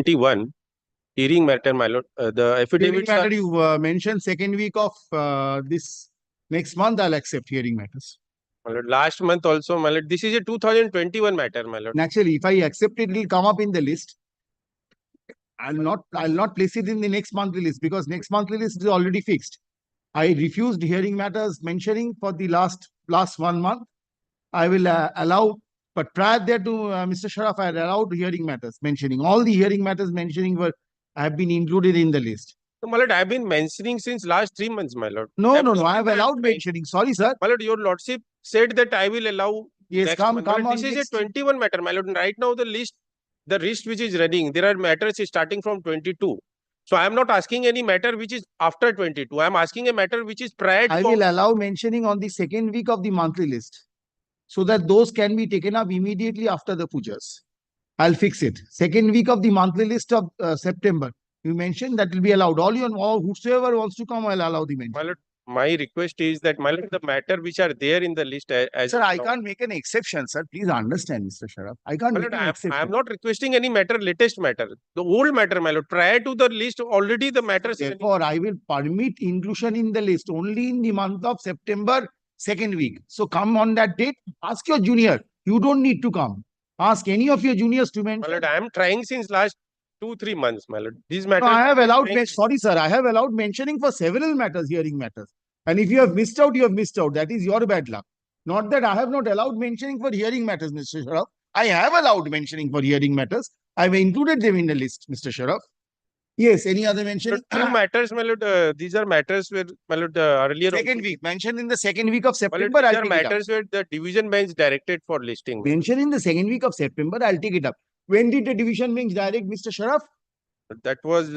21 hearing matter, my lord. The Hearing affidavits are, matter you mentioned second week of this next month. I'll accept hearing matters. my lord, last month also, my lord. This is a 2021 matter, my lord. Naturally, if I accept it, it will come up in the list. I'll not place it in the next monthly list because next monthly list is already fixed. I refused hearing matters mentioning for the last 1 month. I will allow, but prior there to Mr. Sharaf, I had allowed hearing matters mentioning. All the hearing matters mentioning have been included in the list. So, my lord, I've been mentioning since last 3 months, my lord. No, I have allowed mentioning. Sorry, sir. My lord, your lordship said that I will allow. Yes, next come month. My lord, on. this is a 21 matter, my lord. Right now, the list which is running, there are matters starting from 22. So I am not asking any matter which is after 22. I am asking a matter which is prior to. I will allow mentioning on the second week of the monthly list so that those can be taken up immediately after the pujas. I'll fix it. Second week of the monthly list of September. You mentioned that will be allowed. All whosoever wants to come, I'll allow the mention. My lord, my request is that, my lord, the matter which are there in the list as sir, I can't make an exception, sir. Please understand, Mr. Sharaf. I can't make an exception. I am not requesting any matter, latest matter. The old matter, my lord, prior to the list, already the matters. Therefore, I will permit inclusion in the list only in the month of September, second week. So come on that date, ask your junior. You don't need to come. Ask any of your juniors to mention. My lord, I am trying since last 2-3 months, my lord. These matters. No, I have allowed, sorry, sir, I have allowed mentioning for several matters, hearing matters. And if you have missed out, you have missed out. That is your bad luck. Not that I have not allowed mentioning for hearing matters, Mr. Sharaf. I have allowed mentioning for hearing matters. I have included them in the list, Mr. Sharaf. Yes, any other mention? Two matters, my lord. These are matters where, my lord, earlier. Second week, mentioned in the second week of September. These are matters where the division bench directed for listing. Mentioned in the second week of September, I'll take it up. When did the division bench direct, Mr. Sharaf? That was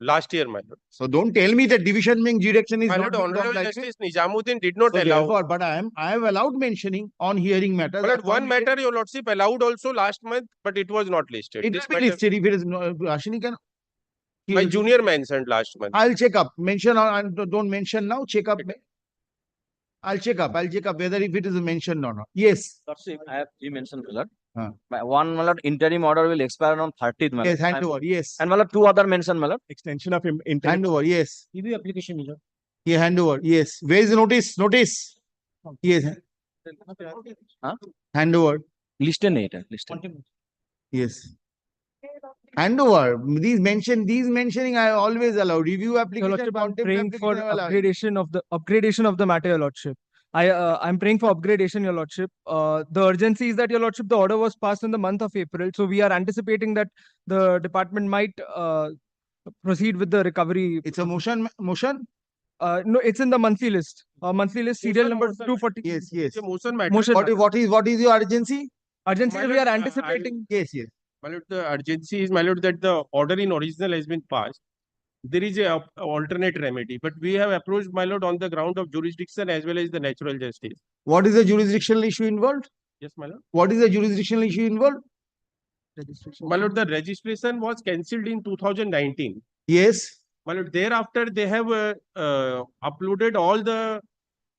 last year, my lord. So don't tell me that division bench direction is my not. lord, Honorable Justice Nijamuddin did not allow. Therefore, but I have allowed mentioning on hearing matters. But one matter your lordship allowed also last month, but it was not listed. It will be listed if it is no. Ashini can. My junior mentioned last month. I'll check up. Mention on. Don't mention now. Check up. I'll check up whether if it is mentioned or not. Yes. I have 3 mentioned, my lord. One, my lord, interim order will expire on 30th, my lord. Yes, hand over. Yes. And my lord, 2 other mentioned, my lord. Extension of interim. Hand over. Yes. EV application, my lord. Yeah, hand over. Yes. Where is the notice? Notice. Yes. Huh? Hand over. Listed, listed. Yes. Hand over. These mentioning I always allow. Review application. I'm praying for upgradation of the matter, your lordship. I'm praying for upgradation, your lordship. The urgency is that, your lordship, the order was passed in the month of April, so we are anticipating that the department might proceed with the recovery. It's a motion. No, it's in the monthly list. Monthly list, serial number 240. Yes. It's a motion matter. Motion What is your urgency? Urgency, we are anticipating. Yes. My lord, the urgency is, my lord, that the order in original has been passed. There is a alternate remedy, but we have approached, my lord, on the ground of jurisdiction as well as the natural justice. What is the jurisdictional issue involved? Yes, my lord. What is the jurisdictional issue involved? My lord, the registration was cancelled in 2019. Yes. My lord, thereafter they have uploaded all the,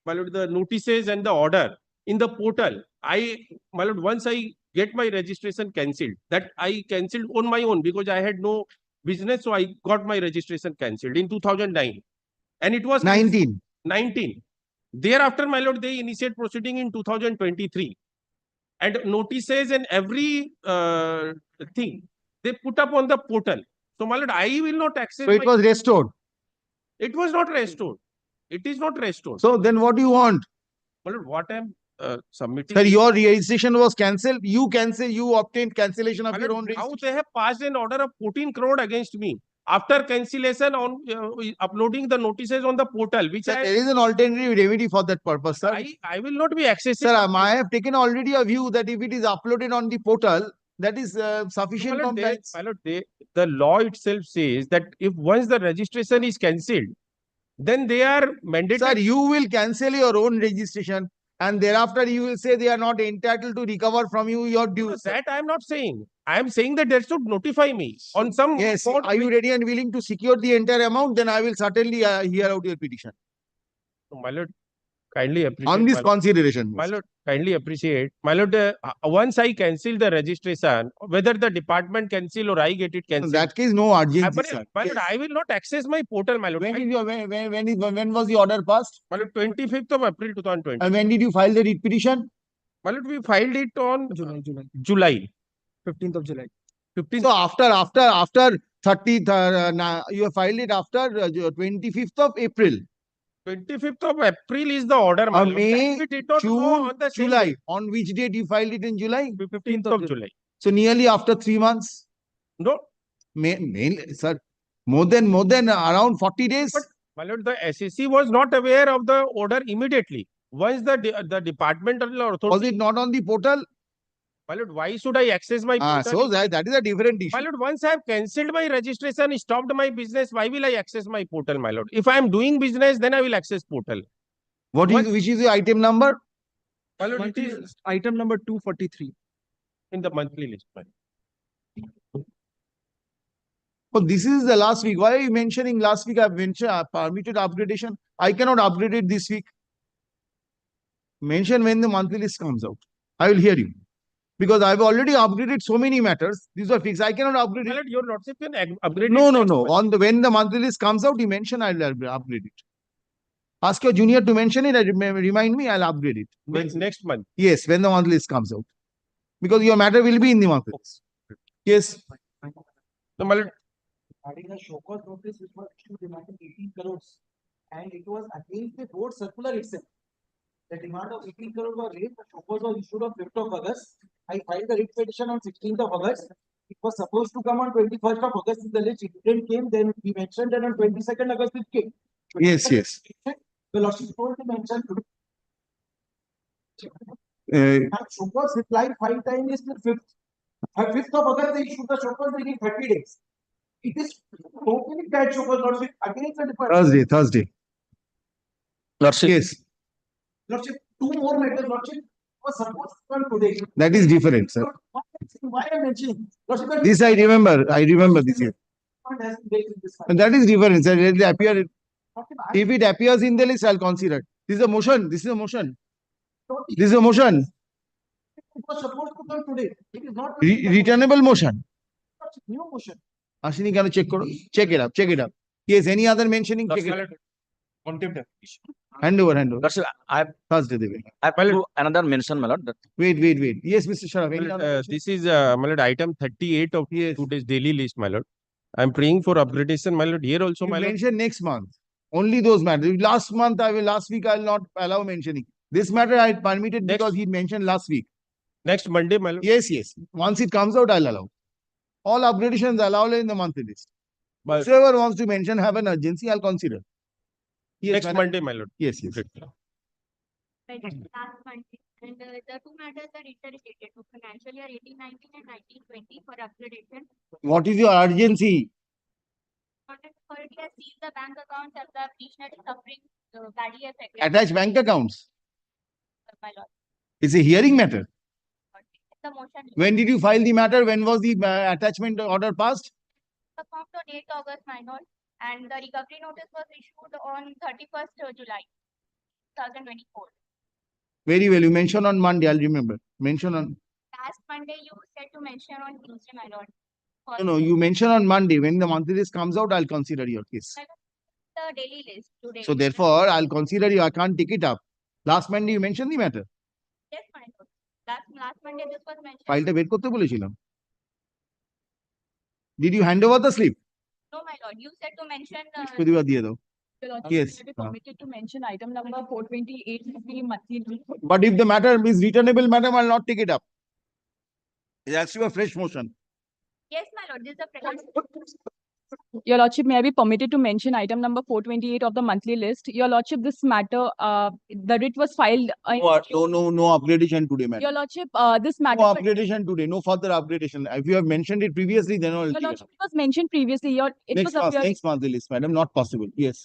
my lord, the notices and the order in the portal. My lord, once I get my registration cancelled, that I cancelled on my own because I had no business, so I got my registration cancelled in 2009, and it was 19. Thereafter, my lord, they initiate proceeding in 2023, and notices and every thing they put up on the portal. So, my lord, I will not access. So it was restored. It was not restored. It is not restored. So then, what do you want? My lord, what I am submitting. Sir, your registration was cancelled. You obtained cancellation of your own registration. Now they have passed an order of 14 crore against me after cancellation on uploading the notices on the portal. Which sir, there is an alternative remedy for that purpose, sir. I will not be accessing. Sir, I have taken already a view that if it is uploaded on the portal, that is sufficient compliance. The law itself says that if once the registration is cancelled, then they are mandated. Sir, you will cancel your own registration. And thereafter, you will say they are not entitled to recover from you your dues. That I am not saying. I am saying that they should notify me on some. Yes. Are you ready and willing to secure the entire amount? Then I will certainly hear out your petition. My lord, kindly appreciate. On this consideration. My lord, kindly appreciate, my lord, once I cancel the registration, whether the department cancel or I get it In cancelled, that case, no urgency, but, sir. my lord, I will not access my portal, my lord. When is your, when was the order passed? My lord, 25th of April 2020. And when did you file the writ petition? My lord, we filed it on July, July. 15th of July. 15th. So after 30th, you have filed it after 25th of April. 25th of April is the order, my lord. May, That we did not know June, on the same July. day. On which date you filed it in July? 15th of July. So nearly after 3 months. No, Sir, more than around 40 days. But- my lord, the SEC was not aware of the order immediately. Once the departmental Was authority, it not on the portal? my lord, why should I access my portal? So that is a different My issue. lord, once I have cancelled my registration, stopped my business, why will I access my portal, my lord? If I am doing business, then I will access portal. Which is the item number? My lord, it Monthly is list, item number 243. in the monthly list. My lord. Oh, this is the last week. Why are you mentioning last week? I've mentioned permitted upgradation. I cannot upgrade it this week. Mention when the monthly list comes out. I will hear you. Because I've already upgraded so many matters. These are fixed. I cannot upgrade My it. lord, your lordship can upgrade No, it no, next no. month. When the monthly list comes out, you mention I'll upgrade it. Ask your junior to mention it. Remind me, I'll upgrade it. Next month. Yes, when the monthly list comes out. Because your matter will be in the monthly list. Yes. No, my lord, Adding a show cause notice which was issued demanding 18 crores and it was against the board circular itself. The demand of 18 crores was raised, the show cause was issued on 5th of August. I filed the writ petition on 16th of August. It was supposed to come on 21st of August in the list. It didn't came, then we mentioned that on 22nd August it came. Yes, yes. The lordship told to mention to Uh, show cause replied 5 times is the 5th. 5th of August they issued the show cause within 30 days. It is totally bad show cause lordship against the department. Thursday. Lordship, Yes, Lordship, two more matters, Lordship, was supposed to come today. that is different, sir. Why am I mentioning? Lordship, This I remember. I remember this year. has to make this And that is different, sir. It appear, Lordship, if it appears in the list, I'll consider. This is a motion. This is a motion. This is a motion. it was supposed to come today. It is not. Returnable motion. Lordship, new motion. Ashini, can you check? Check it up. Check it up. Yes, any other mentioning? Check it up. contempt application. Hand over. Lordship, Thursday, they will. I have another mention, my lord. That Wait. Yes, Mr. Sharaf. Any other mention? This is my lord, item 38 of Yes. today's daily list, my lord. I'm praying for upgradation, my lord. Here also, You my lord. mention next month. Only those matters. Last week, I will not allow mentioning. This matter I permitted Next. because he mentioned last week. Next Monday, my lord. Yes. Once it comes out, I'll allow. All upgradations allowed in the monthly list. But Whoever wants to mention have an urgency, I'll consider. Yes, next madam. Monday, my lord. Yes. Great. Last Monday, and the two matters are interrelated to financial year 18-19 and 19-20 for upgradation. What is your urgency? Audit authority has seized the bank accounts of the petitioner is suffering badly affected. Attach bank accounts. My lord, It's a hearing matter. the motion When did you file the matter? When was the attachment order passed? account on 8th August, my lord, and the recovery notice was issued on 31st July 2024. Very well. You mentioned on Monday. I'll remember. Mention on. Last Monday, you said to mention on Tuesday, my lord. No. You mentioned on Monday. When the monthly list comes out, I'll consider your case. The daily list today. So therefore, I'll consider you. I can't take it up. Last Monday, you mentioned the matter. Yes, my lord. Last Monday, this was mentioned. ফাইলটা বের করতে বলেছিলাম Did you hand over the slip? No, my lord. You said to mention. প্রতিবার দিয়ে দাও Your Lordship, Yes. may I be permitted to mention item number 428 of the monthly report. But if the matter is returnable, madam, I'll not take it up. It has to be a fresh motion. Yes, my lord. This is a fresh. Your Lordship, may I be permitted to mention item number 428 of the monthly list? Your Lordship, this matter, the writ was filed. No upgradation today, madam. Your Lordship, this matter. No upgradation today. No further upgradation. If you have mentioned it previously, then I'll Your take it Lordship, up. it was mentioned previously. Next month list, madam. Not possible. Yes.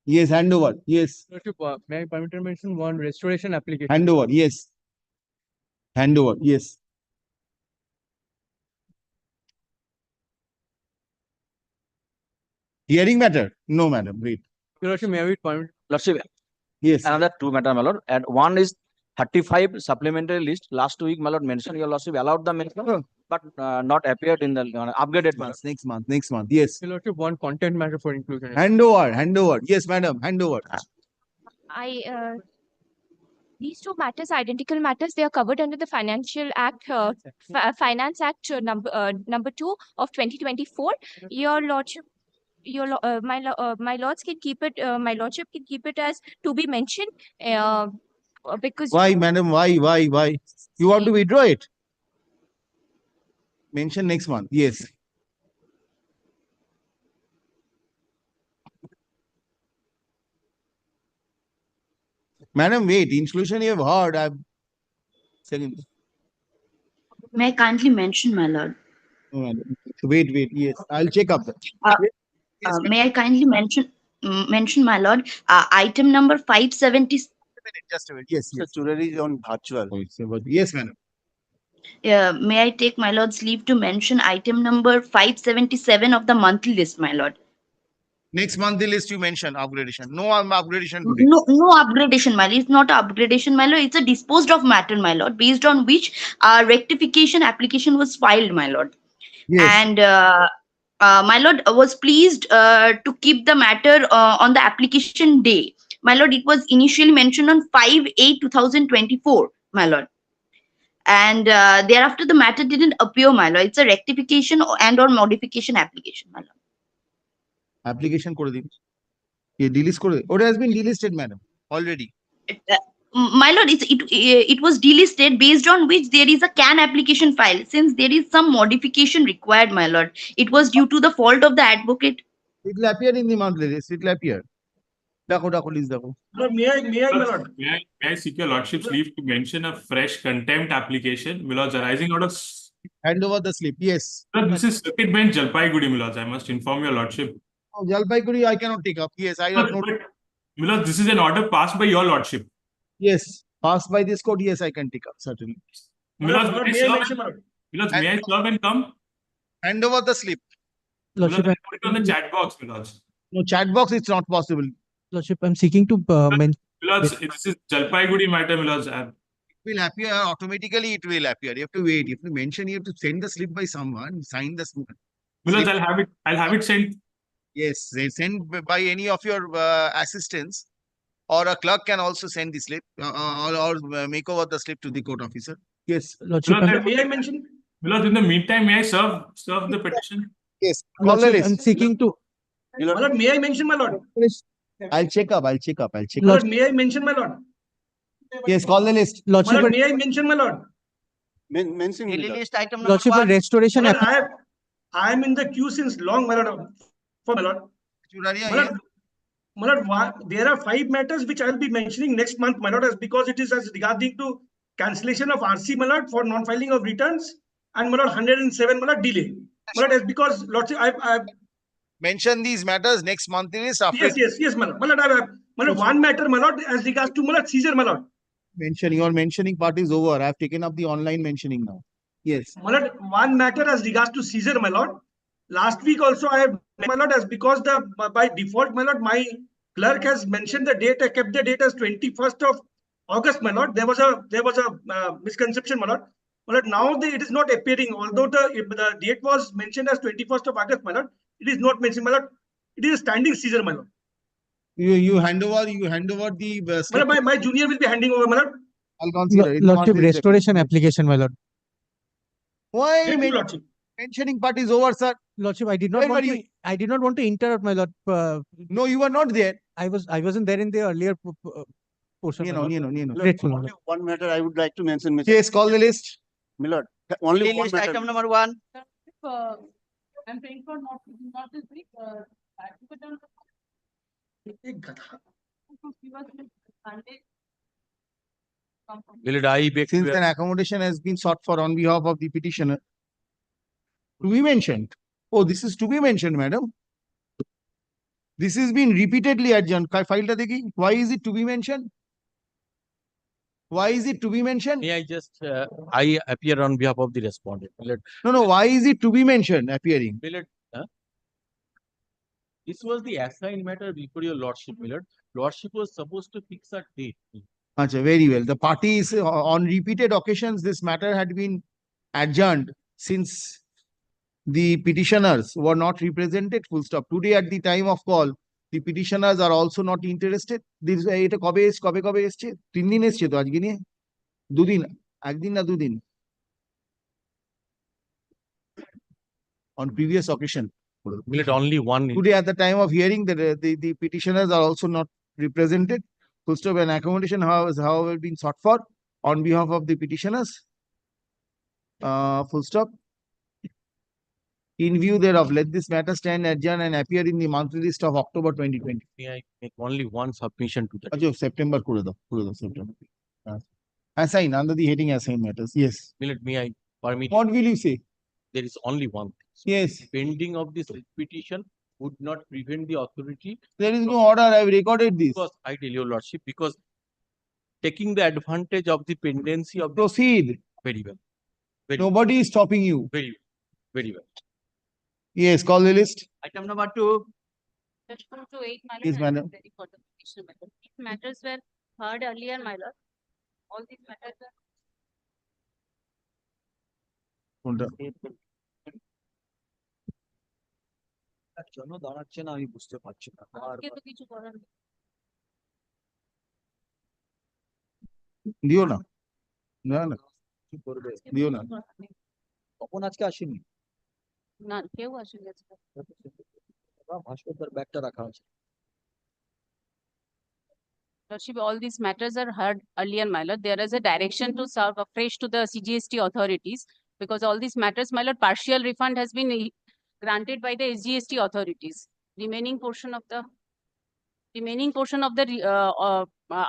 Yes, hand over. Yes. May I permit to mention one restoration application? Hand over. Yes. Hand over. Yes. Hearing matter? No, madam. Wait. Your Lordship, may I be permitted? Lordship, Yes. Another two matter, my lord. And one is 35 supplementary list. Last week, my lord mentioned your lordship allowed the mention, but not appeared in the upgraded one. Next month. Yes. Your lordship, one content matter for inclusion. Hand over. Yes, madam, hand over. These two matters, identical matters, they are covered under the Financial Act, Finance Act number 2 of 2024. Your lordship, my lords can keep it. My lordship can keep it as to be mentioned. Because Why, madam? Why? You want to withdraw it? Mention next month. Yes. Madam, wait. Inclusion you have heard. Second. May I kindly mention, my lord? No, madam. Wait. Yes. I'll check up that. Yes, May I kindly mention, my lord, item number 570. just a minute. Yes. Churari is on virtual. Yes, madam. May I take my lord's leave to mention item number 577 of the monthly list, my lord? Next monthly list you mentioned upgradation. No upgradation today. No upgradation, my lord. It's not an upgradation, my lord. It's a disposed of matter, my lord, based on which rectification application was filed, my lord. Yes. And my lord was pleased to keep the matter on the application day. My lord, it was initially mentioned on 5/8/2024, my lord. And thereafter the matter didn't appear, my lord. It's a rectification and or modification application, my lord. Application করে দিন delist করে ওটা has been delisted madam already. My lord, it was delisted, based on which there is a CAN application file. Since there is some modification required, my lord, it was due to the fault of the advocate. It will appear in the monthly list. It will appear. Dako list dako. Lord, may I, my lord? May I seek your lordship's leave to mention a fresh contempt application, my lords, arising out of... Hand over the slip. Yes. Sir, this is Circuit Bench Jalpaiguri, my lords. I must inform your lordship. Oh, Jalpaiguri I cannot take up. Yes, I have But, not. my lords, this is an order passed by your lordship. Yes. Passed by this code. Yes, I can take up. Certainly. My lords, Lord, may I may I serve mention, my lord? my lords, may I serve and come? Hand over the slip. My lords, Lordship, I'll put it on the chat box, my lords. No chat box. It's not possible. Lordship, I'm seeking to mention. My lords, this is Jalpaiguri matter, my lords. It will appear automatically. It will appear. You have to wait. You have to mention. You have to send the slip by someone. Sign the slip. My lords, I'll have it sent. Yes, they send by any of your assistants, or a clerk can also send the slip or make over the slip to the court officer. Yes. Lordship, My lords, May I mention? my lords, in the meantime, may I serve the petition? Yes. Call the Lordship, I'm list. seeking to. My lord, may I mention, my lord? I'll check up. My lord, may I mention, my lord? Yes, call the list. My Lordship, lord, may I mention, my lord? Mention. List item number Lordship, one. restoration. My lord, I am in the queue since long, my lord. For my lord. Churaria, My lord, my lord, there are 5 matters which I will be mentioning next month, my lord, as because it is as regarding to cancellation of RC, my lord, for non-filing of returns, and my lord, 107, my lord, delay. My lord, as because lordship, I've mention these matters next month list after. yes, my lord. My lord, one matter, my lord, as regards to my lord, seizure, my lord. Mention your mentioning part is over. I have taken up the online mentioning now. Yes. My lord, one matter as regards to seizure, my lord. Last week also I have, my lord, as because by default, my lord, my clerk has mentioned the date. I kept the date as 21st of August, my lord. There was a misconception, my lord. My lord, now it is not appearing. Although the date was mentioned as 21st of August, my lord, it is not mentioned, my lord. It is a standing seizure, my lord. You hand over the My lord, my junior will be handing over, my lord. I'll consider it. Lordship, restoration application, my lord. Why Thank you, lordship. mentioning part is over, sir? Lordship, I did not want to interrupt, my lord. No, you were not there. I wasn't there in the earlier portion. my lord. Grateful, my lord. One matter I would like to mention, Mr. Yes, call the list. Millard. Only one List matter. item number one. I'm praying for not this week. Since an accommodation has been sought for on behalf of the petitioner, to be mentioned. Oh, this is to be mentioned, madam. This has been repeatedly adjourned. Why is it to be mentioned? Why is it to be mentioned? May I just, I appear on behalf of the respondent. No. Why is it to be mentioned appearing? This was the assigned matter before your lordship, my lord. Lordship was supposed to fix a date. Acha, very well. The parties, on repeated occasions, this matter had been adjourned since the petitioners were not represented, full stop. Today at the time of call, the petitioners are also not interested. This এটা কবে এসছে 3 দিন এসছে তো আজকে নিয়ে 2 দিন 1 দিন না 2 দিন on previous occasion. My lord, only one. Today at the time of hearing, the petitioners are also not represented. Full stop. An accommodation has however been sought for on behalf of the petitioners. Full stop. In view thereof, let this matter stand adjourned and appear in the monthly list of October 2020. May I make only one submission to that? Acha, September করে দাও September. Assign under the heading assign matters. Yes. My lord, may I permit? What will you say? There is only one thing. Yes. Pending of this petition would not prevent the authority. There is no order. I have recorded this. Because I tell your lordship, because taking the advantage of the pendency of the Proceed. very well. Nobody is stopping you. Very well. Very well. Yes. Call the list. Item number 2. Just 2 to 8, my lord. Yes, I am madam. ready for the petition, my lord. These matters were heard earlier, my lord. All these matters were. কোনটা? কেন দাঁড়াচ্ছে না আমি বুঝতে পারছি না আজকে তো কিছু করার নেই। দিও না। না না কি করবে আজকে তো দিও কিছু না। করার নেই। তখন আজকে আসেনি না, কেউ আসেনি আজকে। ভাস্করদার ব্যাগটা রাখা আছে Lordship, all these matters are heard earlier, my lord. There is a direction to serve afresh to the CGST authorities because all these matters, my lord, partial refund has been granted by the SGST authorities. Remaining portion of the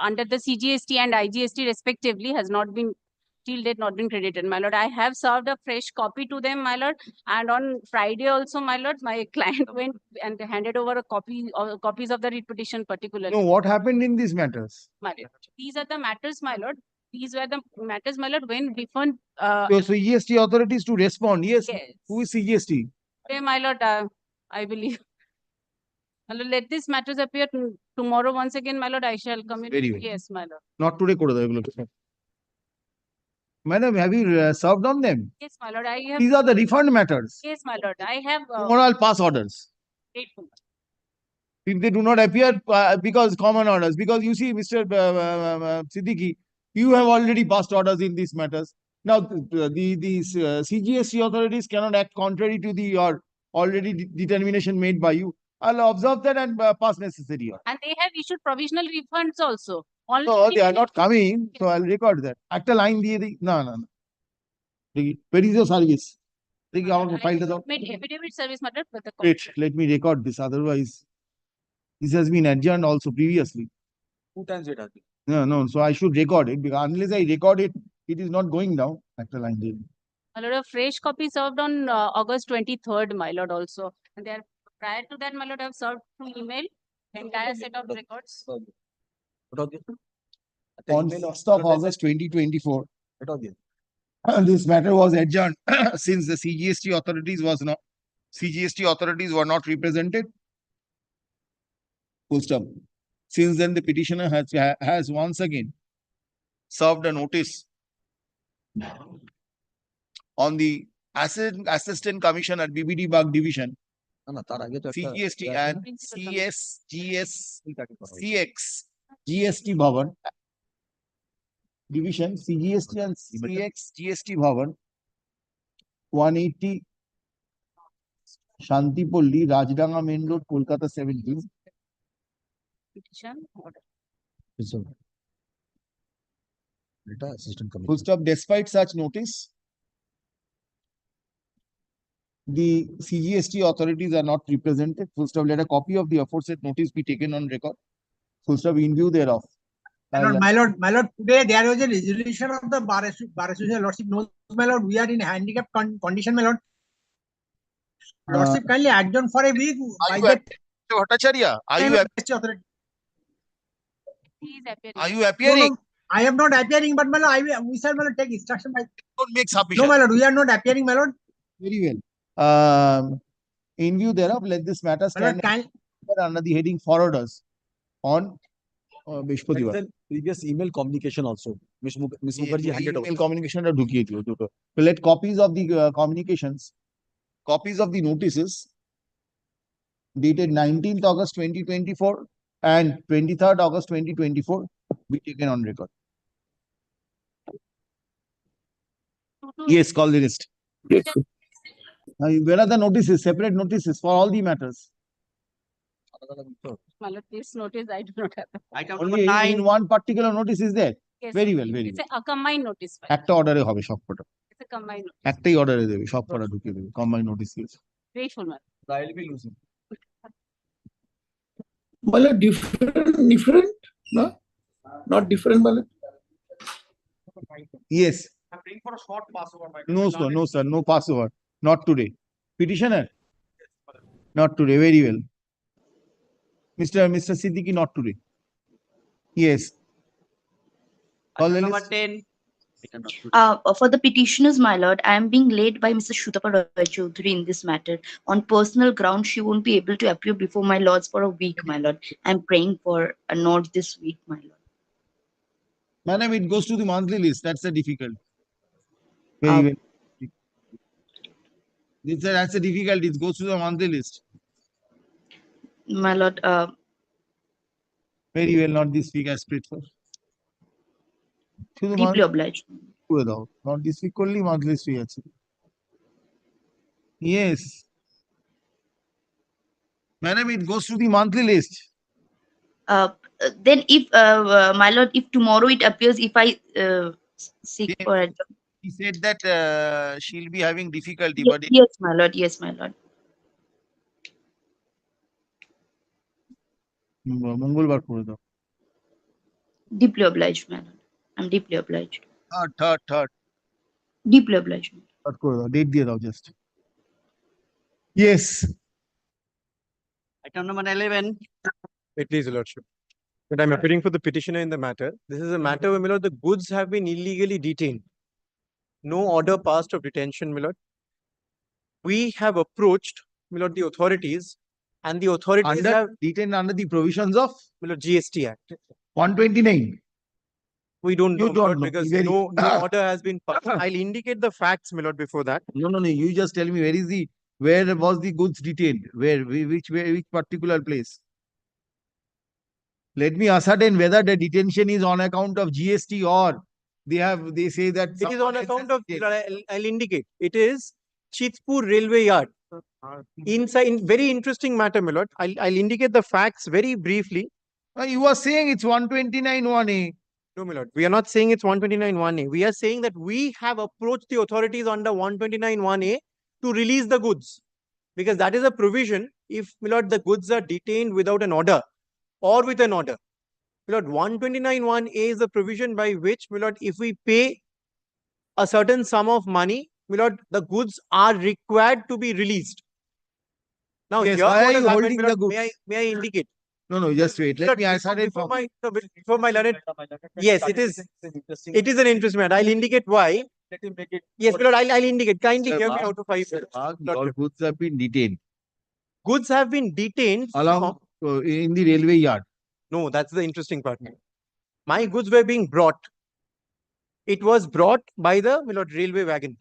under the CGST and IGST respectively has not been till date not been credited, my lord. I have served a fresh copy to them, my lord, and on Friday also, my lord, my client went and handed over a copy or copies of the writ petition particularly. No, what happened in these matters? My lord. These are the matters, my lord. These were the matters, my lord, when refund So CGST authorities to respond. Yes. yes. Who is CGST? Okay, my lord, I believe. My lord, let these matters appear tomorrow once again, my lord. I shall communicate. Very well. Yes, my lord. Not today করে দাও এগুলো। Madam, have you served on them? Yes, my lord. I have. These are the refund matters. Yes, my lord. I have. Tomorrow I'll pass orders. Grateful. If they do not appear because common orders, because you see, Mr. Siddiqui, you have already passed orders in these matters. Now, these CGST authorities cannot act contrary to the already determination made by you. I'll observe that and pass necessary order. And they have issued provisional refunds also. Only No, they are not coming, so I'll record that. একটা line দিয়ে দিই না না না দেখি where is your service দেখি আমার ফাইলটা দাও made affidavit service matter with the wait let me record this otherwise this has been adjourned also previously 2 times it has been no so I should record it because unless I record it it is not going down একটা line দিয়ে দিই My lord, a fresh copy served on August 23rd, my lord, also. And there, prior to that, my lord, I have served through email, entire set of records. ওটাও দিয়ে on 6th of August 2024 এটাও দিয়ে this matter was adjourned since the CGST authorities were not represented. Full stop. Since then, the petitioner has once again served a notice on the Assistant Commissioner BBD Bug Division, না না তার আগে তো একটা CGST and CX GST Bhavan Division, CGST and CX GST Bhavan, 180 Shantipolli, Rajdanga Main Road, Kolkata 17. Petition order. এটা assistant Full commissioner stop. Despite such notice, the CGST authorities are not represented. Full stop. Let a copy of the aforesaid notice be taken on record. Full stop. In view thereof. My lord, today there was a resolution of the Bar Association. Lordship knows, my lord, we are in handicapped condition, my lord. Lordship kindly adjourn for a week. Bhattacharya, Please appear. are you appearing? No, I am not appearing, but my lord, we shall my lord, take instruction by. Don't make submission. No, my lord, we are not appearing, my lord. Very well. In view thereof, let this matter My lord, stand. under the heading forwarders on Bishpatibar. Previous email communication also. Ms. Mukherjee handed over. Email communication are ढुकिए दियो तो let copies of the communications, copies of the notices dated 19th August 2024 and 23rd August 2024 be taken on record. Yes, call the list. Yes. Now, where are the notices? Separate notices for all the matters. My lord, this notice I do not have. Item Only number in 9. one particular notice is there. Yes, Very sir. well, very It's well. a combined notice file. একটা অর্ডারে হবে সবকটা It's a combined notice. একটাই অর্ডারে দেবে সবকটা ঢুকিয়ে দেবে combined notice Grateful, my lord. I'll be losing. Well, different, no? Not different, well. Yes. I'm praying for a short passover. No sir, no sir, no passover, not today. Petitioner, not today. Very well. Mr. Siddiqui, not today. Yes. Call the Item number list. 10. For the petitioners, my lord, I am being led by Mrs. Shrutapa Roy Choudhury in this matter. On personal grounds, she won't be able to appear before my lords for a week, my lord. I'm praying for a nod this week, my lord. Madam, it goes to the monthly list. That's a difficult. Very well. That's a difficulty. It goes to the monthly list. My lord, Very well, not this week as prayed for. শুধু deeply obliged. করে দাও not this week করলেই monthly list হয়ে যাচ্ছে yes madam it goes to the monthly list. Then if, my lord, if tomorrow it appears, if I seek Then- for a He said that she'll be having difficulty, but yes, my lord, yes, my lord. মঙ্গলবার করে দাও Deeply obliged, my lord. I'm deeply obliged. third Deeply obliged. third করে দাও date দিয়ে দাও just yes Item number 11. Please, Your Lordship. But I'm appearing for the petitioner in the matter. This is a matter where, my lord, the goods have been illegally detained. No order passed of detention, my lord. We have approached, my lord, the authorities, and the authorities have, detained under the provisions of my lord, GST Act. 129. We don't You know, my don't lord, know. because Very- no order has been passed. I'll indicate the facts, my lord, before that. No, you just tell me where was the goods detained? Which particular place? Let me ascertain whether the detention is on account of GST or they say that It is on someone else account has of, detained. I'll indicate. It is Chitpur Railway Yard. Inside, in very interesting matter, my lord. I'll indicate the facts very briefly. You are saying it's 129 1A. No, my lord. We are not saying it's 129 1A. We are saying that we have approached the authorities under 129 1A to release the goods. Because that is a provision if, my lord, the goods are detained without an order or with an order. My lord, 129 1A is a provision by which, my lord, if we pay a certain sum of money, my lord, the goods are required to be released. Now, Yes, here why what are has you happened, holding my the lord, goods? may I indicate? No, just wait. Let me ascertain Before from. before my learned, yes, it is an interest matter. I'll indicate why. Let him make it. Yes, my lord, I'll indicate. Kindly Sir, hear me Mark, out of 5 Sir, minutes. Mark, Lord, your goods have been detained goods have been detained along in the railway yard. No, that's the interesting part. My goods were being brought. It was brought by the, my lord, railway wagon.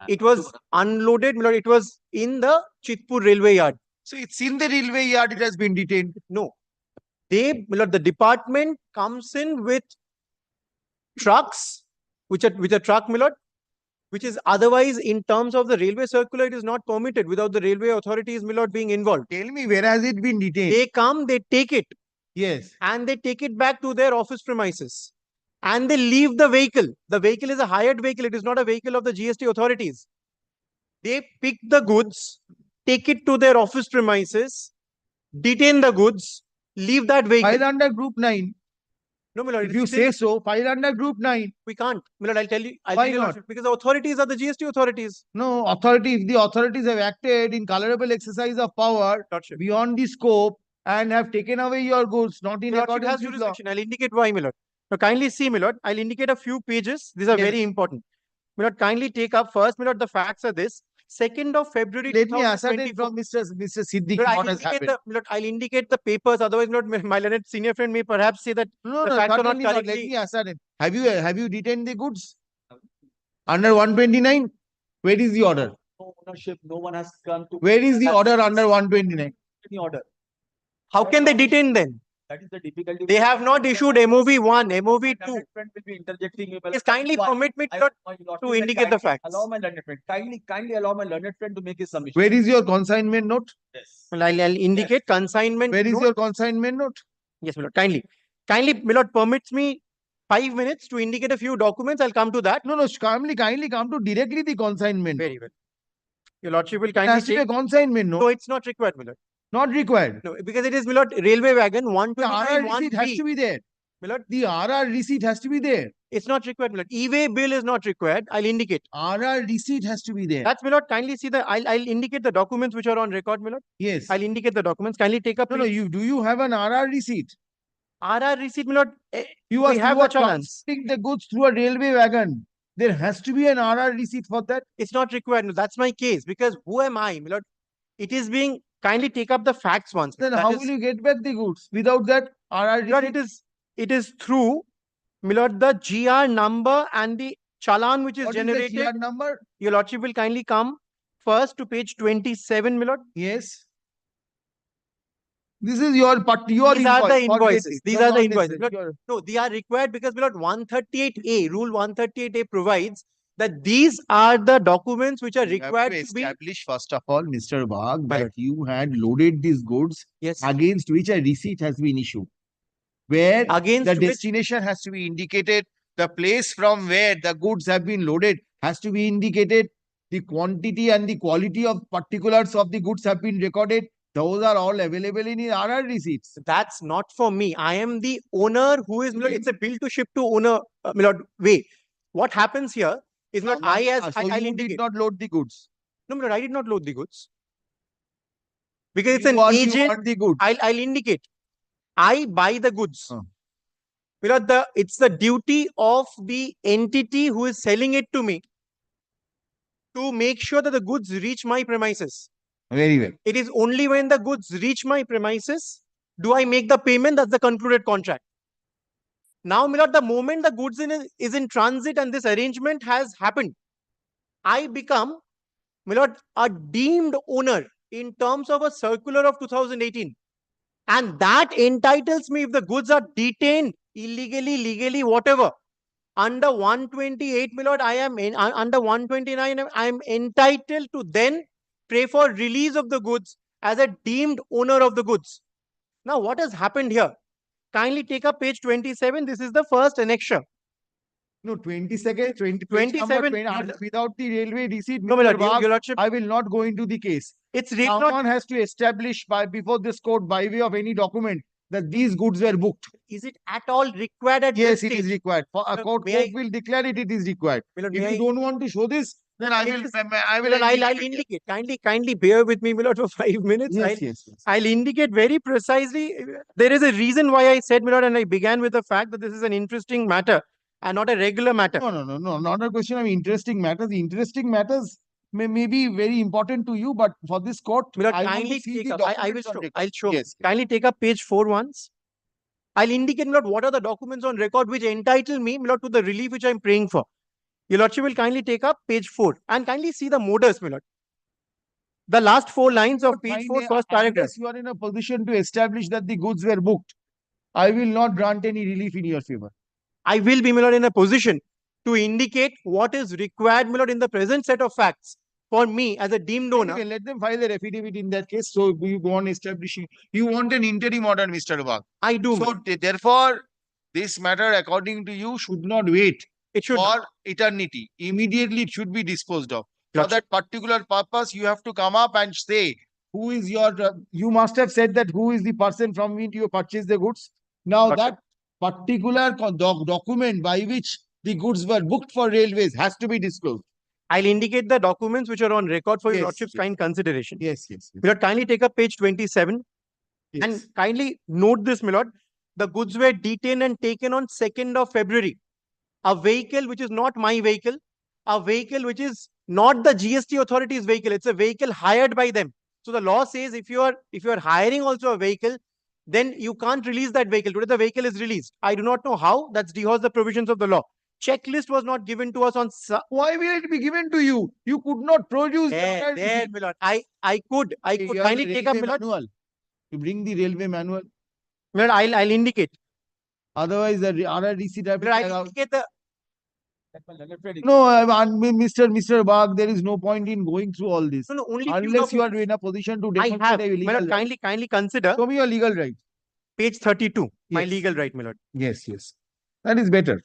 It was unloaded, my lord. It was in the Chitpur railway yard. So it's in the railway yard. It has been detained. No, my lord, the department comes in with trucks, which are truck, my lord, which is otherwise in terms of the railway circular, it is not permitted without the railway authorities, my lord, being involved. Tell me, where has it been detained? They come, they take it, Yes. and they take it back to their office premises. And they leave the vehicle. The vehicle is a hired vehicle. It is not a vehicle of the GST authorities. They pick the goods, take it to their office premises, detain the goods, leave that vehicle. File under Group 9. No, my lord. If you say so, file under Group 9. We can't. My lord, I'll tell you. Why tell you, not? Lordship, because the authorities are the GST authorities. No, if the authorities have acted in colorable exercise of power Lordship. beyond the scope and have taken away your goods, not in My lordship accordance has with law. jurisdiction. I'll indicate why, my lord. Now, kindly see, my lord. I'll indicate a few pages. These are Yes. very important. My lord, kindly take up first, my lord, the facts are this. 2nd of February. Let me ascertain from Mr. Siddiqui Lord, what has happened. I'll indicate the papers. Otherwise, Lord, my learned senior friend may perhaps say that No, the no, facts are not certainly not. Let correctly. me ascertain. Have you detained the goods? Under 129? Where is the order? No ownership, no one has come to. Where is the order under 129? Any order. How can they detain then? That is the difficulty. They have not issued MOV 1, MOV 2. Learned friend will be interjecting. Please kindly permit me to indicate the facts. Allow my learned friend. Kindly allow my learned friend to make his submission. Where is your consignment note? Yes. Well, I'll indicate consignment. Where is note. your consignment note? Yes, my lord. Kindly, my lord, permits me 5 minutes to indicate a few documents. I'll come to that. No, kindly come to directly the consignment. Very well. Your lordship will It kindly has to be a take. consignment No, note. it's not required, my lord. Not required. No, because it is, my lord, railway wagon The 129 RR receipt has to be there. My lord, The RR receipt has to be there. it's not required, my lord. E-way bill is not required. I'll indicate. RR receipt has to be there. That's, my lord. Kindly see I'll indicate the documents which are on record, my lord. Yes. I'll indicate the documents. Kindly take up. No, do you have an RR receipt? RR receipt, my lord. You We have the challenge. transporting the goods through a railway wagon. There has to be an RR receipt for that. It's not required. No, that's my case. Because who am I, my lord? It is being kindly take up the facts once. Then That how is- will you get back the goods without that RR Lord, receipt? it is through, my lord, the GR number and the challan which is What generated. is the GR number? Your lordship will kindly come first to page 27, my lord. Yes. This is your These are the invoice. invoices. These are the invoices. Lord, Lord, no, they are required because, my lord, 138A, rule 138A provides that these are the documents which are you have required to to be. establish first of all, Mr. Bagh, My that lord. you had loaded these goods Yes. against which a receipt has been issued. Where Against the which- destination has to be indicated, the place from where the goods have been loaded has to be indicated, the quantity and the quality of particulars of the goods have been recorded. Those are all available in the RR receipts. That's not for me. I am the owner who is, my lord, it's a bill to ship to owner, my lord. Wait, what happens here is not I as So I'll you indicate. did not load the goods. No, my lord, I did not load the goods. Because it's You an want agent. the goods. I'll indicate. I buy the goods. Oh. My lord, it's the duty of the entity who is selling it to me to make sure that the goods reach my premises. Very well. It is only when the goods reach my premises do I make the payment. That's the concluded contract. Now, my lord, the moment the goods is in transit and this arrangement has happened, I become, my lord, a deemed owner in terms of a circular of 2018. And that entitles me, if the goods are detained illegally, legally, whatever, under 128, my lord, I am under 129, I am entitled to then pray for release of the goods as a deemed owner of the goods. Now, what has happened here? Kindly take up page 27. This is the first annexure. No, 22nd, 27. Without the railway receipt, No, my Mr. lord, your Bagh, lordship, I will not go into the case. it's really not. Someone has to establish before this court by way of any document that these goods were booked. Is it at all required at Yes, this it is stage? required. For a court will declare it, it is required. My lord, If may you don't want to show this, then I will. I'll indicate. Kindly bear with me, my lord, for 5 minutes. Yes. I'll indicate very precisely. There is a reason why I said, my lord, and I began with the fact that this is an interesting matter and not a regular matter. No, not a question of interesting matters. The interesting matters may be very important to you, but for this court, My lord, I want kindly to see take the up. I will documents on show. record. I'll show. Yes. Kindly take up page 4 once. I'll indicate, my lord, what are the documents on record which entitle me, my lord, to the relief which I'm praying for. Your lordship will kindly take up page 4 and kindly see the modus, my lord. The last 4 lines of page 4, first paragraph. Unless you are in a position to establish that the goods were booked, I will not grant any relief in your favor. I will be, my lord, in a position to indicate what is required, my lord, in the present set of facts for me as a deemed owner. Anyway, let them file their affidavit in that case. So you go on establishing. You want an interim order, Mr. Bagh. I do. So therefore, this matter, according to you, should not wait for eternity. Immediately, it should be disposed of. For that particular purpose, you have to come up and say who is your. You must have said that who is the person from which you purchased the goods. Now that particular document by which the goods were booked for railways has to be disclosed. I'll indicate the documents which are on record for your lordship's kind consideration. Yes. My lord, kindly take up page 27 and kindly note this, my lord. The goods were detained and taken on 2nd of February. A vehicle which is not my vehicle, a vehicle which is not the GST authority's vehicle. It's a vehicle hired by them. So the law says if you are hiring also a vehicle, then you can't release that vehicle. Today the vehicle is released. I do not know how. That's dehouse the provisions of the law. Checklist was not given to us on. Why will it be given to you? You could not produce. There, my lord. I could You have kindly the take up, my railway lord. manual. You bring the railway manual. My lord, I'll indicate. Otherwise, the RRDC My lord, I'll indicate the. No, Mr. Bagh, there is no point in going through all this. No, only few Unless you are documents. in a position to I demonstrate have. a My legal lord, right. kindly consider Show me your legal right. page 32. My Yes. legal right, my lord. Yes, yes. That is better.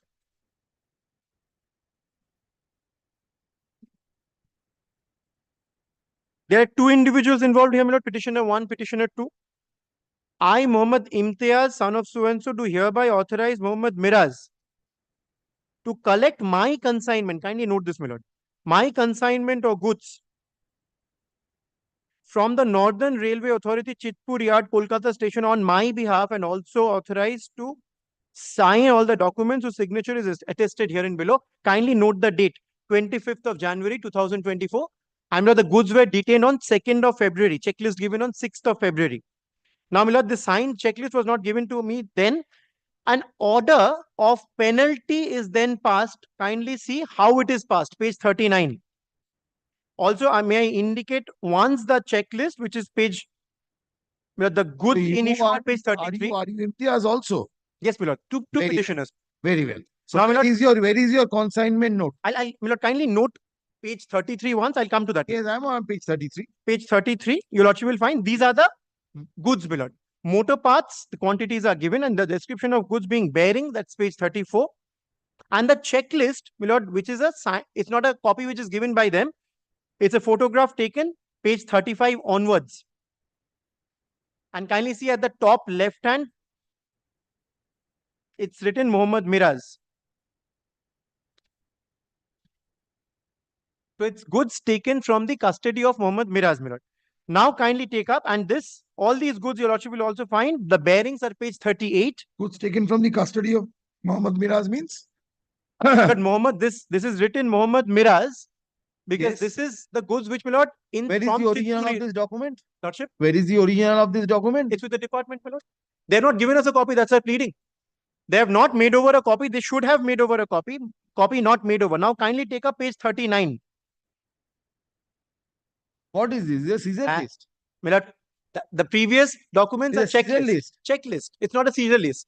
There are two individuals involved here, my lord. Petitioner 1, petitioner 2. I, Mohammed Imtiaz, son of so-and-so, do hereby authorize Mohammed Miraz to collect my consignment. Kindly note this, my lord. My consignment or goods from the Northern Railway Authority, Chitpur Yard, Kolkata station on my behalf, and also authorized to sign all the documents whose signature is attested herein below. Kindly note the date, 25th of January 2024. And the goods were detained on 2nd of February. Checklist given on 6th of February. Now, my lord, the signed checklist was not given to me then. An order of penalty is then passed. Kindly see how it is passed. Page 39. Also, may I indicate once the checklist, which is page, the goods in issue on page 33. Are you Imtiaz also? Yes, my lord. Two petitioners. Very well. So Now, my lord, where is your consignment note? my lord, kindly note page 33 once. I'll come to that. Yes, I'm on page 33. Page 33, your lordship will find these are the goods, my lord. Motor parts, the quantities are given, and the description of goods being bearing, that's page 34. And the checklist, my lord, which is it's not a copy which is given by them. It's a photograph taken, page 35 onwards. And kindly see at the top left hand, it's written Mohammed Miraz. So it's goods taken from the custody of Mohammed Miraz, my lord. Now kindly take up, and all these goods your lordship will also find, the bearings are page 38. Goods taken from the custody of Mohammed Miraz means? But Mohammed, this is written Mohammed Miraz, because Yes. this is the goods which, my lord, Where is the original of this document? Lordship, Where is the original of this document? it's with the department, my lord. They have not given us a copy, that's our pleading. They have not made over a copy, they should have made over a copy. Copy not made over. Now kindly take up page 39. What is this? This is a seizure list. My lord, the previous documents are It's a seizure checklist. list. Checklist. It's not a seizure list.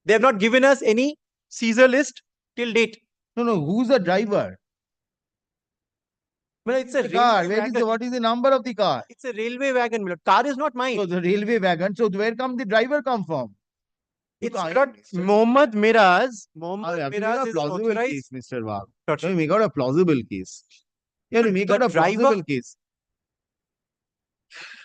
They have not given us any seizure list till date. No, who's the driver? Well, it's a car. railway wagon. What is the number of the car? It's a railway wagon, my lord. Car is not mine. So the railway wagon. So where come the driver come from? It's not Mohammed Miraz. Mohammed You Miraz have is a plausible authorized. case, Mr. Bagh. Lordship. You make out a plausible case. You have to make The out a driver- plausible case.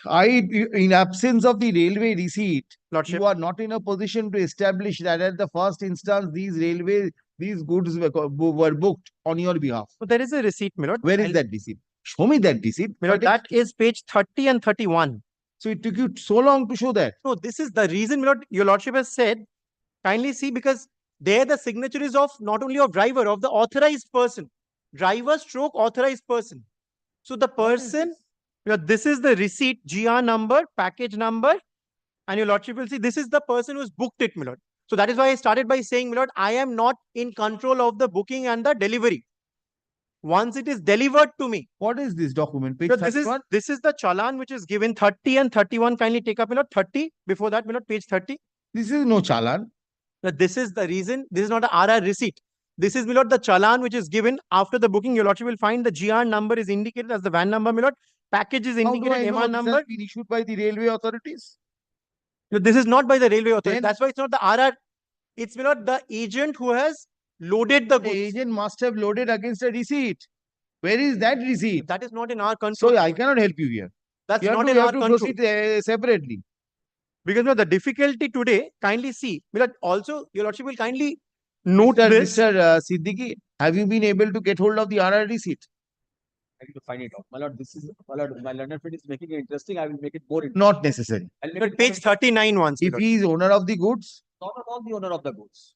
In absence of the railway receipt, Lordship. you are not in a position to establish that at the first instance these goods were booked on your behalf. So there is a receipt, my lord. Where is that receipt? Show me that receipt. My lord, that is page 30 and 31. So it took you so long to show that. No, this is the reason, my lord, your lordship has said, kindly see, because there the signature is of not only of driver, of the authorized person. Driver stroke authorized person. So the person, this is the receipt, GR number, package number, and your lordship will see this is the person who's booked it, my lord. So that is why I started by saying, my lord, I am not in control of the booking and the delivery. Once it is delivered to me. What is this document? Page So 31? this is the challan which is given 30 and 31. Kindly take up, my lord, 30. Before that, my lord, page 30. This is no challan. Now, this is the reason. This is not a RR receipt. This is, my lord, the challan which is given after the booking. Your lordship will find the GR number is indicated as the van number, my lord. Package is indicated, MR number. This has been issued by the railway authorities? No, this is not by the railway authority. Then- That's why it's not the RR. It's, my lord, the agent who has loaded the The goods. agent must have loaded against a receipt. Where is that receipt? That is not in our control. So I cannot help you here. That's You have not to, in you our have to control. proceed separately. Because the difficulty today, kindly see. My lord, also, your lordship will kindly note Mr. this. Mr. Siddiqui, have you been able to get hold of the RR receipt? I need to find it out. My lord, my lord, my learned friend is making it interesting. I will make it more interesting. Not necessary. I'll make But it page more 39 once. If he is owner of the goods, not at all the owner of the goods.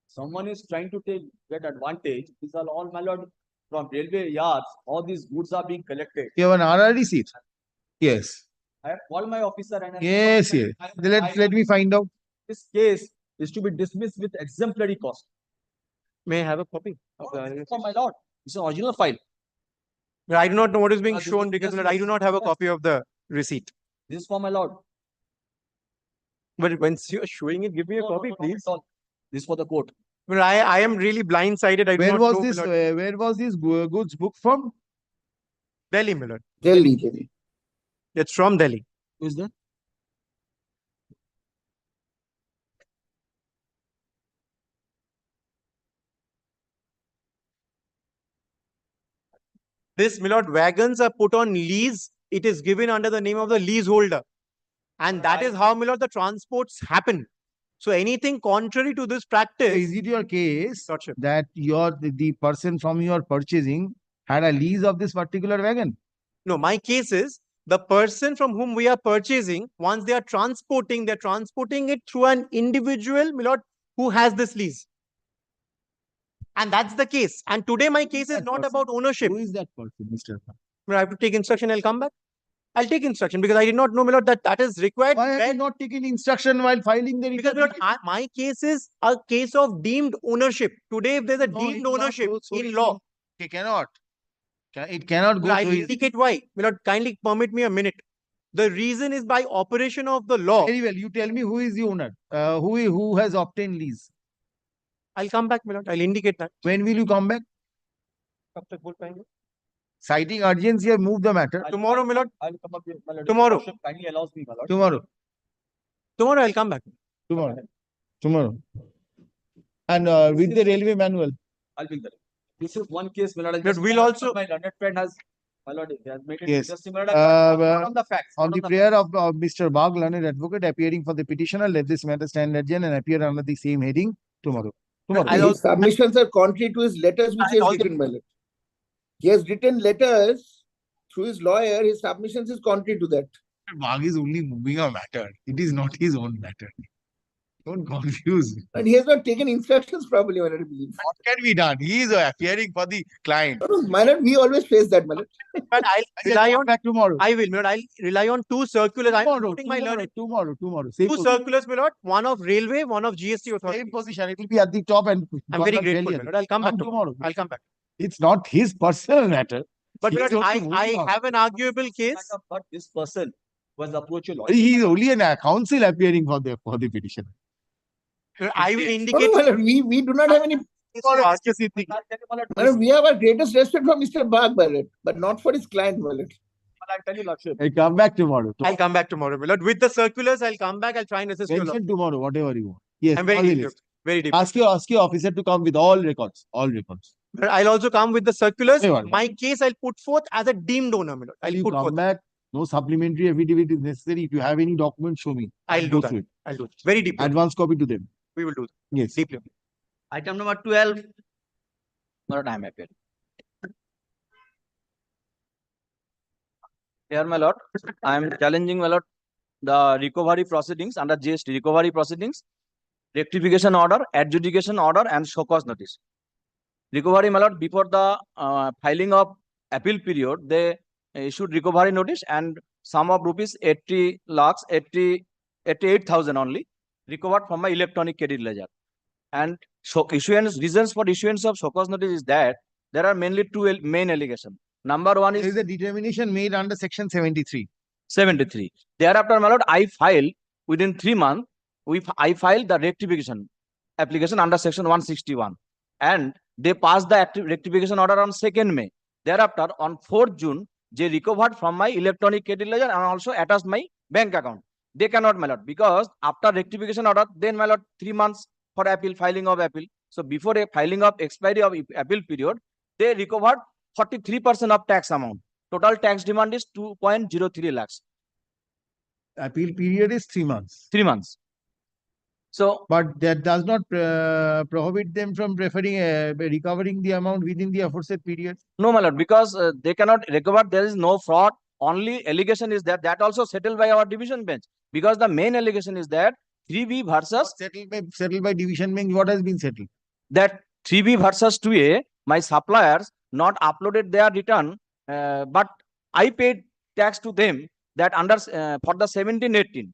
Someone is trying to get advantage. These are all, my lord, from railway yards, all these goods are being collected. You have an RR receipt? Yes. I have called my officer and I Yes, yes. Let me find out. this case is to be dismissed with exemplary cost. May I have a copy? Oh, my lord, it's an original file. I do not know what is being This shown is- because yes, I do yes, not have a yes. copy of the receipt. This is for my lord. But once you are showing it, give me a No, no, copy, no, no, please. it's all- This is for the court. But I am really blindsided. I do Where not was know, this? my lord. Where was this goods booked from? Delhi, my lord. Delhi. It's from Delhi. Who is that? This, my lord, wagons are put on lease. It is given under the name of the leaseholder. And that is how, my lord, the transports happen. So anything contrary to this practice. Is it your case Lordship. that the person from you are purchasing had a lease of this particular wagon? No, my case is the person from whom we are purchasing, once they are transporting, they're transporting it through an individual, my lord, who has this lease. And that's the case. And today my case is not about ownership. Who is that person, Mr. I have to take instruction, I'll come back. I'll take instruction because I did not know, my lord, that is required. Why have you not taken instruction while filing the Because, return? my lord, my case is a case of deemed ownership. Today, if there's a No, deemed it cannot ownership go so in easily. law, It cannot. It cannot go I'll so easily. indicate why. My lord, kindly permit me a minute. The reason is by operation of the law. Very well. You tell me who is the owner, who has obtained lease. I'll come back, my lord. I'll indicate that. When will you come back? कब तक बोल पाएंगे? Citing urgency, have moved the matter. Tomorrow, my lord. I'll come up here, my lord. Tomorrow. Lordship kindly allows me, my lord. Tomorrow. Tomorrow, I'll come back. Tomorrow. And with the railway manual. I'll bring that. This is one case, my lord. I'll But just- we'll also- My learned friend has, my lord, he has made it Yes. interesting, my lord. Not on the facts. On not the prayer of Mr. Bagh, learned advocate appearing for the petitioner, let this matter stand adjourned and appear under the same heading tomorrow. His submissions are contrary to his letters which he has written, my lord. He has written letters through his lawyer. His submissions is contrary to that. Bagh is only moving a matter. It is not his own matter. Don't confuse. And he has not taken instructions properly, my lord, I believe. What can be done? He is appearing for the client. My lord, we always face that, my lord. But I'll Rely rely on. back tomorrow. I will, my lord. I'll rely on two circulars. I'm putting my learned. Tomorrow. Two circulars, my lord. One of railway, one of GST authority. Same position. It will be at the top and. I'm very grateful, my lord. I'll come back tomorrow. I'll come back. It's not his personal matter. But He my is lord, only moving I on. have an arguable case. But this person was approached your lord. He is only an counsel appearing for the petition. I will No, indicate. my lord, we do not have any. My lord, we have our greatest respect for Mr. Bagh, my lord, but not for his client, my lord. I'll tell you, lordship. I come back tomorrow. I'll come back tomorrow, my lord. With the circulars, I'll come back. I'll try and assist you. Mention tomorrow, whatever you want. Yes, I'm very on the deep. list. Very deep. Ask your officer to come with all records. All records. But I'll also come with the circulars. Hey, what? My case, I'll put forth as a deemed owner, my lord. I'll You put come forth. back. No supplementary affidavit is necessary. If you have any document, show me. I'll go do that. through it. I'll do it. Very deep. Advance copy to them. We will do that. Yes. Deeply. Item number 12. My lord, I am appearing. Here, my lord, I am challenging, my lord, the recovery proceedings under GST recovery proceedings, rectification order, adjudication order, and show cause notice. Recovery, my lord, before the filing of appeal period, they issued recovery notice and sum of rupees 88,000 only recovered from my electronic credit ledger. And reasons for issuance of show cause notice is that there are mainly two main allegations. Number one There is is a determination made under section 73. 73. Thereafter, my lord, I filed within 3 months. I filed the rectification application under section 161, and they passed the rectification order on 2nd May. Thereafter, on 4th June, they recovered from my electronic credit ledger and also attached my bank account. They cannot, my lord, because after rectification order, then, my lord, 3 months for appeal, filing of appeal. So before a filing of expiry of appeal period, they recovered 43% of tax amount. Total tax demand is 2.03 lakhs. Appeal period is 3 months. 3 months. So, but that does not prohibit them from recovering the amount within the aforesaid period. No, my lord, because they cannot recover. There is no fraud. Only allegation is that also settled by our division bench, because the main allegation is that 3B versus settled by division bench. What has been settled? That 3B versus 2A, my suppliers not uploaded their return, but I paid tax to them that under for the 17-18.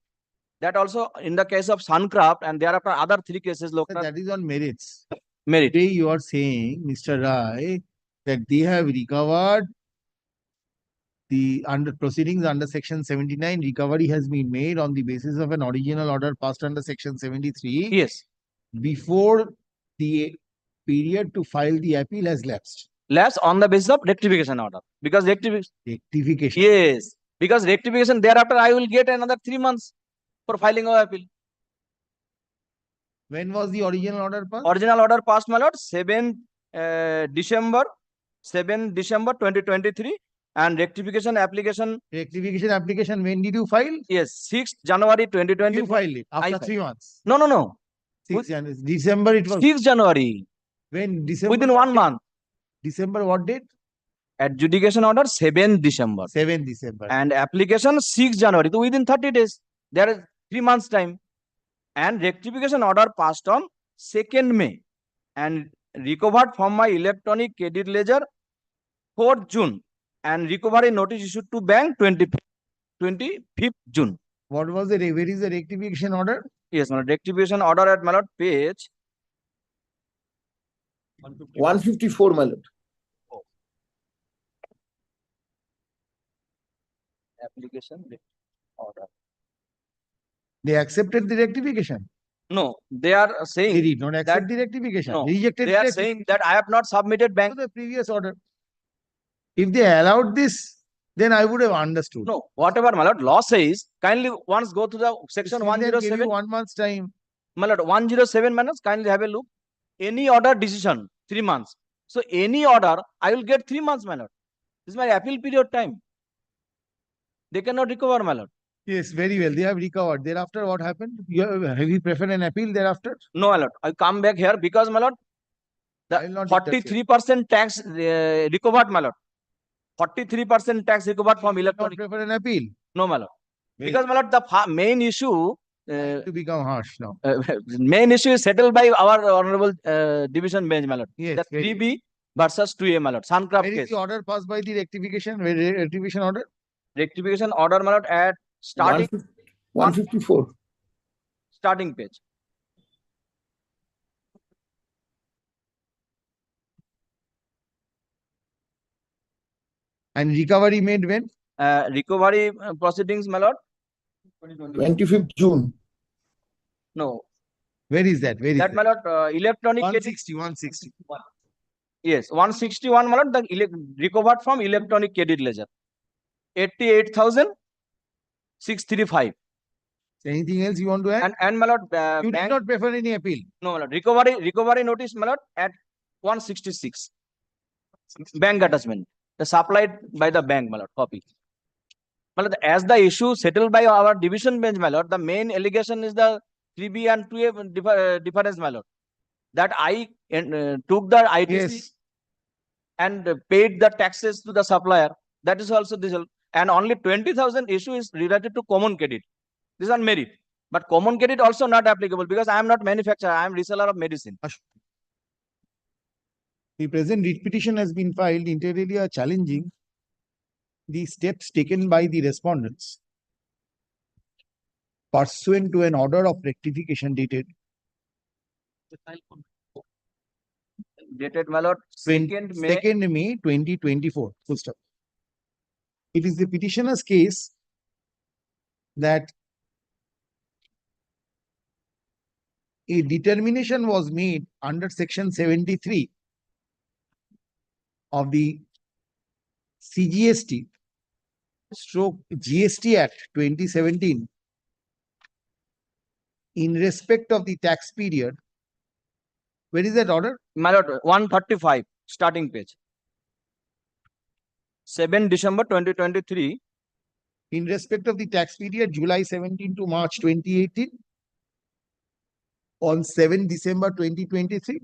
That also in the case of Suncraft, and thereafter other 3 cases. That is on merits. Merit. Today you are saying, Mr. Rai, that they have recovered the under proceedings under section 79, recovery has been made on the basis of an original order passed under section 73. Yes. Before the period to file the appeal has lapsed. Lapse on the basis of rectification order. Because rectification. Yes. Because rectification, thereafter I will get another 3 months for filing of appeal. When was the original order passed? Original order passed, my lord, 7 December 2023, and rectification application. Rectification application, when did you file? Yes, 6th January 2020. You filed it after 3 months. No. 6 January. December it was. 6 January. When December? Within 1 month. December what date? Adjudication order 7 December. 7 December. And application 6 January. So within 30 days. There is 3 months time. And rectification order passed on 2nd May. And recovered from my electronic credit ledger 4th June. And recovery notice issued to bank 25th June. What was the, where is the rectification order? Yes, my lord, rectification order at my lord page 154, my lord. Application order. They accepted the rectification. No, they are saying they did not accept the rectification. No, Rejected. They are saying that I have not submitted bank. The previous order. If they allowed this, then I would have understood. No, whatever, my lord, law says, kindly once go to the section Still 107. give you 1 month's time. My lord, 107 minutes, kindly have a look. Any order decision, 3 months. So any order, I will get 3 months, my lord. This is my appeal period time. They cannot recover, my lord. Yes, very well. They have recovered. Thereafter, what happened? Have you preferred an appeal thereafter? No, my lord. I come back here because, my lord, the 43% tax recovered, my lord. 43% tax recovered from electronic. Prefer an appeal? No, my lord. Because, my lord, the main issue to become harsh now. Main issue is settled by our honorable division bench, my lord. Yes, That's 3B versus 2A, my lord. Suncraft case. Where is the order passed by the rectification? Where rectification order? Rectification order, my lord, at starting 154. Starting page. And recovery made when? Recovery proceedings, my lord. 25th June. No. Where is that? Where is that? My lord, electronic. 160. Yes, 161, my lord, the recovered from electronic credit ledger. 88,635. Anything else you want to add? And my lord, you did not prefer any appeal. No, my lord. Recovery notice, my lord, at 166. Bank attachment. The supplied by the bank, my lord, copy. My lord, as the issue settled by our division bench, my lord, the main allegation is the 3B and 2A difference, my lord. That I took the ITC and paid the taxes to the supplier. That is also this. And only 20,000 issue is related to common credit. This is on merit. But common credit also not applicable because I am not manufacturer. I am reseller of medicine. The present writ petition has been filed inter alia challenging the steps taken by the respondents pursuant to an order of rectification dated my lord, 2nd May 2024. Full stop. It is the petitioner's case that a determination was made under section 73 of the CGST stroke GST Act 2017 in respect of the tax period. Where is that order? My lord, 135, starting page. 7 December 2023. In respect of the tax period, July 17 to March 2018. On 7 December 2023.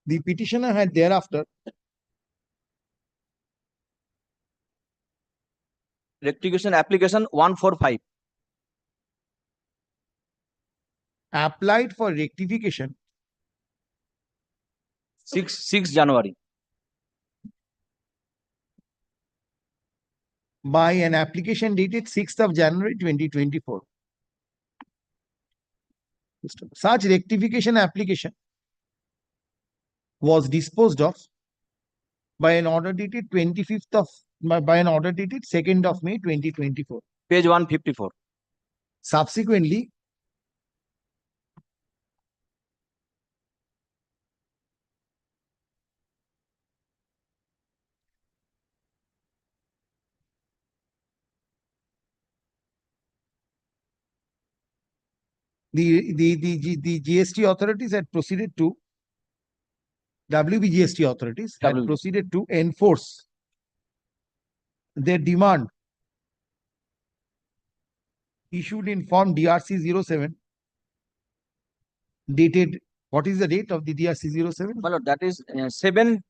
The petitioner had thereafter rectification application 145. Applied for rectification 6 January. By an application dated 6th of January 2024. Such rectification application was disposed of by an order dated 25th of by an order dated 2nd of May 2024. Page 154. Subsequently, the GST authorities had proceeded to WBGST authorities had WBGST. proceeded to enforce their demand issued in form DRC 07 dated, what is the date of the DRC 07? My lord, that is 7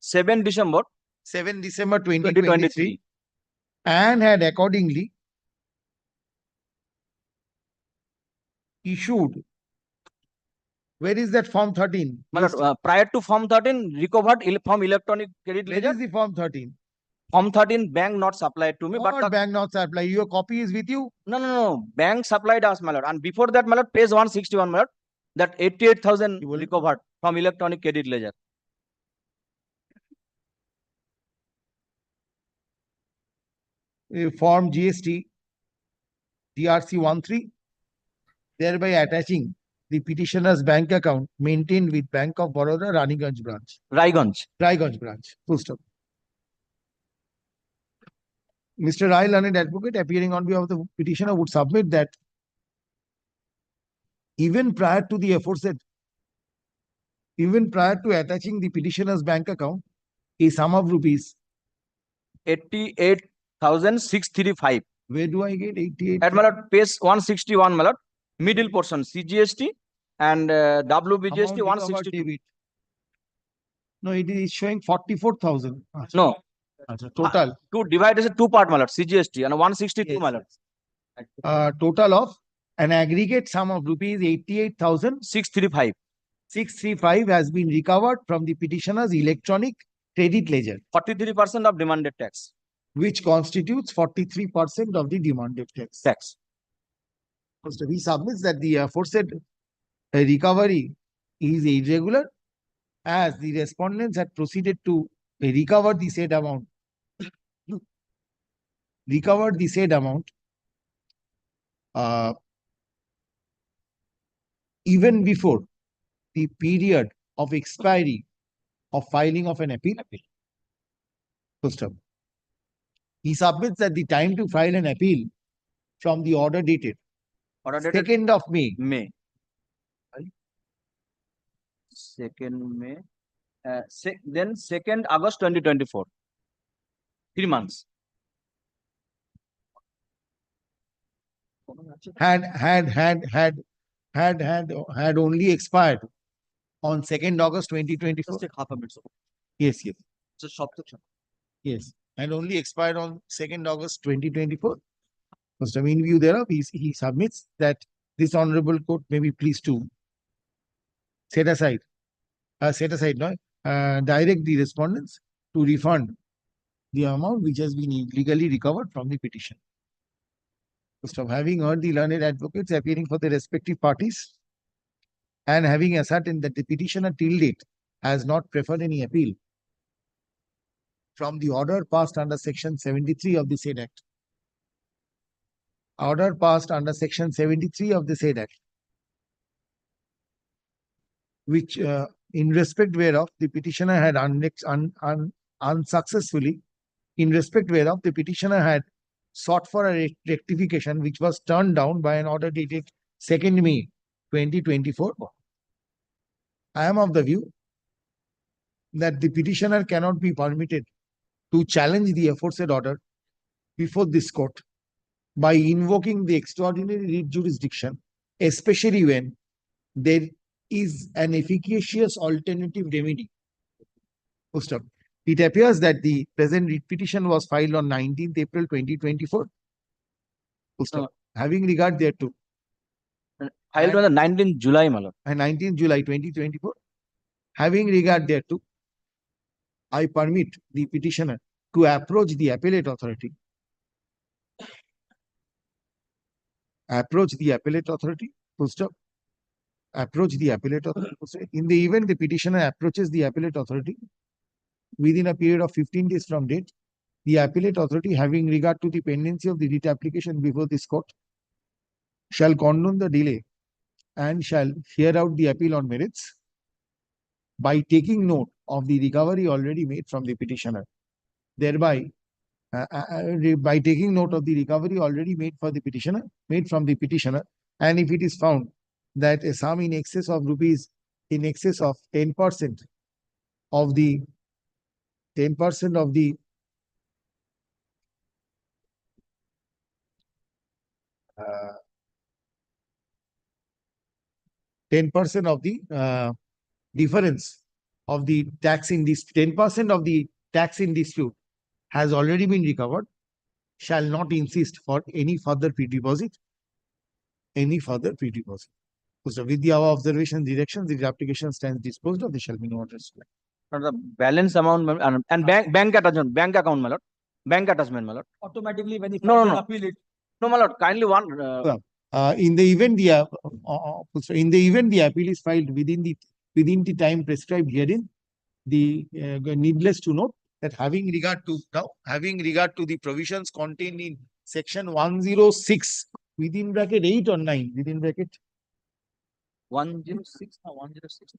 December 7 December 2023 2023. and had accordingly issued. Where is that form 13? My lord, prior to form 13, recovered from electronic credit Where ledger. is the form 13? Form 13, bank not supplied to me, but Not bank not supply. Your copy is with you? no. Bank supplied us, my lord. And before that, my lord, page 161, my lord, that 88,000 recovered from electronic credit ledger. Form GST DRC 13, thereby attaching the petitioner's bank account maintained with Bank of Baroda, Raniganj branch. Raiganj branch. Full stop. Mr. Rai, learned advocate, appearing on behalf of the petitioner, would submit that even prior to the aforesaid, even prior to attaching the petitioner's bank account, a sum of rupees 88,635. Where do I get 88? At my lord, page 161, my lord, middle portion, CGST and WBGST Amount recovered 162. debit. No, it is showing 44,000. No. Total. To divide as a two part, my lord, CGST and 162, my lord. Total of an aggregate sum of rupees 88,635. 635 has been recovered from the petitioner's electronic credit ledger, 43% of demanded tax. which constitutes 43% of the demanded tax. So he submits that the aforesaid recovery is irregular, as the respondents had proceeded to recover the said amount. Recovered the said amount even before the period of expiry of filing of an appeal. First up, he submits that the time to file an appeal from the order dated 2nd of May. Right? 2nd May. Then 2nd August 2024. 3 months. Had only expired on 2nd August 2024. Just take half a minute. Yes. Just stop the. Yes. And only expired on 2nd August 2024. First, in view thereof, he submits that this honorable court may be pleased to direct the respondents to refund the amount which has been illegally recovered from the petition. First of having heard the learned advocates appearing for the respective parties and having ascertained that the petitioner till date has not preferred any appeal from the order passed under Section 73 of the said Act. Order passed under Section 73 of the said Act, which in respect whereof the petitioner had unsuccessfully, in respect whereof the petitioner had sought for a rectification which was turned down by an order dated 2nd May 2024. I am of the view that the petitioner cannot be permitted to challenge the aforesaid order before this court by invoking the extraordinary writ jurisdiction, especially when there is an efficacious alternative remedy. First up, it appears that the present writ petition was filed on 19th April 2024. First up, having regard thereto. Filed on the 19th July, my lord. And 19th July 2024. Having regard thereto, I permit the petitioner to approach the appellate authority. Approach the appellate authority. Full stop. Approach the appellate authority. Full stop. In the event the petitioner approaches the appellate authority within a period of 15 days from date, the appellate authority, having regard to the pendency of the writ application before this court, shall condone the delay and shall hear out the appeal on merits by taking note of the recovery already made from the petitioner. Thereby, by taking note of the recovery already made from the petitioner, and if it is found that a sum in excess of rupees, in excess of 10% of the 10% of the uh, 10% of the difference of the tax in this 10% of the tax in dispute has already been recovered, shall not insist for any further pre-deposit. So with the above observations, directions, the application stands disposed of. There shall be no address. The balance amount and bank attachment, bank account, my lord. Bank attachment, my lord. Automatically, when you No. appeal it. No, my lord. Kindly one. In the event the appeal is filed within the time prescribed herein, the needless to note that having regard to the provisions contained in section 106 within bracket 8 or 9 within bracket 106 or 106.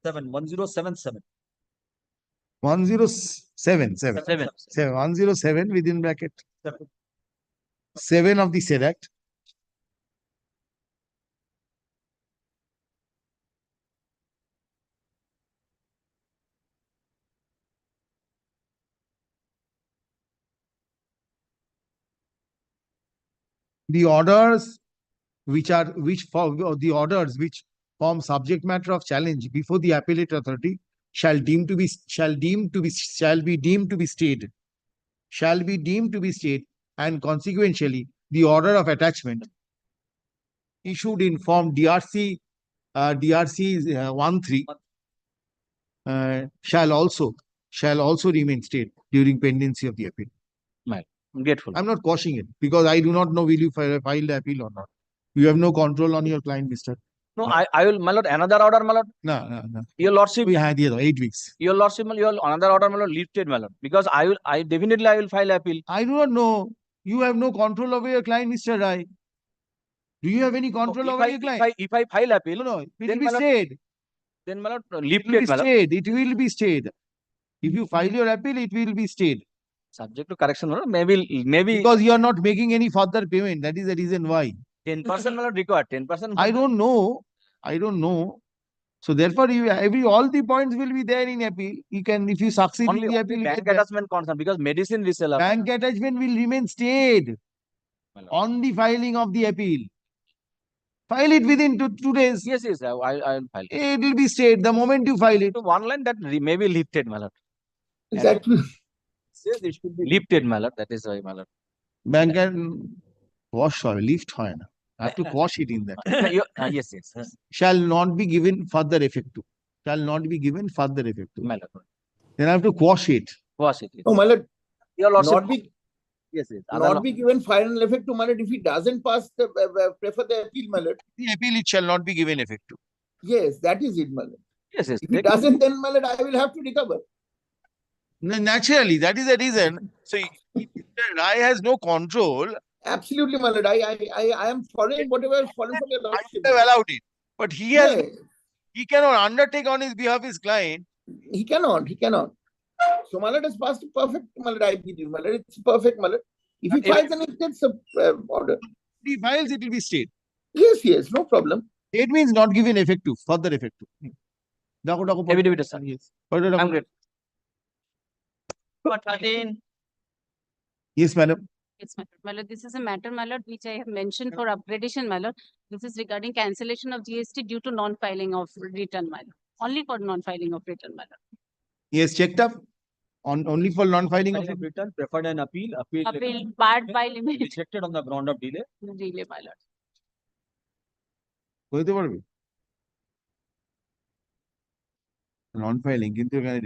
Seven 1077. 107 within bracket 7 of the said act. The orders which form subject matter of challenge before the appellate authority shall be deemed to be stayed, and consequentially the order of attachment issued in form DRC 13 shall also remain stayed during pendency of the appeal. I'm grateful. I'm not quashing it because I do not know will you file the appeal or not. You have no control on your client, mister. No, I will, my lord, another order, my lord. No. Your lordship. We had 8 weeks. Your lordship, your another order, my lord, lifted, my lord. Because I will file appeal. I do not know. You have no control over your client, Mr. Rai. Do you have any control over your client? If I file appeal, No. It will be stayed. Then, my lord, lifted, my lord. It will be stayed. If you file your appeal, it will be stayed. Subject to correction, my lord. Maybe. Because you are not making any further payment. That is the reason why. 10%, my lord, required. 10%. I don't know. So therefore, all the points will be there in appeal. You can, if you succeed in the appeal, bank attachment concern because medicine reseller. Bank attachment will remain stayed on the filing of the appeal. File it within 2 days. Yes, I'll file. It will be stayed the moment you file it. So one line that may be lifted, my lord. Exactly. It should be lifted, my lord. That is why, my lord. Bank and wash or lift hoy na. I have to quash it in that. Yes. Shall not be given further effect to. My lord. Then I have to quash it. Quash it. No, my lord. Your lordship. Not be given final effect to, my lord. If he doesn't pass prefer the appeal, my lord. The appeal, it shall not be given effect to. Yes, that is it, my lord. Yes. If he doesn't, then, my lord, I will have to recover. Naturally, that is the reason. So, Rai has no control. Absolutely, my lord. I am following whatever is following from your lordship. I would have allowed it. But he cannot undertake on his behalf his client. He cannot. So, my lord has passed perfect, my lord, I believe, my lord. It's perfect, my lord. If he files, then it gets a order. If he files, it will be stayed. Yes, no problem. It means not given effect to, further effect to. Evidence, sir. Yes. I'm great. Yes, madam. Yes, my lord. This is a matter, my lord, which I have mentioned for upgradation, my lord. This is regarding cancellation of GST due to non-filing of return, my lord. Only for non-filing of return, my lord. Yes, checked up. On only for non-filing of Filing of return, preferred an appeal, Appeal barred by limit. rejected on the ground of delay. Delay, my lord. হইতে পারবে non-filing কিন্তু এখানে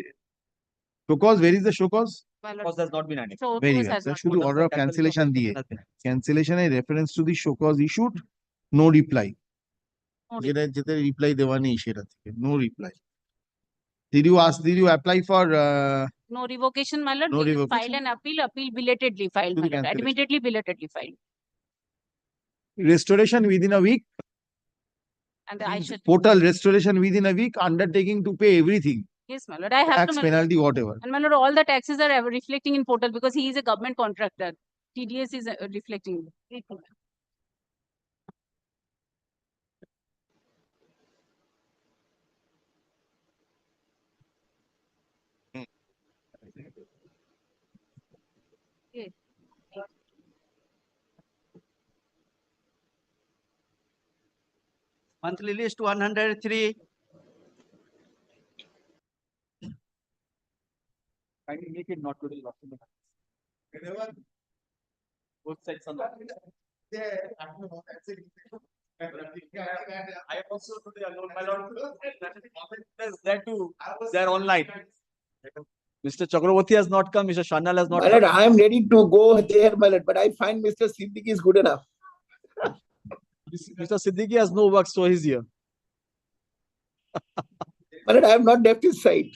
show cause, where is the show cause? My lord. Because has not been annexed. So Very cause well. has Sir, not শুধু been- order of cancellation দিয়ে has been annexed. cancellation A reference to the show cause issued, no reply. No যেটা reply দেওয়া নেই সেটা থেকে no reply. Did you apply for No revocation, my lord. No We will revocation. file an appeal belatedly filed, To my the lord. cancellation. Admittedly belatedly filed. restoration within a week? And I should, Portal restoration within a week, undertaking to pay everything, yes, my lord, I have tax, to, my lord. penalty, whatever. And my lord, all the taxes are ever reflecting in portal because he is a government contractor. TDS is reflecting. Yes. Monthly list 103. Kindly make it not today, Lord. Both sides are not. I am also today alone, my lord. That too, they are online. Mr. Chakraborty has not come, Mr. Shanal has not My lord, come. I am ready to go there, my lord, but I find Mr. Siddiqui is good enough. Mr. Siddiqui has no work, so he's here. My lord, I have not left his side.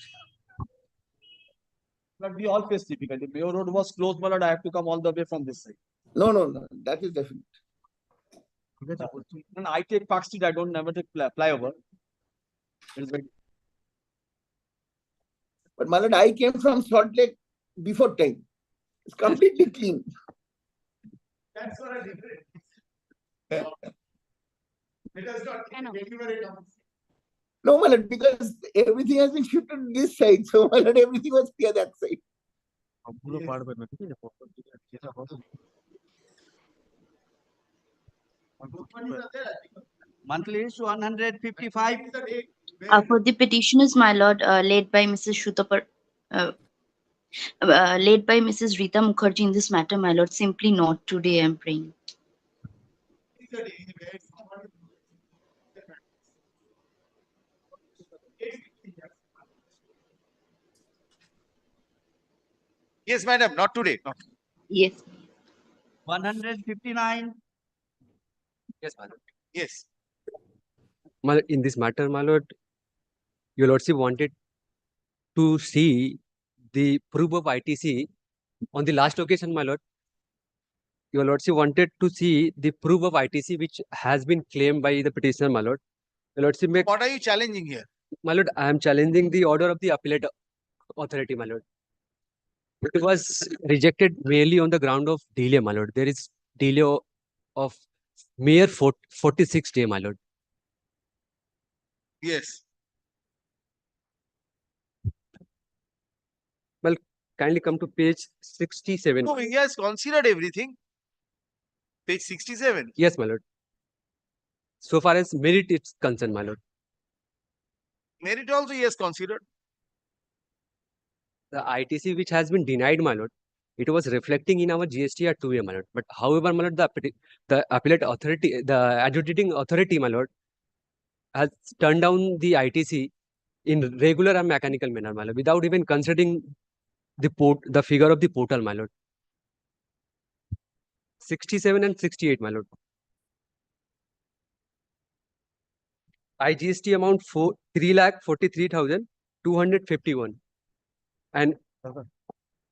But we all face difficulty. Mayor Road was closed, my lord. I have to come all the way from this side. No, that is definite. And I take Park Street, I don't never take flyover. It is very But my lord, I came from Salt Lake before time. It's completely clean. That's what I did. It does not I know. No, my lord, because everything has been shifted to this side. So, my lord, everything was clear that side. Monthly list 155. For the petitioners, my lord, led by Mrs. Led by Mrs. Rita Mukherjee in this matter, my lord, simply not today, I am praying. Yes, madam, not today. Yes. 159. Yes, my lord. Yes. In this matter, my lord, your lordship wanted to see the proof of ITC on the last occasion, my lord. Your lordship wanted to see the proof of ITC which has been claimed by the petitioner, my lord. Your lordship make, What are you challenging here? my lord, I am challenging the order of the appellate authority, my lord. It was rejected merely on the ground of delay, my lord. There is delay of mere 46 days, my lord. Yes. Well, kindly come to page 67. No, he has considered everything. Page 67. Yes, my lord. So far as merit is concerned, my lord. Merit also he has considered. The ITC which has been denied, my lord, it was reflecting in our GST at 2A, my lord. But however, my lord, the appellate authority, the adjudicating authority, my lord, has turned down the ITC in regular and mechanical manner, my lord, without even considering the figure of the portal, my lord. 67 and 68, my lord. IGST amount 3,43,251 and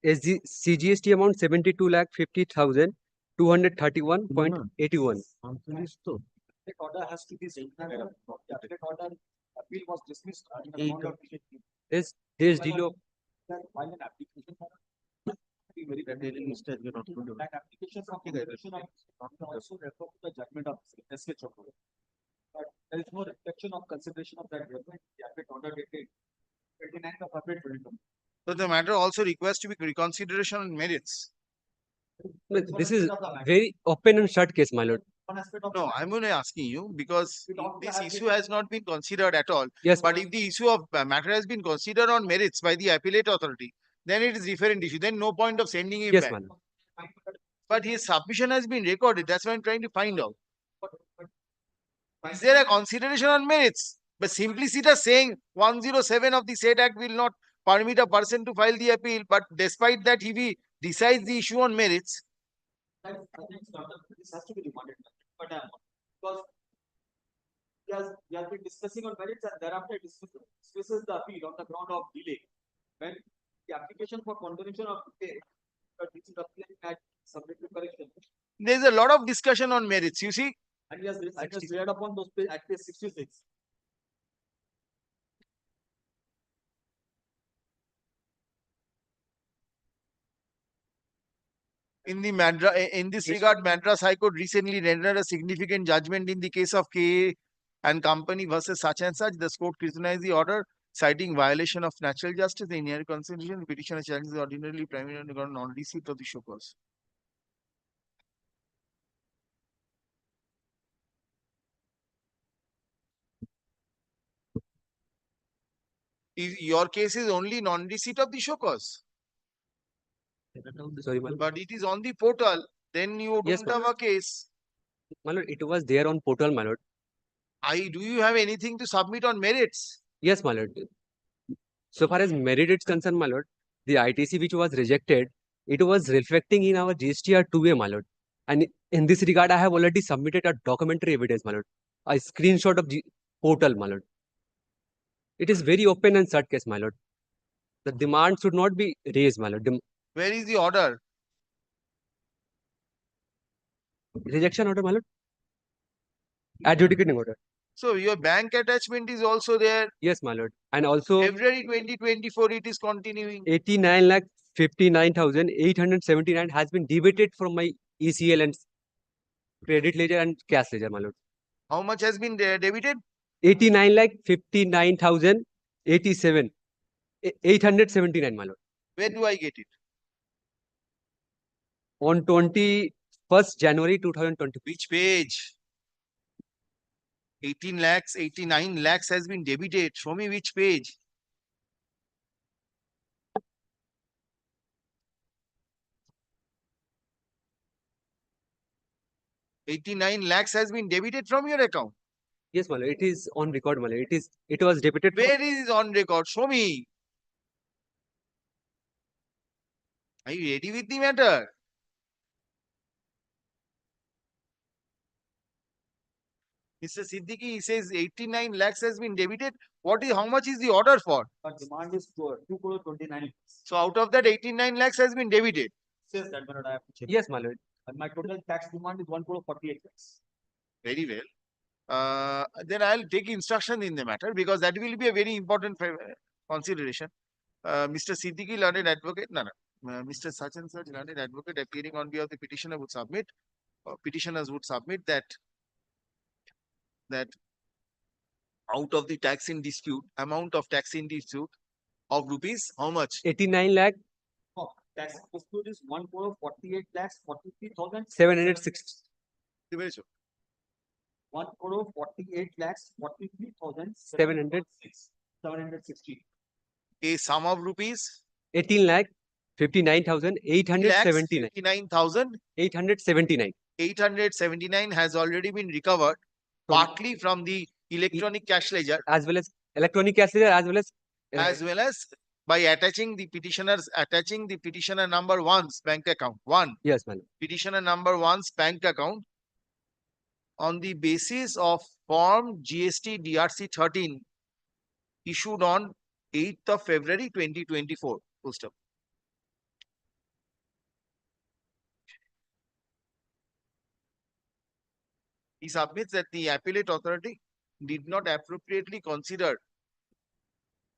CGST amount 72,50,231.81. The order has to be sent. The appellate order appeal was dismissed. On the ground of delay. There's delay of File an application. Be very that application from computation of also refer to the judgment of SK Chokra. But there is no reflection of consideration of that judgment. The appellate order dated 29th of April 2022. So the matter also requires to be reconsideration on merits. this is very open and shut case, my lord. No, I'm only asking you because this issue has not been considered at all. Yes, But if the issue of matter has been considered on merits by the appellate authority, then it is different issue. Then no point of sending him Yes, back. my lord. But his submission has been recorded. That's what I'm trying to find out. Is there a consideration on merits? But simplicity saying 107 of the said act will not permit a person to file the appeal, but despite that, if he decides the issue on merits, This has to be remanded, but because he has been discussing on merits and thereafter dismisses the appeal on the ground of delay. When the application for condonation of delay, which is appealing at subject to correction, there's a lot of discussion on merits, you see. and he has read upon those at page 66. In this regard, Madras High Court recently rendered a significant judgment in the case of K and Company versus such and such. The court criticized the order, citing violation of natural justice. The inherent constitution, the petitioner challenges ordinarily primarily on non-receipt of the show cause. Your case is only non-receipt of the show cause. Sorry, my lord. But it is on the portal, then you Yes, don't have a case. My lord, it was there on portal, my lord. Do you have anything to submit on merits? Yes, my lord. So far as merit is concerned, my lord, the ITC which was rejected, it was reflecting in our GSTR 2A, my lord. And in this regard, I have already submitted a documentary evidence, my lord. A screenshot of portal, my lord. It is very open and shut case, my lord. The demand should not be raised, my lord. Where is the order? Rejection order, my lord. Adjudicating order. So your bank attachment is also there. Yes, my lord. And also February 2024, it is continuing. 89,59,879 has been debited from my ECL and credit ledger and cash ledger, my lord. How much has been debited? 89,59,087. 879, my lord. Where do I get it? On 21st January 2020. Which page? 18 lakhs, 89 lakhs has been debited. Show me which page. $89 lakhs has been debited from your account. Yes, my lord. It is on record, my lord. It was debited. Where is it on record? Show me. Are you ready with the matter? Mr. Siddiqui, he says 89 lakhs has been debited. How much is the order for? But demand is 2 crore 29. So out of that 89 lakhs has been debited. Says that, but I have to check. Yes, my lord. And my total tax demand is 1 crore 48 lakhs. Very well. Then I'll take instruction in the matter because that will be a very important consideration. Mr. Siddiqui, learned advocate, Mr. Such and such learned advocate appearing on behalf of the petitioner would submit, petitioners would submit that out of the tax in dispute, amount of tax in dispute of rupees, how much? 89 lakh. Oh, tax dispute is 1 crore 48 lakhs 43,000. 760. 1 crore 48 lakhs 43,000. 760. A sum of rupees? 18 lakh 59,879. 59,879. 879 has already been recovered, partly from the electronic cash ledger, as well as electronic cash ledger, as well as by attaching the petitioner number 1's bank account. Yes, ma'am. Petitioner number 1's bank account on the basis of form GST DRC 13 issued on 8th of February 2024. Full stop. He submits that the appellate authority did not appropriately consider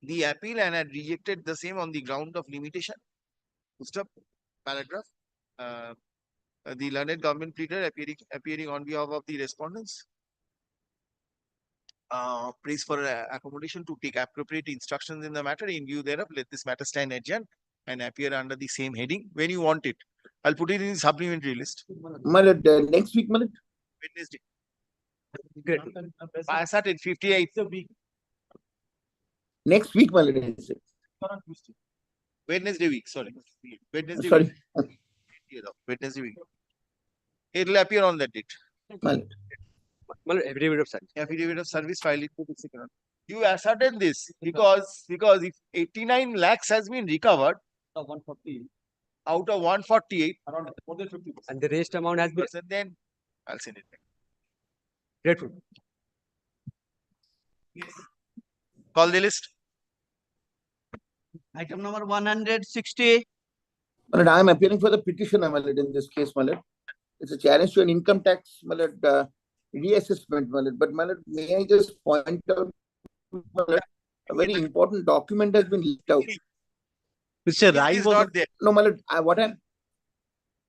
the appeal and had rejected the same on the ground of limitation. Full stop. Paragraph. The learned government pleader appearing on behalf of the respondents prays for accommodation to take appropriate instructions in the matter. In view thereof, let this matter stand adjourned and appear under the same heading when you want it. I'll put it in the supplementary list. Next week, Wednesday. Great. I started 58. Next week, Wednesday week, sorry. Wednesday Sorry. week. Wednesday week. It will appear on that date. My lord. Affidavit of service. Affidavit of service filed to the second. You ascertain this because if 89 lakhs has been recovered 140 out of 148, around more than 50%. And the rest amount has been then I'll send it back. grateful. Call the list. Item number 160. My lord, I am appearing for the petitioner, my lord, in this case, my lord. It's a challenge to an income tax, my lord, reassessment, my lord. But my lord, may I just point out, my lord, a very important document has been left out. Mr. Rai Is was not there. No, my lord,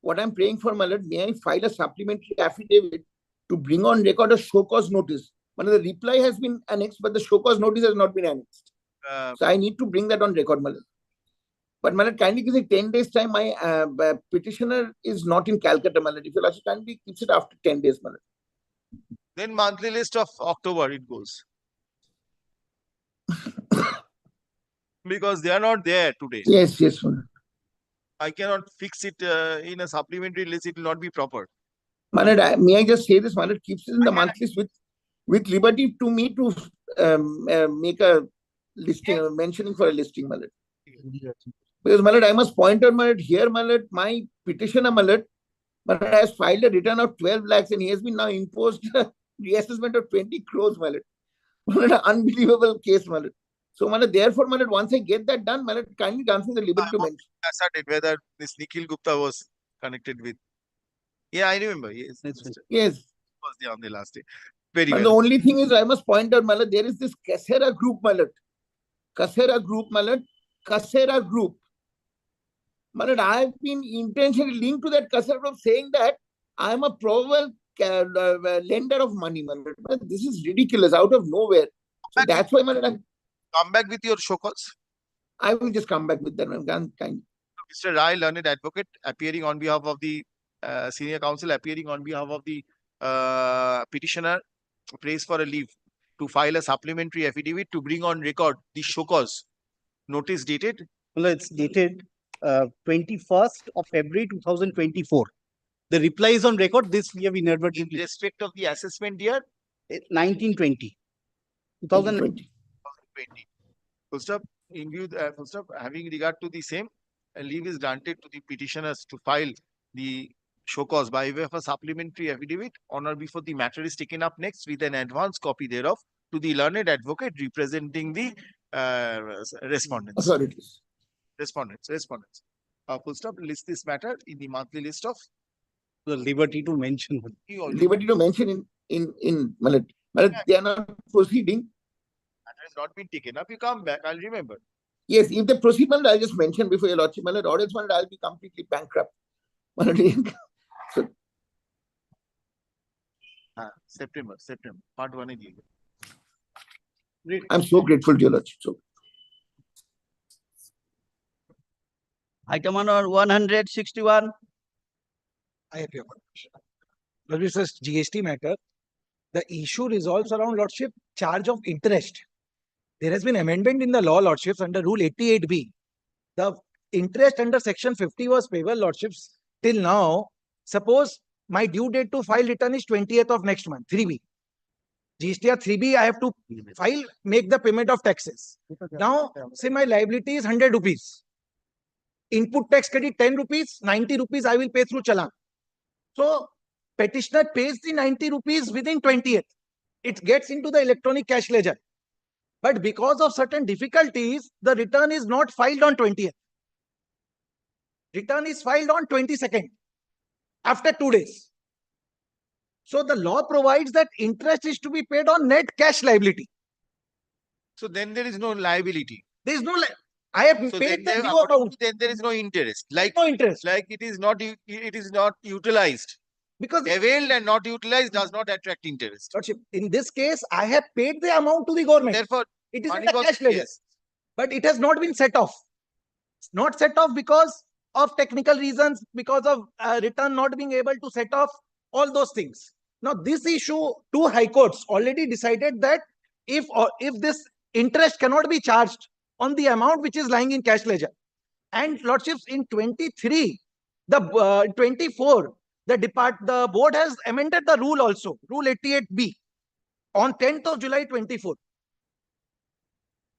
what I'm praying for, my lord, may I file a supplementary affidavit to bring on record a show cause notice. My lord, the reply has been annexed, but the show cause notice has not been annexed. So I need to bring that on record, my lord. But my lord, kindly give me 10 days time. My petitioner is not in Calcutta, my lord. If you'll actually kindly keep it after 10 days, my lord. Then monthly list of October it goes. Because they are not there today. Yes, yes, my lord. I cannot fix it in a supplementary list. It will not be proper. My lord, may I just say this, my lord, keeps it in the month list with liberty to me to make a listing, mentioning for a listing, my lord. Because, my lord, I must point out, my lord, here, my lord, my petitioner, my lord, has filed a return of 12 lakhs and he has been now imposed a reassessment of 20 crores, my lord. My lord, unbelievable case, my lord. So, my lord, therefore, my lord, once I get that done, my lord, kindly grant me the liberty to mention. Ascertain whether this Nikhil Gupta was connected with. Yeah, I remember. Yes. Yes. Was there on the last day. Very But well. the only thing is, I must point out, my lord, there is this Kasera group, my lord. Kasera group, my lord. Kasera group. My lord, I have been intentionally linked to that Kasera group saying that I am a probable lender of money, my lord. But this is ridiculous, out of nowhere. So that's why, my lord, Come back with your show cause. I will just come back with that, my lord. Kindly. Mr. Rai, learned advocate, appearing on behalf of the senior counsel, appearing on behalf of the petitioner, prays for a leave to file a supplementary affidavit to bring on record the show cause notice dated. Well, it's dated 21st of February 2024. The reply is on record. This we have inadvertently. In respect of the assessment year, 1920. 2020. 2020. Full stop. In view, full stop. Having regard to the same, a leave is granted to the petitioners to file the show cause by way of a supplementary affidavit on or before the matter is taken up next with an advance copy thereof to the learned advocate representing the respondents. Authorities. Respondents. Full stop. List this matter in the monthly list of The liberty to mention. Liberty to mention in my lord. My lord, they are not proceeding. Matter has not been taken up. You come back. I'll remember. Yes, if they proceed, my lord, I'll just mention before your lordship, my lord, or else, my lord, I'll be completely bankrupt. My lord, so, September. Part 1 is I'm so grateful to your lordship. So, Item number 161. I have your question. Lordship, this is GST matter. The issue resolves around Lordship charge of interest. There has been amendment in the law, Lordships, under Rule 88B. The interest under Section 50 was payable, Lordships, till now. Suppose my due date to file return is 20th of next month, 3B. GSTR 3B, I have to file, make the payment of taxes. Now, say my liability is 100 rupees. Input tax credit 10 rupees, 90 rupees I will pay through challan. So, petitioner pays the 90 rupees within 20th. It gets into the electronic cash ledger. But because of certain difficulties, the return is not filed on 20th. Return is filed on 22nd, after 2 days. So the law provides that interest is to be paid on net cash liability. So then there is no liability. There is no I have So paid then the due account. Then there is no interest. Like no interest. Like it is not utilized. Because availed and not utilized does not attract interest. Lordship, in this case, I have paid the amount to the government. Therefore, it is in money the was- cash ledger. yes. But it has not been set off. It's not set off because of technical reasons, because of return not being able to set off, all those things. Now, this issue, 2 high courts already decided that if this interest cannot be charged on the amount which is lying in cash ledger, And lordships, in 23, the 24, the board has amended the rule also, Rule 88B, on 10th of July 24.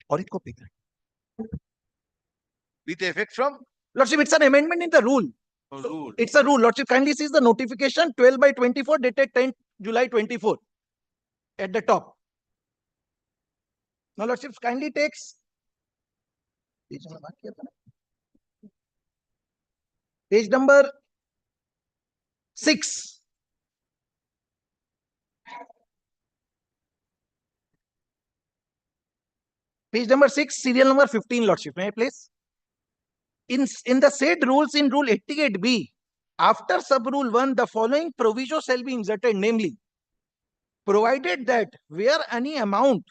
Audit copy. With effect from? Lordship, it's an amendment in the rule. Rule. It's a rule. Lordship, kindly sees the notification 12/24 dated 10th July 24 at the top. Now, Lordship, kindly takes page number 6. Page number 6, serial number 15, Lordship. May I please? In the said rules in Rule 88B, after sub-rule 1, the following proviso shall be inserted, namely, provided that where any amount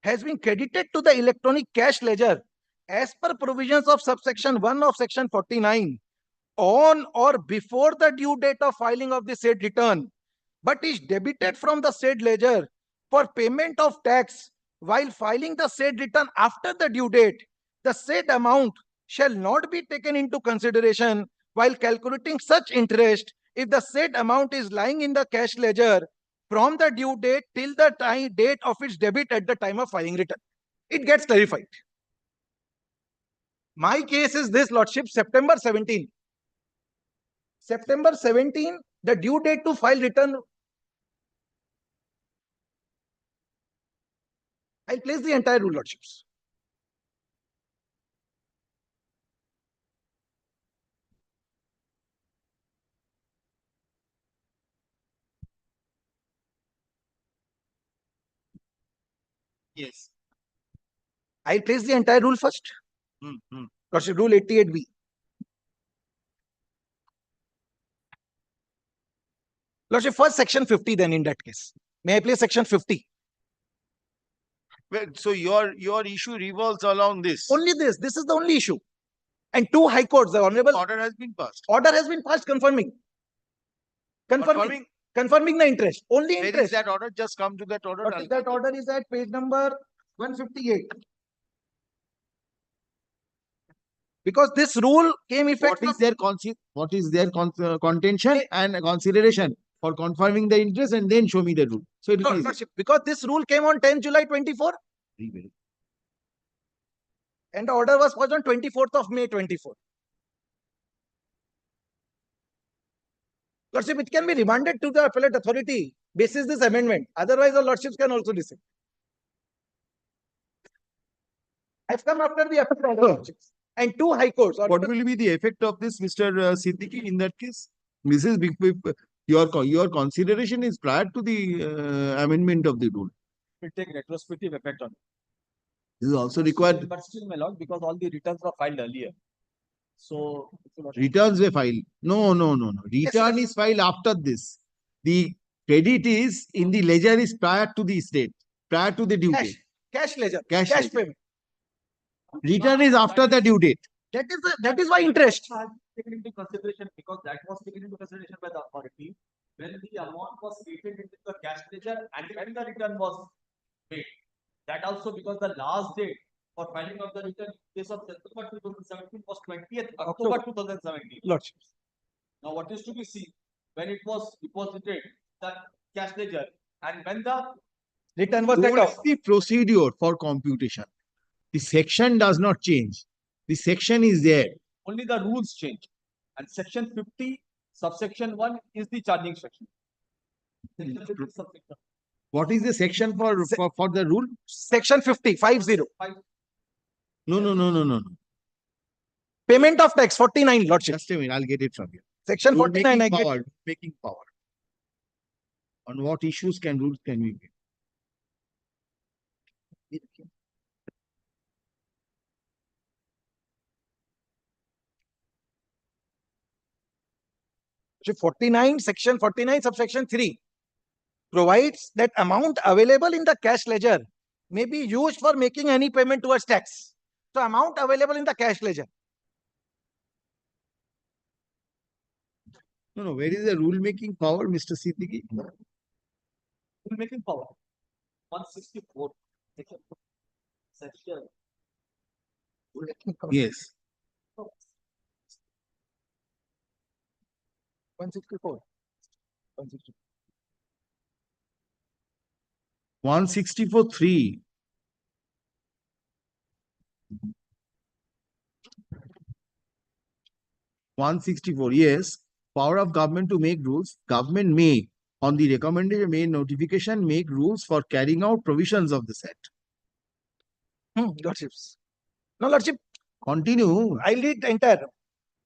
has been credited to the electronic cash ledger as per provisions of subsection 1 of section 49 on or before the due date of filing of the said return, but is debited from the said ledger for payment of tax while filing the said return after the due date, the said amount shall not be taken into consideration while calculating such interest if the said amount is lying in the cash ledger from the due date till the date of its debit at the time of filing return. It gets clarified. My case is this, Lordship, September 17. September 17, the due date to file return. I'll place the entire rule, Lordships. Yes. I'll place the entire rule first. Lordship, Rule 88B. Lordship, first section 50 then in that case. May I place section 50? Well, so your issue revolves around this. Only this. This is the only issue. And two high courts, the honorable Order has been passed. order has been passed confirming the interest. Only Where interest. is that order? Just come to that order. Lordship, that order is at page number 158. Because this rule came effect. What is their contention and consideration for confirming the interest, and then show me the rule. So it No, is Lordship, because this rule came on 10 July 24 and the order was passed on 24th of May 24. Lordship, it can be remanded to the appellate authority basis this amendment. Otherwise, the Lordships can also decide. I've come after the appellate Lordships and two high courts. What will be the effect of this, Mr. Siddiqui, in that case? This is your consideration is prior to the amendment of the rule. Will take retrospective effect on it. This is also required. But still, my lord, because all the returns were filed earlier. So Returns were filed. No. Return is filed after this. The credit is in the ledger is prior to the state, prior to the due date. Cash ledger. Cash Cash ledger. payment. Return is after the due date. That is why interest. taken into consideration because that was taken into consideration by the authority when the amount was stated into the cash ledger and when the return was paid. That also because the last date for filing of the return in case of September 2017 was 20th October 2017. Lordship. Now what is to be seen when it was deposited the cash ledger and when the return was What set off. is the procedure for computation? The section does not change. The section is there. only the rules change. And section 50 subsection 1 is the charging section. Section 50 subsection. What is the section for the rule? Section 50, 50. No. Payment of tax, 49, Lordship. Just a minute, I'll get it from you. Section Rule 49, I making get. power, making power. On what issues rules can we make? Section 49, subsection 3 provides that amount available in the cash ledger may be used for making any payment towards tax. So amount available in the cash ledger. No. Where is the rule making power, Mr. Siddiqui? Rule making power 164 section. Yes. $164. 164.3. $164, yes. Power of government to make rules. Government may, on the recommended may notification, make rules for carrying out provisions of this act. Lordships. No, Lordship. Continue. I'll read the entire.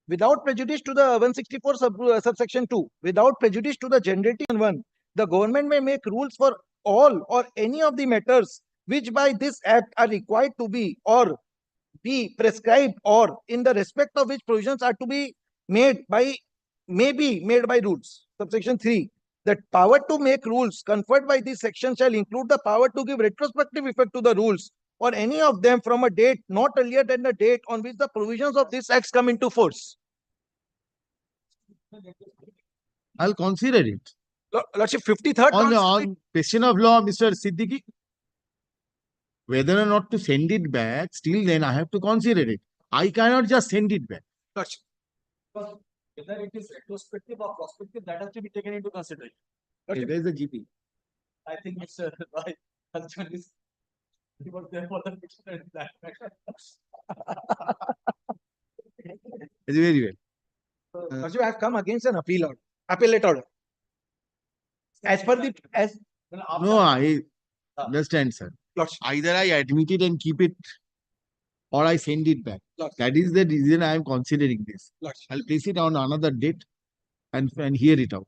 Without prejudice to the 164 subsection 2, without prejudice to the generating 1, the government may make rules for all or any of the matters which by this act are required to be or be prescribed or in the respect of which provisions are to be made by may be made by rules. Subsection 3. That power to make rules conferred by this section shall include the power to give retrospective effect to the rules or any of them from a date not earlier than the date on which the provisions of this acts come into force. I'll consider it. Lordship, 53rd on question of law, Mr. Siddiqui, whether or not to send it back, still then I have to consider it. I cannot just send it back. Lordship. Whether it is retrospective or prospective, that has to be taken into consideration. Okay, there is a GP. I think Mr. Roy husband is he was there for the picture in that matter. It's very well. Lordship, I have come against an appellate order. As per the No, I understand, sir. Either I admit it and keep it, or I send it back. That is the reason I am considering this. I'll place it on another date and hear it out.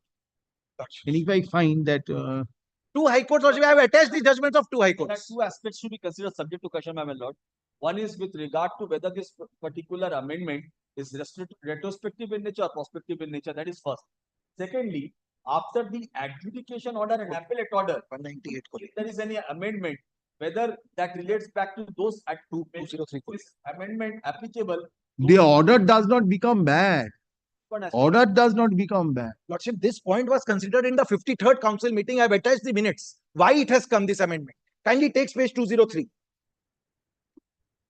And if I find that two high courts, Lordship, I have attached the judgments of two high There are courts. two aspects to be considered subject to question, my lord. One is with regard to whether this particular amendment is retrospective in nature or prospective in nature. That is first. Secondly, after the adjudication order and appellate order, 198. if there is any amendment, whether that relates back to those at 203, this amendment applicable. the order does not become bad. Order does not become bad. Lordship, this point was considered in the 53rd council meeting. I have attached the minutes. Why it has come, this amendment? Kindly take page 203.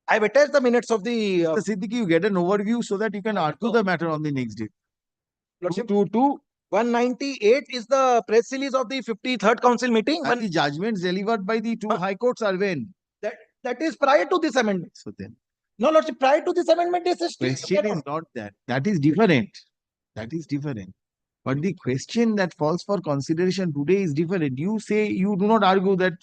I have attached the minutes of the... Siddiqui, you get an overview so that you can argue the matter on the next day. Lordship, 198 is the press release of the 53rd council meeting. And the judgments delivered by the two high courts are when? That is prior to this amendment. So then, no, Lordship, prior to this amendment, this is question is not that. That is different. That is different. But the question that falls for consideration today is different. You say you do not argue that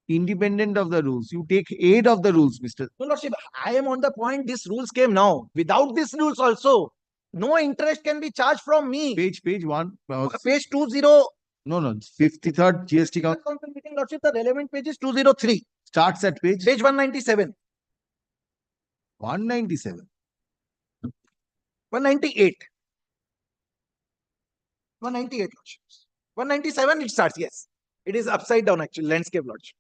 independent of the rules. You take aid of the rules, Mr. No, Lordship, I am on the point. These rules came now. Without these rules also, no interest can be charged from me. Page 1. Page 20. No, 53rd GST council meeting, Lordship, the relevant page is 203. Starts at page 197. 197. 198. 198, Lordships. 197 it starts, yes. It is upside down actually, landscape, Lordship.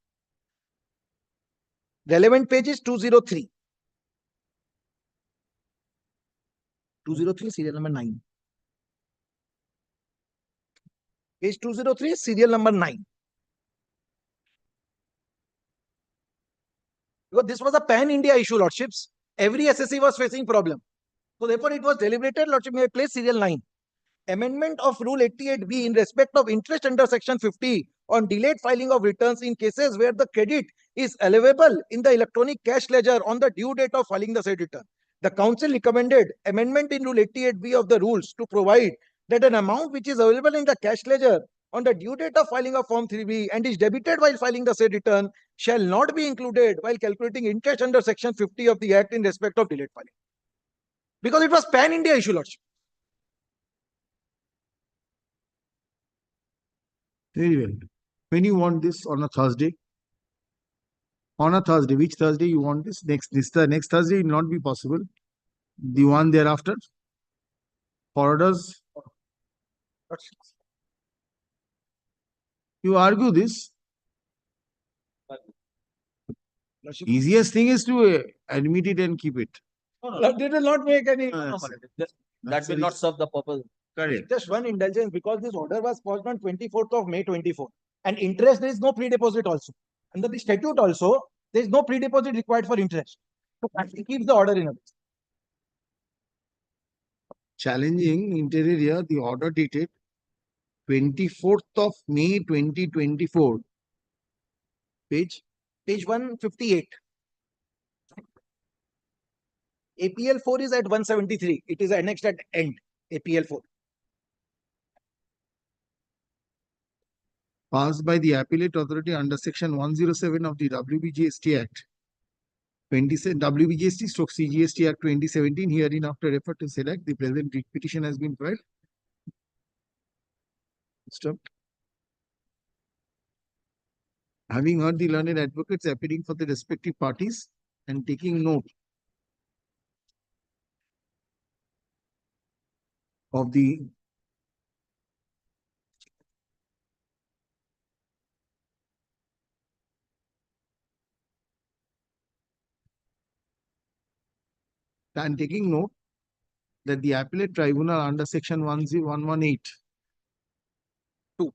Relevant page is 203. 203, serial number 9. Page 203, serial number 9. Because this was a pan-India issue, Lordships. Every SSC was facing problem. So therefore, it was deliberated, Lordship, may I place serial 9. Amendment of Rule 88B in respect of interest under Section 50 on delayed filing of returns in cases where the credit is allowable in the electronic cash ledger on the due date of filing the said return. The Council recommended amendment in Rule 88B of the rules to provide that an amount which is available in the cash ledger on the due date of filing of Form 3B and is debited while filing the said return shall not be included while calculating interest under Section 50 of the Act in respect of delayed filing. Because it was pan-India issue, Lordship. Very well. When you want this on a Thursday? On a Thursday. Which Thursday you want this? The next Thursday will not be possible. The one thereafter? For orders? You argue this. Easiest thing is to admit it and keep it. That will not make any... That will not serve the purpose. Correct. Just one indulgence, because this order was passed on 24th of May 24. And interest, there is no pre-deposit also. Under the statute also, there is no pre-deposit required for interest. So that keeps the order in a way. challenging inter alia the order dated 24th of May 2024. Page 158. APL 4 is at 173. It is annexed at end. APL 4. Passed by the appellate authority under section 107 of the WBGST Act. WBGST / CGST Act 2017, herein after referred to select the present writ petition has been filed. Stop. Having heard the learned advocates appearing for the respective parties and taking note of the that the appellate tribunal under section 118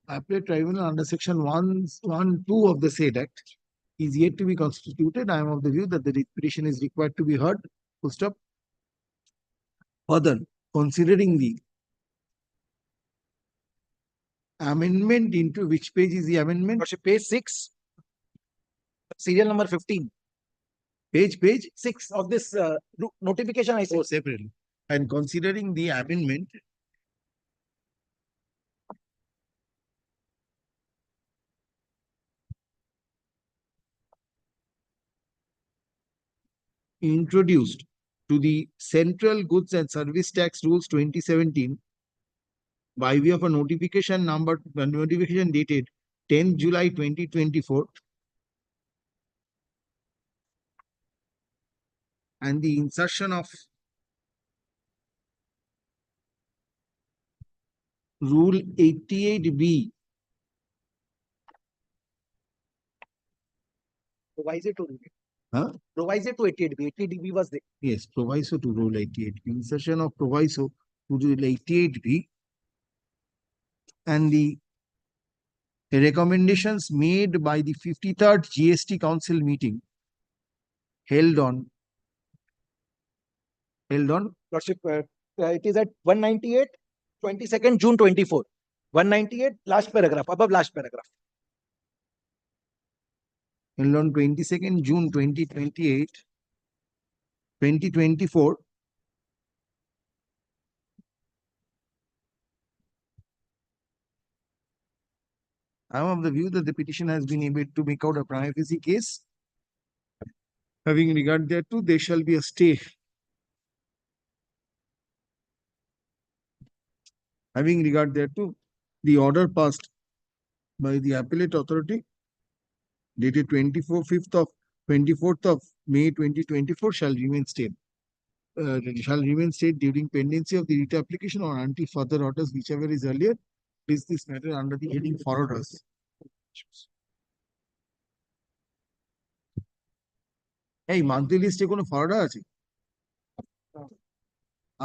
appellate tribunal under section 112 of the said act is yet to be constituted. I am of the view that the writ petition is required to be heard. Full stop. Further, considering the amendment into which page is the amendment? Page 6, serial number 15. Page 6 of this notification I said. Oh, separately. And considering the amendment introduced to the Central Goods and Service Tax Rules 2017 by way of a notification dated 10th July 2024 and the insertion of Rule 88B Proviso to Huh? Proviso to 88B. 88B was there. Yes, proviso to Rule 88B. Insertion of proviso to Rule 88B and the recommendations made by the 53rd GST Council meeting held on Lordship, it is at 198, 22nd June 24. 198, last paragraph, above last paragraph. held on 22nd June 2024. I am of the view that the petition has been able to make out a prima facie case. Having regard thereto, there shall be a stay. Having regard thereto, the order passed by the appellate authority dated 24th of May 2024 shall remain stayed. Shall remain stayed during pendency of the writ application or until further orders, whichever is earlier. Is this matter under the heading for orders? Hey, monthly list কোনো forwarder আছে?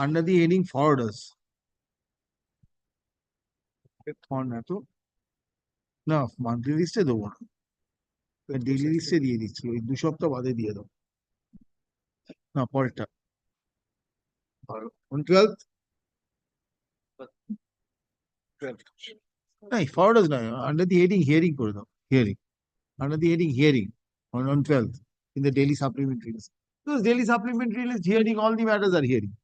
Under the heading for orders. না monthly লিস্টে দেবো না, daily লিস্টে দিয়ে দিচ্ছি, ওই 2 সপ্তাহ বাদে দিয়ে দেবো। না পরেরটা on 12th নাই forwarders নয়, under the heading hearing করে দাও, hearing under the heading hearing on 12th in the daily supplementary list. Because daily supplementary list hearing, all the matters are hearing.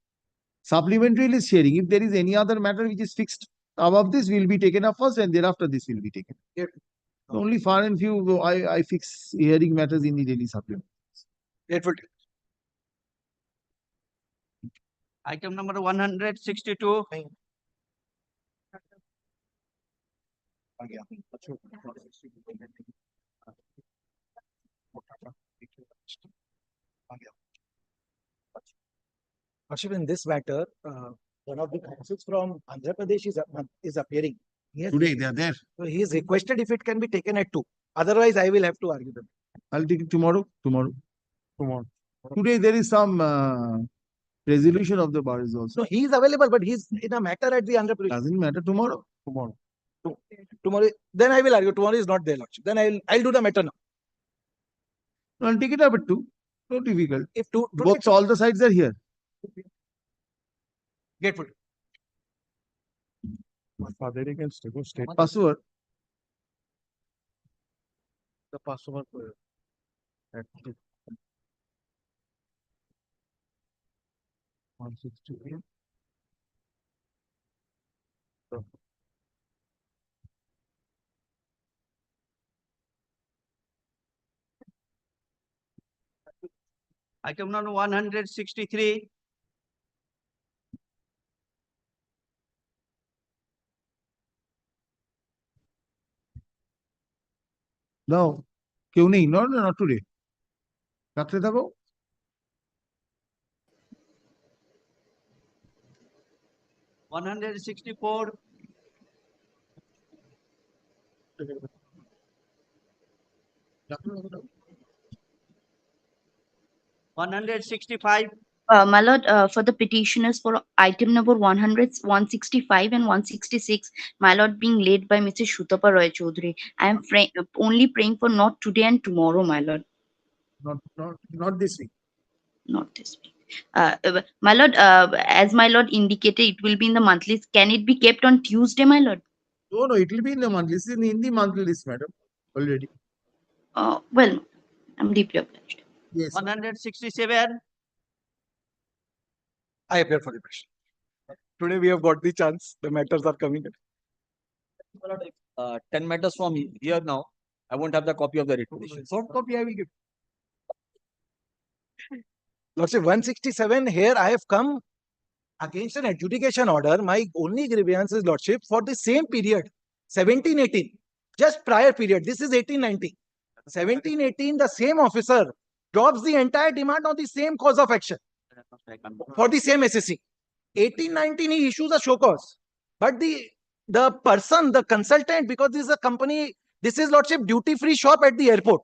Supplementary list hearing, if there is any other matter which is fixed above this, will be taken up first and thereafter this will be taken. Only far and few I fix hearing matters in the daily supplement. Item number 162. Lordship, in this matter, one of the counsels from Andhra Pradesh is appearing. Today they are there. So he is requested if it can be taken at 2. Otherwise, I will have to argue them. I'll take it tomorrow. Today there is some resolution of the bar is also. So he is available, but he is in a matter at the Andhra Pradesh. Doesn't matter tomorrow. Tomorrow, then I will argue. Tomorrow is not there, Lordship. Then I'll do the matter now. I'll take it up at 2. No difficult. If two Both all the sides are here. Grateful. Password. The password. Item number 163. No, কেউ নেই, no, no, not today. রাত্রে থাকো। 164. 165. My lord, for the petitioners for item number 100, 165 and 166, my lord, being led by Mr. Shutapa Roy Chaudhary, I am only praying for not today and tomorrow, my lord. Not this week. Not this week. My lord, as my lord indicated, it will be in the monthly. Can it be kept on Tuesday, my lord? No, no, it will be in the monthly. This is in the monthly list, madam, already. Well, I'm deeply obliged. Yes. 167. I appear for the question. Today we have got the chance. The matters are coming. 10 matters from here now, I won't have the copy of the writ petition. Soft copy I will give. Lordship, 167, here I have come against an adjudication order. My only grievance is, Lordship, for the same period, 1718, just prior period. This is 1890. 1718, the same officer drops the entire demand on the same cause of action for the same SSC. 1819, he issues a show cause. But the person, the consultant, because this is a company, this is, Lordship, duty-free shop at the airport.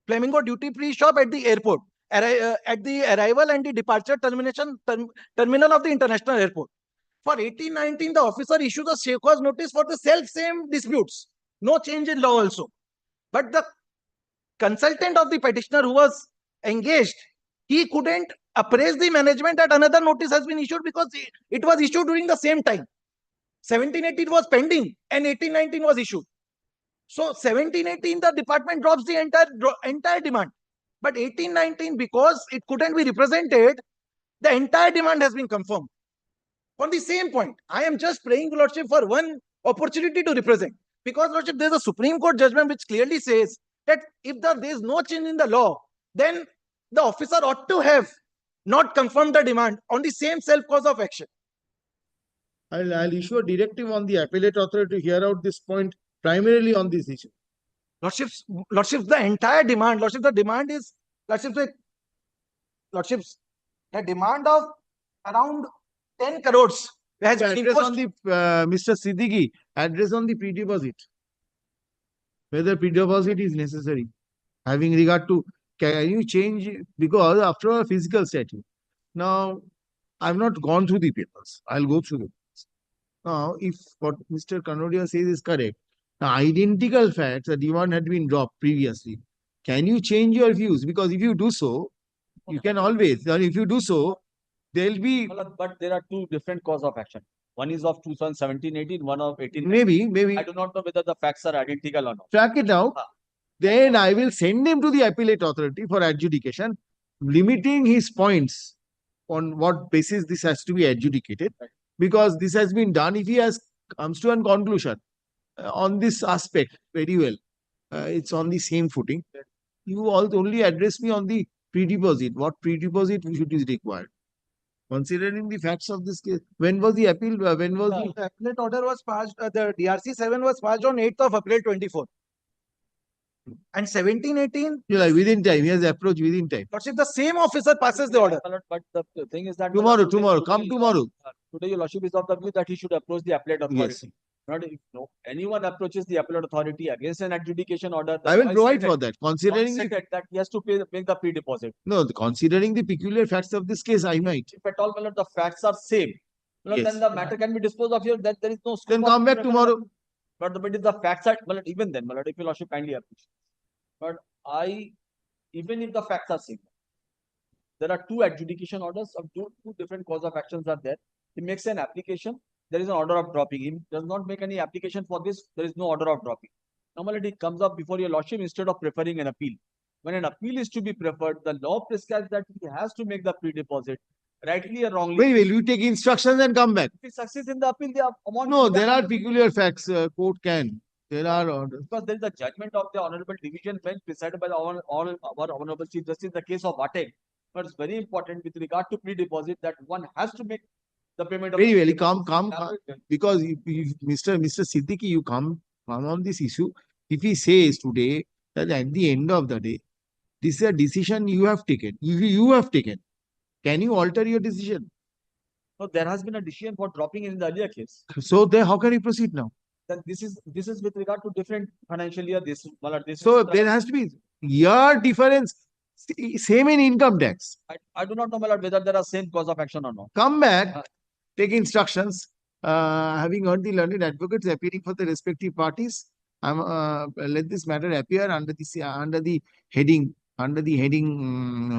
Flamingo duty-free shop at the airport. At the arrival and the departure terminal of the international airport. For 1819, the officer issues a show cause notice for the same disputes. No change in law also. But the consultant of the petitioner who was engaged, he couldn't appraise the management that another notice has been issued because it was issued during the same time. 1718 was pending and 1819 was issued. So 1718, the department drops the entire demand. But 1819, because it couldn't be represented, the entire demand has been confirmed. On the same point, I am just praying, Lordship, for one opportunity to represent. Because, Lordship, there is a Supreme Court judgment which clearly says that if there is no change in the law, then the officer ought to have not confirmed the demand on the same self-cause of action. I'll issue a directive on the appellate authority to hear out this point primarily on this issue. Lordships, the entire demand, Lordship, the demand is, Lordships, the demand of around 10 crores. Has been Address imposed. on the, Mr. Siddiqui, address on the pre-deposit. Whether pre-deposit is necessary. Having regard to, can you change, because after a physical statute. Now, I've not gone through the papers. I'll go through the papers. Now, if what Mr. Kanodia says is correct, now identical facts, the demand had been dropped previously. Can you change your views? Because if you do so, you can always, and if you do so, there'll be. But there are two different cause of action. One is of 2017-18, one of 18. Maybe. I do not know whether the facts are identical or not. Track it out. Then I will send him to the appellate authority for adjudication, limiting his points on what basis this has to be adjudicated. Because this has been done, if he has comes to a conclusion on this aspect very well, it's on the same footing. You all only address me on the pre-deposit. What pre-deposit should is required? Considering the facts of this case, when was the appeal? When was the appellate order was passed? The DRC 7 was passed on 8th of April 24. And 1718. Yeah, like within time, he has approached within time. But if the same officer passes the order. But the thing is that tomorrow, come tomorrow. Today, your lordship is of the view that he should approach the appellate authority. Yes. Not if anyone approaches the appellate authority against an adjudication order. I will provide for that. Considering that he has to make the pre-deposit. No, considering the peculiar facts of this case, I might. If at all, the facts are same, Yes. then the matter can be disposed of here. That there is no scope. Then come back tomorrow. But if the facts are, even then, if your lordship kindly appreciate. But even if the facts are same, there are two adjudication orders of two different cause of actions are there. He makes an application. there is an order of dropping. He does not make any application for this, there is no order of dropping. Normally it comes up before your lordship instead of preferring an appeal. When an appeal is to be preferred, the law prescribes that he has to make the pre-deposit, rightly or wrongly. Very well, you take instructions and come back. If he succeeds in the appeal, the amount. No, there are peculiar facts, court can. There are orders. Because there is a judgment of the Honorable Division Bench presided by our Honorable Chief Justice in the case of Vatek. But it's very important with regard to pre-deposit that one has to make the payment of. Very well, come. Because if Mr. Siddiqui, you come on this issue. If he says today that at the end of the day, this is a decision you have taken. You have taken. Can you alter your decision? No, there has been a decision for dropping in the earlier case. So then how can you proceed now? Then this is with regard to different financial year. So there has to be year difference. Same in income tax. I do not know, my lord, whether there are same cause of action or not. Come back, take instructions. Having heard the learned advocates appearing for the respective parties, let this matter appear under the heading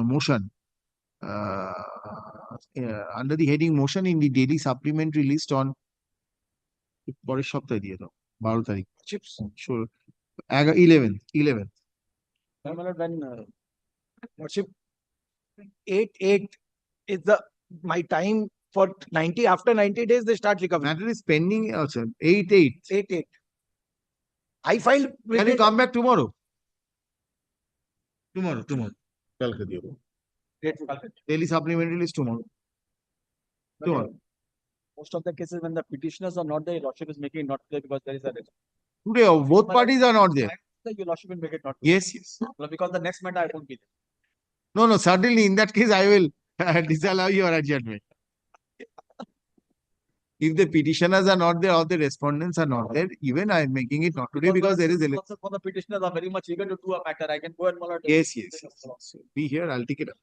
motion. Under the heading motion in the daily supplementary list on পরের সপ্তাহে দিয়ে দাও 12 তারিখ sure 11th when Lordship 8 is the my time for 90 after 90 days they start recovering. Matter is pending also 8. I filed. Can you come back tomorrow? Tomorrow. কালকে দিয়ে দেবো daily supplementary list tomorrow. Most of the cases when the petitioners are not there, your lordship is making it not clear because there is a risk. Today both parties are not there. Your lordship will make it not clear. Yes. Well, because the next matter I won't be there. No, certainly in that case I will disallow your adjournment. If the petitioners are not there or the respondents are not there, even I am making it not today because there is election. For the petitioners are very much eager to do a matter. I can go and Yes. Be here, I'll take it up.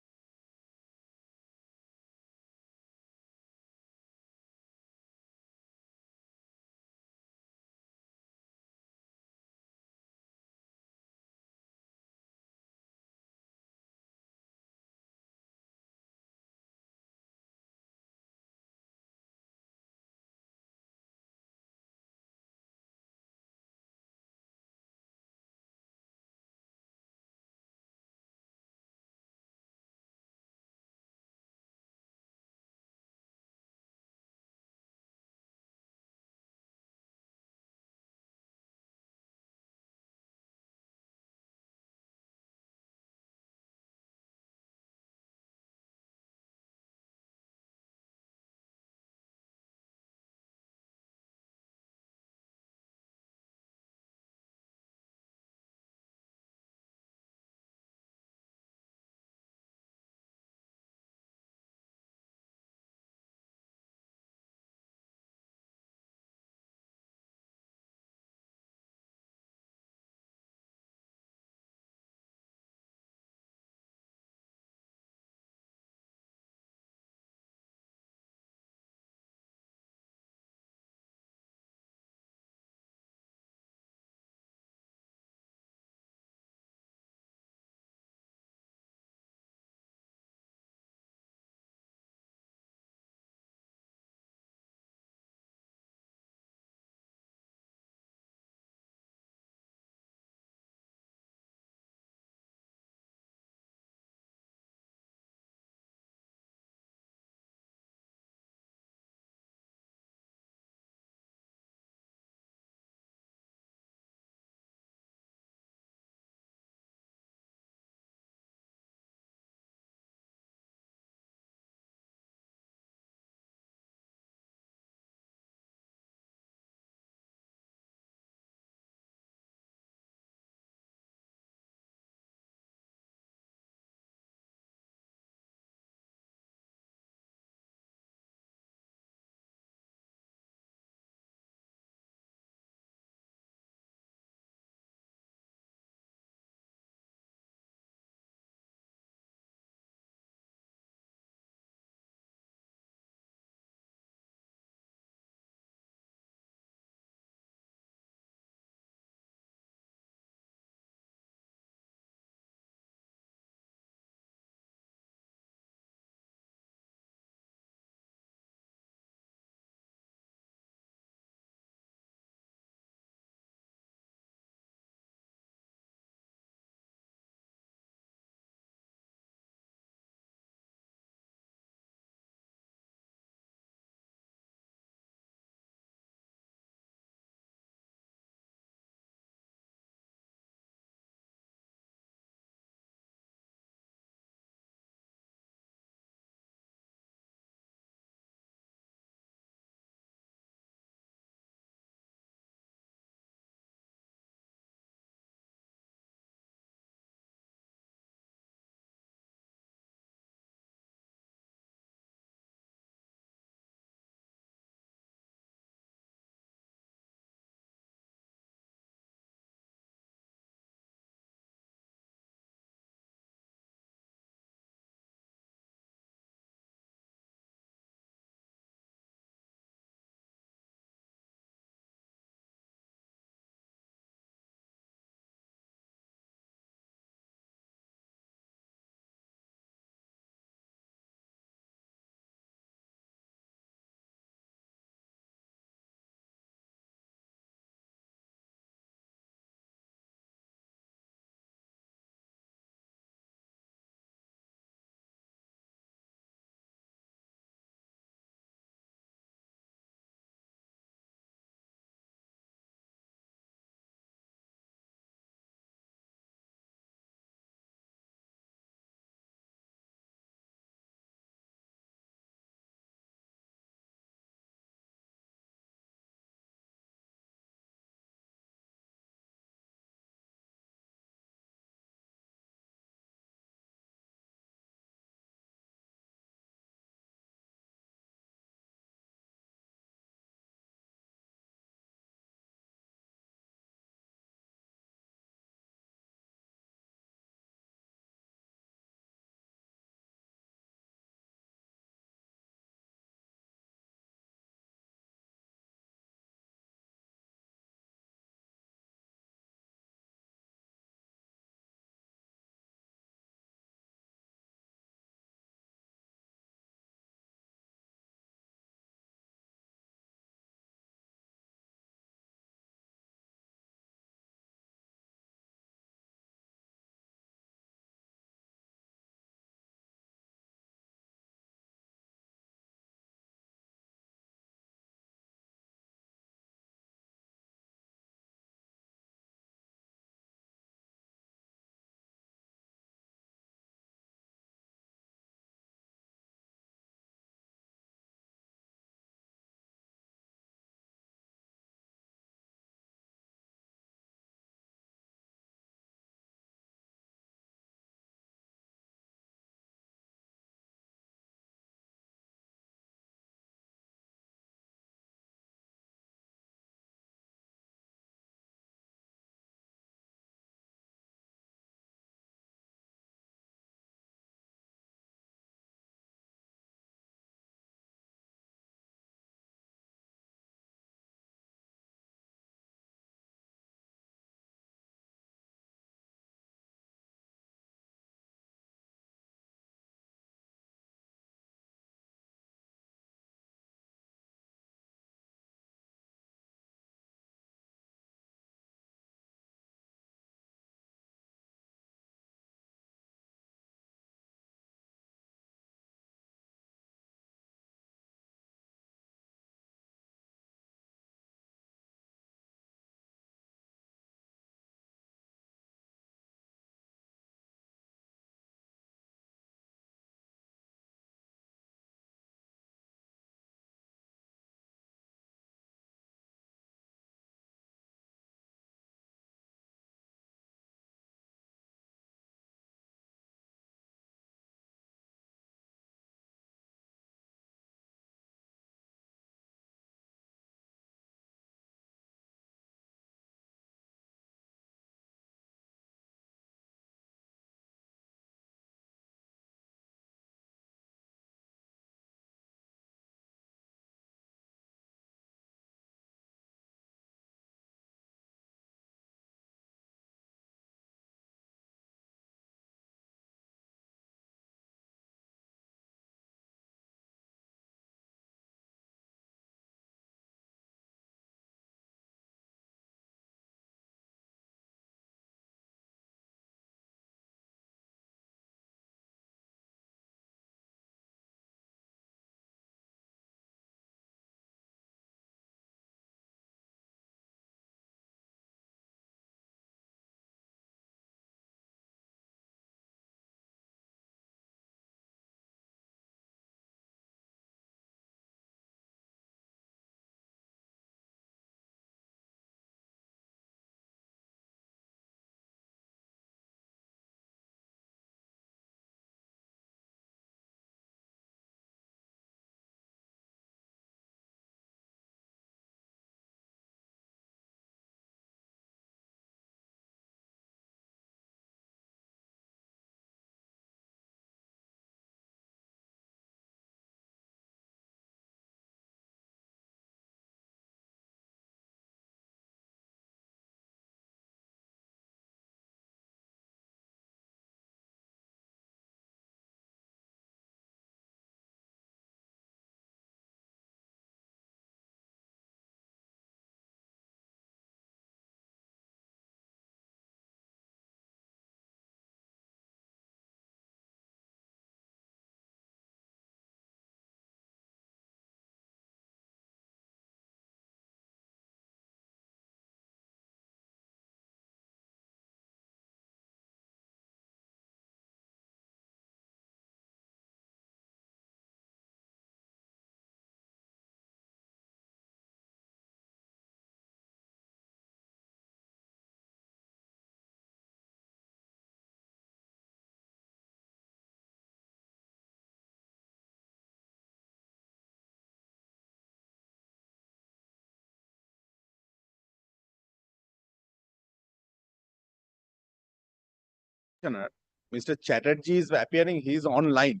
Mr. Chatterjee is appearing, he is online.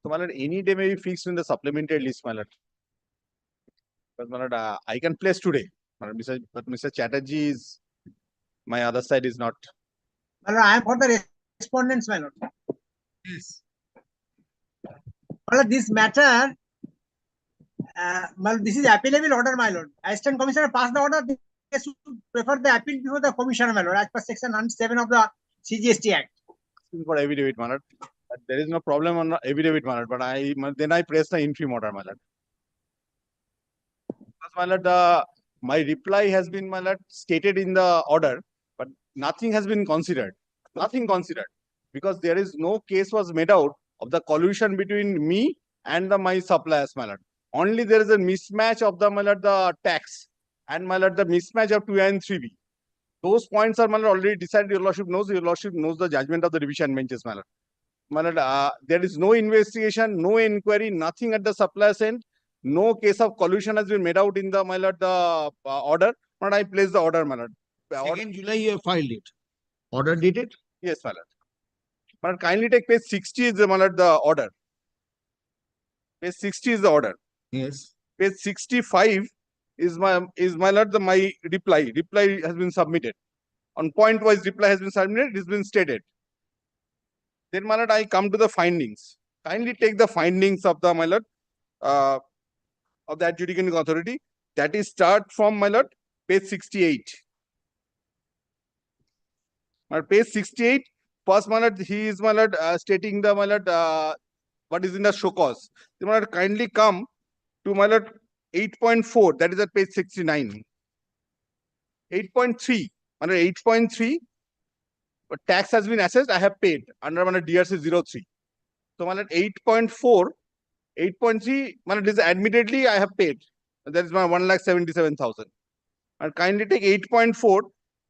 So, my lord, any day may be fixed in the supplementary list, my lord. But, my lord, I can place today. But Mr. Chatterjee is, my other side is not. My lord, I am for the respondents, my lord. Yes. My lord, this matter, my lord, this is appealable order, my lord. Assistant Commissioner passed the order. They should prefer the appeal before the Commissioner, my lord, as per section 107 of the CGST Act. For affidavit, my lord. But there is no problem on the affidavit, my lord. But then I press the interim order, my lord. Because, my lord, my reply has been, my lord, stated in the order, but nothing has been considered. Nothing considered. Because there is no case was made out of the collusion between me and my suppliers, my lord. Only there is a mismatch of the, my lord, the tax and, my lord, the mismatch of 2A and 3B. Those points are, my lord, already decided. Your lordship knows the judgment of the division benches, my lord. My lord, there is no investigation, no inquiry, nothing at the supplier's end. No case of collusion has been made out in the, my lord, the order. But I place the order, my lord. 2nd July you have filed it. Order dated? Yes, my lord. My lord, kindly take page 60 is the, my lord, the order. Page 60 is the order. Yes. Page 65 is my lord, my reply. Reply has been submitted. On point wise reply has been submitted, it has been stated. Then, my lord, I come to the findings. Kindly take the findings of the, my lord, of the adjudicating authority. That is start from, my lord, page 68. My page 68, first, my lord, he is, my lord, stating the, my lord, what is in the show cause. Then, my lord, kindly come to, my lord, 8.4, that is at page 69. 8.3, my lord, 8.3, tax has been assessed, I have paid under, my lord, DRC 03. So, my lord, 8.4, 8.3, my lord, this admittedly I have paid. That is my 1,77,000. And kindly take 8.4,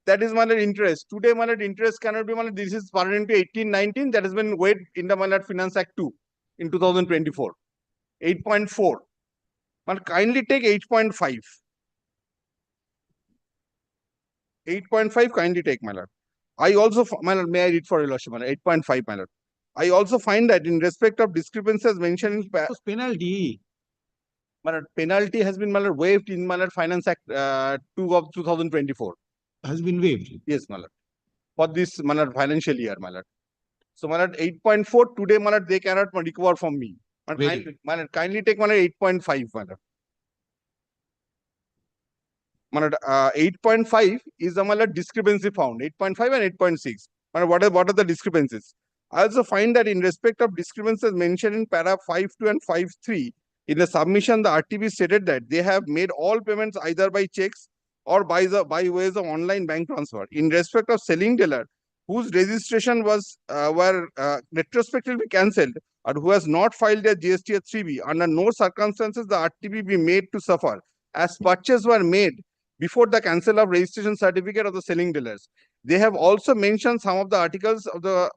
that is, my lord, interest. Today, my lord, interest cannot be, my lord, this is pertinent to 1819, that has been weighed in the, my lord, Finance Act 2 in 2024. 8.4. But kindly take 8.5. 8.5, kindly take, my lord. I also, my lord, may I read for your lordship, my lord? 8.5, my lord. I also find that in respect of discrepancies mentioned in penalty. My lord, penalty has been, my lord, waived in, my lord, Finance Act 2 of 2024. Has been waived? Yes, my lord. For this, my lord, financial year, my lord. So, my lord, 8.4, today, my lord, they cannot recover from me. My lord, kindly take, my lord, 8.5, my lord. My lord, 8.5 is the, my lord, discrepancy found. 8.5 and 8.6. My lord, what are the discrepancies? I also find that in respect of discrepancies mentioned in para 5.2 and 5.3, in the submission, the RTB stated that they have made all payments either by checks or by ways of online bank transfer. In respect of selling dealer, whose registration was were retrospectively cancelled or who has not filed their GST at 3B, under no circumstances the RTB be made to suffer, as purchases were made before the cancel of registration certificate of the selling dealers. They have also mentioned some of the articles of the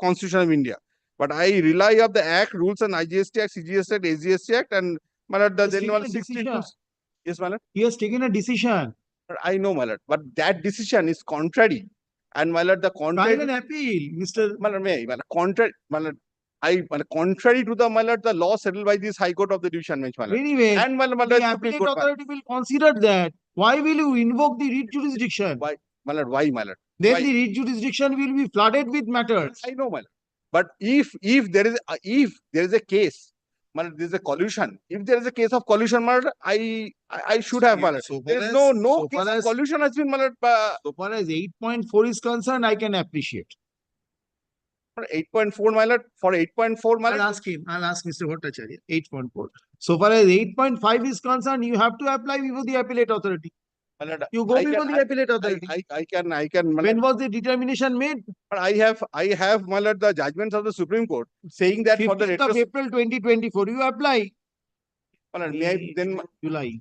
Constitution of India. But I rely on the Act, rules and IGST Act, CGST Act, SGST Act, and my lord, the 62. Yes, my lord. He has taken a decision. I know, my lord, but that decision is contrary. And my lord, the contrary. File an appeal, Mr. My lord, my lord, contrary, my lord, contrary to the, my lord, the law settled by this High Court of the Division Bench, my lord. Anyway, and my lord, the appellate authority will consider that. Why will you invoke the writ jurisdiction? Why, my lord? Why, my lord? Then Why? the writ jurisdiction will be flooded with matters. I know, my lord. But if there is a case, my lord, there is a collusion. If there is a case of collusion, my lord, I should have, my lord. There is no case of collusion has been, my lord. So far as 8.4 is concerned, I can appreciate. For 8.4, my lord. For 8.4, my lord. I'll ask Mr. Bhattacharya. 8.4. So far as 8.5 is concerned, you have to apply before the appellate authority. You go before the appellate authority. I can. When was the determination made? But I have, my lord, the judgments of the Supreme Court saying that for the 15th of April 2024, you apply. My lord, may I then July.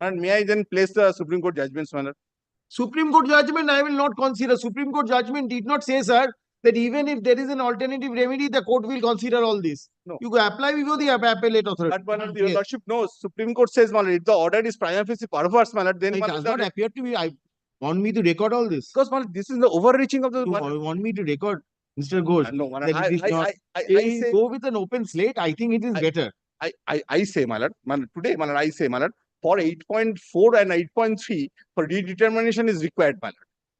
And may I then place the Supreme Court judgments, my lord? Supreme Court judgment, I will not consider. Supreme Court judgment did not say, sir, that even if there is an alternative remedy, the court will consider all this. No. You go apply before the appellate authority. But, my lord, your lordship knows. Supreme Court says, my lord, if the order is prima facie perverse, my lord, then it does not appear to be. Want me to record all this? Because my lord, this is the overreaching of the. You want me to record, Mr. Ghosh? No, my lord, that it is not. I say, Go with an open slate. I think it is better. I say, my lord, today, my lord, I say, my lord, for 8.4 and 8.3, for redetermination is required, my lord.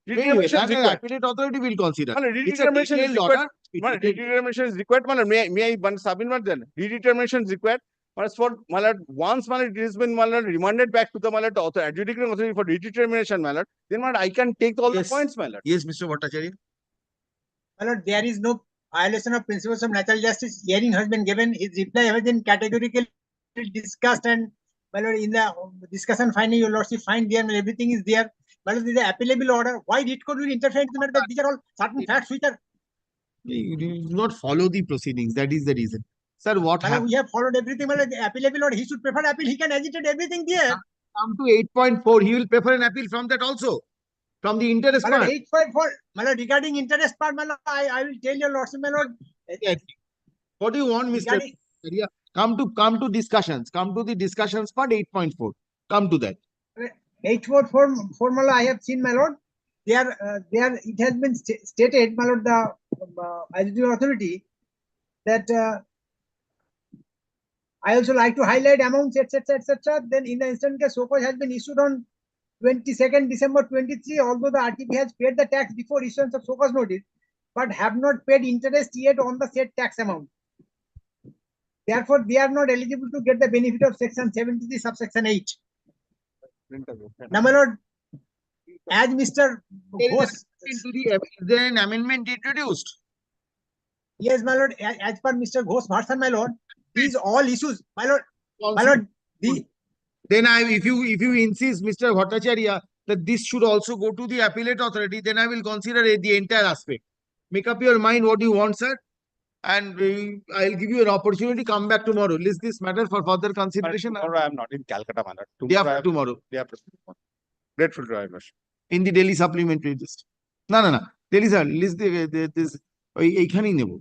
Very well. Redetermination is That an required. appellate authority will consider. My lord, It's a redetermination is detailed required. order. My lord, redetermination is required. My lord, may I one submit my then? Redetermination is required. As for my lord, once my lord, it has been my lord remanded back to the my lord adjudicating authority for redetermination, my lord, then my lord, I can take all the points, my lord. Yes, Mr. Bhattacharya. My lord, there is no violation of principles of natural justice. Hearing has been given. His reply has been categorically discussed, and my lord, in the discussion finding, your lordship find there, everything is there. My lord, this is an appellable order. Why it could will interfere in the matter? That these are all certain facts which are. You do not follow the proceedings. That is the reason. Sir, what My lord, happened? we have followed everything. My lord, the appellable order. He should prefer appeal. He can agitate everything there. Come to 8.4. He will prefer an appeal from that also. From the interest My lord, part. 8.4. My lord, regarding interest part, my lord, I will tell your lordship, my lord. What do you want, Mr. Bhattacharya? Come to discussions. Come to the discussions part 8.4. Come to that. 8.4, my lord, I have seen, my lord. There, it has been stated, my lord, the adjudicating authority, that I also like to highlight amounts, etc., etc. Then, in the instant case, so has been issued on 22nd December 23, although the RTP has paid the tax before issuance of so notice, but have not paid interest yet on the said tax amount. Therefore, they are not eligible to get the benefit of section 73, subsection 8. Now, my lord, as Mr. Ghosh, Is there an amendment introduced? Yes, my lord, as per Mr. Ghosh version, my lord, these all issues, my lord, Then if you insist, Mr. Bhattacharya, that this should also go to the appellate authority, then I will consider the entire aspect. Make up your mind what you want, sir. And I'll give you an opportunity. Come back tomorrow. List this matter for further consideration. Tomorrow I am not in Calcutta, my lord. Day after tomorrow. Day after tomorrow. Grateful to your lordship. In the daily supplementary list. No. Daily list this. এইখানেই নেব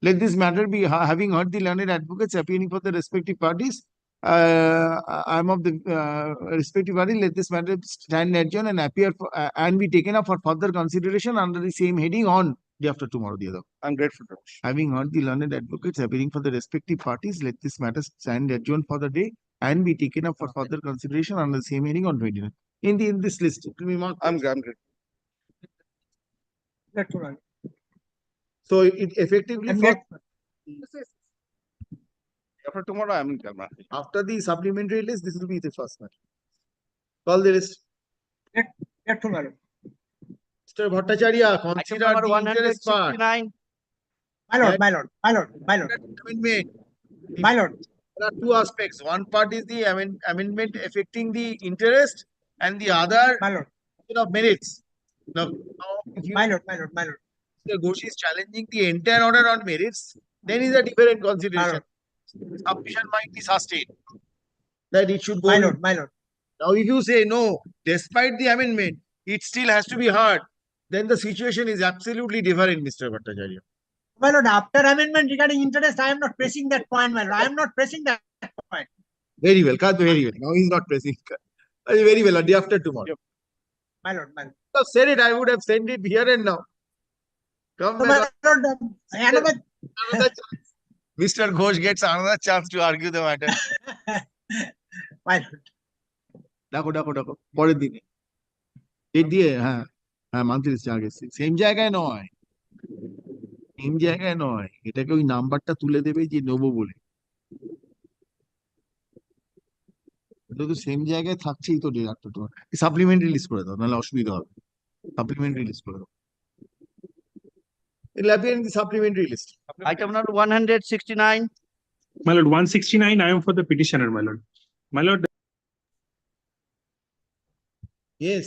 let this matter be, having heard the learned advocates appearing for the respective parties, I'm of the respective party, let this matter stand adjourned and appear for, and be taken up for further consideration under the same heading on day after tomorrow. The other. I'm grateful to you. Having heard the learned advocates appearing for the respective parties, let this matter stand adjourned for the day and be taken up for further consideration under the same heading on 29th. In this list, it will be marked. I'm grateful. That's right. So it effectively after tomorrow I'm in Calcutta. After the supplementary list, this will be the first matter. Call the list. That's right. Mr. Bhattacharya, consider the interest part. My lord. Amendment. My lord. There are two aspects. One part is the amendment affecting the interest, and the other of merits. Now, my lord. Mr. Ghosh is challenging the entire order on merits, then is a different consideration. Submission might be sustained that it should go. My lord. Now, if you say no, despite the amendment, it still has to be heard, then the situation is absolutely different, Mr. Bhattacharya. My lord, after amendment regarding interest, I am not pressing that point, my lord. I am not pressing that point. Very well, very well. Now he's not pressing. Very well, a day after tomorrow. My lord. If I have said it, I would have sent it here and now. Come so back. My lord, another chance. Mr. Ghosh gets another chance to argue the matter. My lord. ডাকো পরের দিনে date দিয়ে monthly লিস্টে আগে same জায়গায় নয় এটাকে ওই নাম্বারটা তুলে দেবে যে নেবো বলে এটা তো সেম জায়গায় থাকছেই তো date after tomorrow supplementary list করে দাও নাহলে অসুবিধা হবে সাপ্লিমেন্টারি লিস্ট করে দাও it'll appear in the supplementary list. Item number 169. My lord, 169, I am for the petitioner, my lord. My lord. Yes.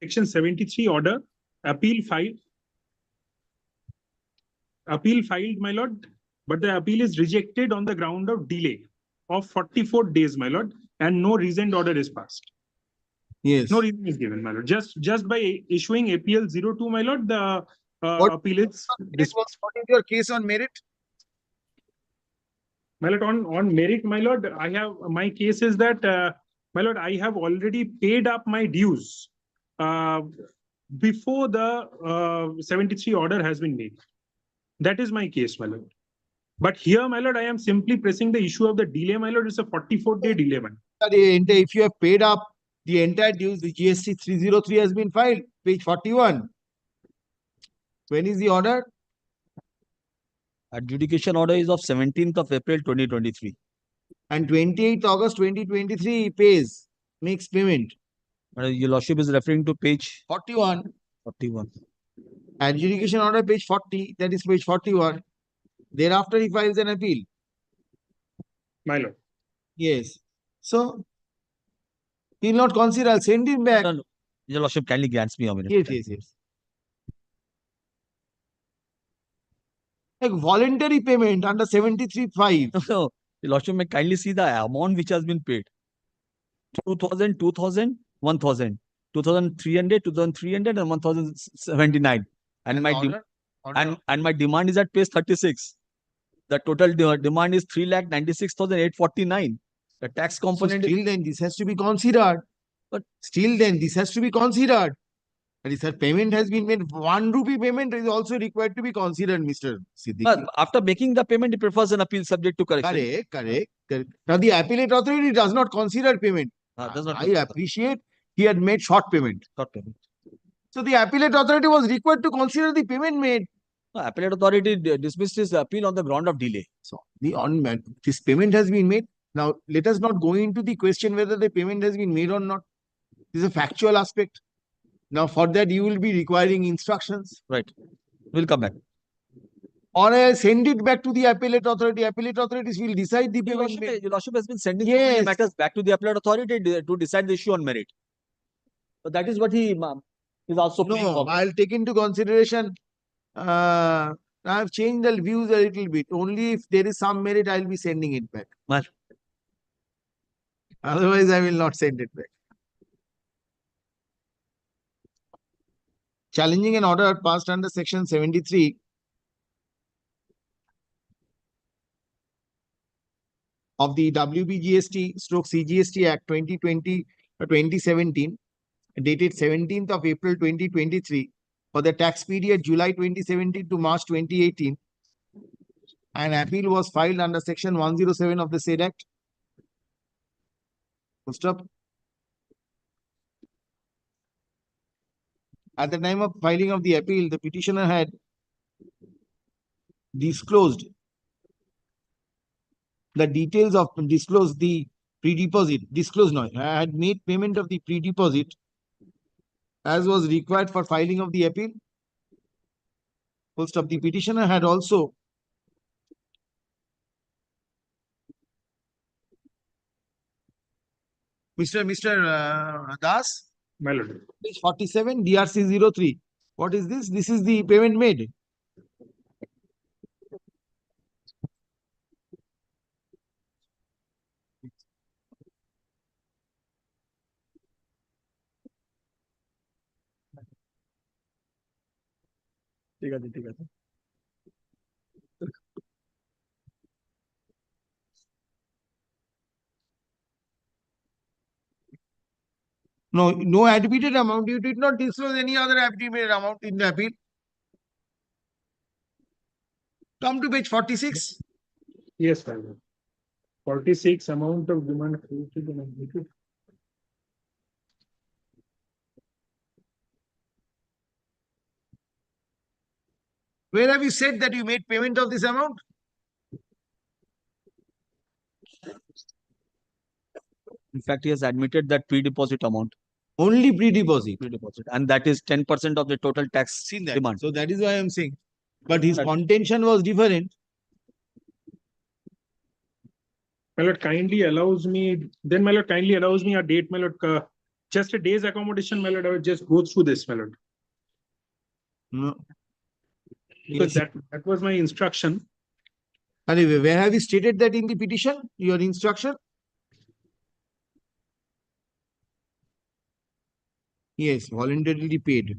Section 73 order, appeal filed, my lord, but the appeal is rejected on the ground of delay of 44 days, my lord, and no reasoned order is passed. Yes. No reason is given, my lord. Just by issuing APL 02, my lord, the appeal is. What is your case on merit? My lord, on merit, my lord, my case is that My lord, I have already paid up my dues before the 73 order has been made. That is my case, my lord. But here, my lord, I am simply pressing the issue of the delay, my lord. It's a 44-day delay, my lord. If you have paid up the entire dues, the GST 303 has been filed, page 41. When is the order? Adjudication order is of 17th of April 2023. And 28th August 2023 he pays, makes payment. Your lordship is referring to page 41. 41. Adjudication order page 40, that is page 41. Thereafter he files an appeal. My lord. Yes. So he will not consider, I'll send him back. No, no. Your lordship kindly grants me a minute. Yes. Like voluntary payment under 73(5). No, your lordship may kindly see the amount which has been paid. 2,000, 2,000, 1,000, 2,300, 2,300 and 1,079. And my demand is at page 36. The total demand is 3,96,849. The tax component. So still then this has to be considered. But still then this has to be considered. And if payment has been made, 1 rupee payment is also required to be considered, Mr. Siddiqui. After making the payment, he prefers an appeal subject to correction. Correct. Now the appellate authority does not consider payment. I appreciate he had made short payment. So the appellate authority was required to consider the payment made. No, appellate authority dismissed his appeal on the ground of delay. So this payment has been made. Now let us not go into the question whether the payment has been made or not. This is a factual aspect. Now for that you will be requiring instructions. Right. We'll come back. Or I send it back to the appellate authority. Appellate authorities will decide the payment. Your lordship has been sending so many matters back to the appellate authority to decide the issue on merit. So that is what he is also paying for. I'll take into consideration. I've changed the views a little bit. Only if there is some merit, I'll be sending it back. Well, otherwise, I will not send it back. Challenging an order passed under section 73 of the WBGST/CGST Act 2017, dated 17th of April 2023, for the tax period July 2017 to March 2018. An appeal was filed under section 107 of the said Act. Stop. At the time of filing of the appeal, the petitioner had disclosed the details of the pre-deposit. Had made payment of the pre-deposit as was required for filing of the appeal. Full stop. The petitioner had also Mr. Das. Melody. Page 47, DRC 03. What is this? This is the payment made. ঠিক আছে. No attributed amount. You did not disclose any other attributed amount in the appeal. Come to page 46. Yes, sir. 46 amount of demand. Where have you said that you made payment of this amount? In fact, he has admitted that pre-deposit amount. Only pre-deposit. And that is 10% of the total tax demand. So that is why I am saying. But his contention was different. My lord kindly allows me, then my lord kindly allows me a date, my lord, just a day's accommodation, my lord. I will just go through this, my lord. No. Because that was my instruction. Anyway, where have you stated that in the petition, your instruction? Yes, voluntarily paid.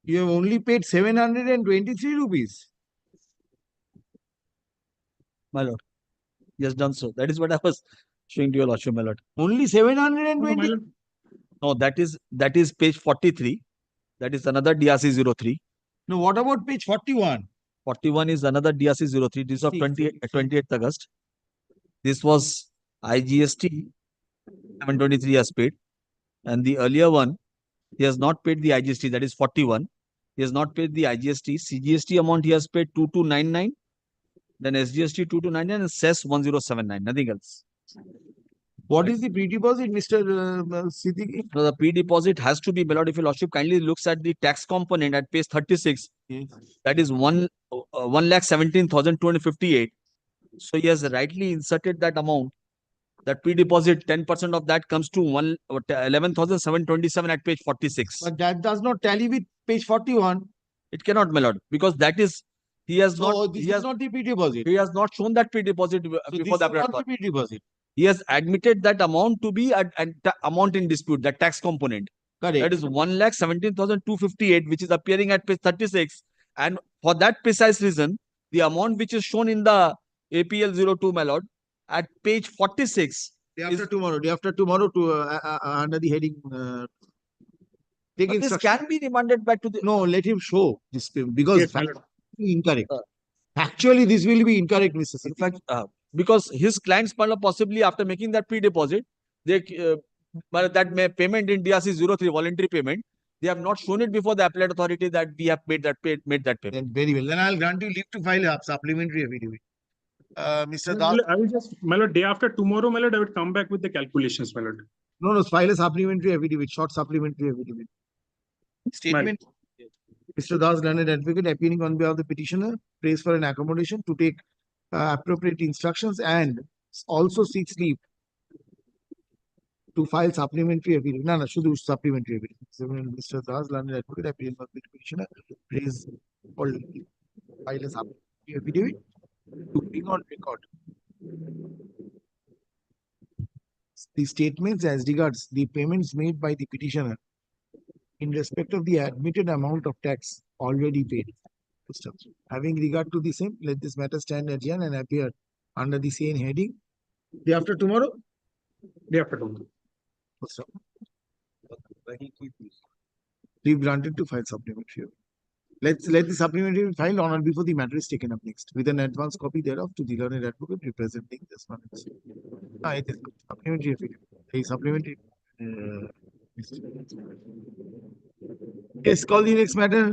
You have only paid 723 rupees. My lord. Yes, done so. That is what I was showing to your lordship, my lord. Only No, 720? my lord. No, that is page 43. That is another DRC 03. No, what about page 41? 41 is another DRC 03. This is of 28th August. This was IGST 723 has paid. And the earlier one, he has not paid the IGST, that is 41. He has not paid the IGST. CGST amount he has paid 2299. Then SGST 2299 and cess 1079. Nothing else. What is the pre-deposit, Mr. Siddiqui? So the pre-deposit has to be, my lord, if your lordship kindly looks at the tax component at page 36. Yes. That is 1,17,258. So he has rightly inserted that amount. That pre-deposit, 10% of that comes to 11,727 at page 46. But that does not tally with page 41. It cannot, my lord, because that is, he has So not, this he is has, not the pre-deposit. he has not shown that pre-deposit So before this the is not appellate the court. pre-deposit. He has admitted that amount to be an amount in dispute, that tax component. Correct. That is 1,17,258, which is appearing at page 36. And for that precise reason, the amount which is shown in the APL 02, my lord, at page 46. Day after tomorrow to under the heading. Take But this instruction. can be remanded back to the. No, let him show this because Yes, my lord. incorrect. Actually, this will be incorrect, Mr. In Siddiqui. fact, because his clients possibly after making that pre-deposit, they that payment in DRC 03 voluntary payment, they have not shown it before the appellate authority that we have made that payment. Then very well. Then I'll grant you leave to file a supplementary affidavit. Mr. Das, I will just, my lord, day after tomorrow, my lord, I would come back with the calculations, my lord. No, file a supplementary affidavit, short supplementary affidavit. statement. Mr. Das, learned advocate, appearing on behalf of the petitioner, prays for an accommodation to take appropriate instructions and also seeks leave to file supplementary affidavit. No, should do supplementary affidavit. Mr. Das, learned advocate, appearing on the petitioner, prays for file a supplementary affidavit to bring on record the statements as regards the payments made by the petitioner in respect of the admitted amount of tax already paid. Having regard to the same, let this matter stand adjourned and appear under the same heading. Day after tomorrow? Day after tomorrow. Leave granted to file supplementary. Let the supplementary file on or before the matter is taken up next, with an advance copy thereof to the learned advocate representing this one. It is supplementary affidavit. A supplementary. Yes, call the next matter.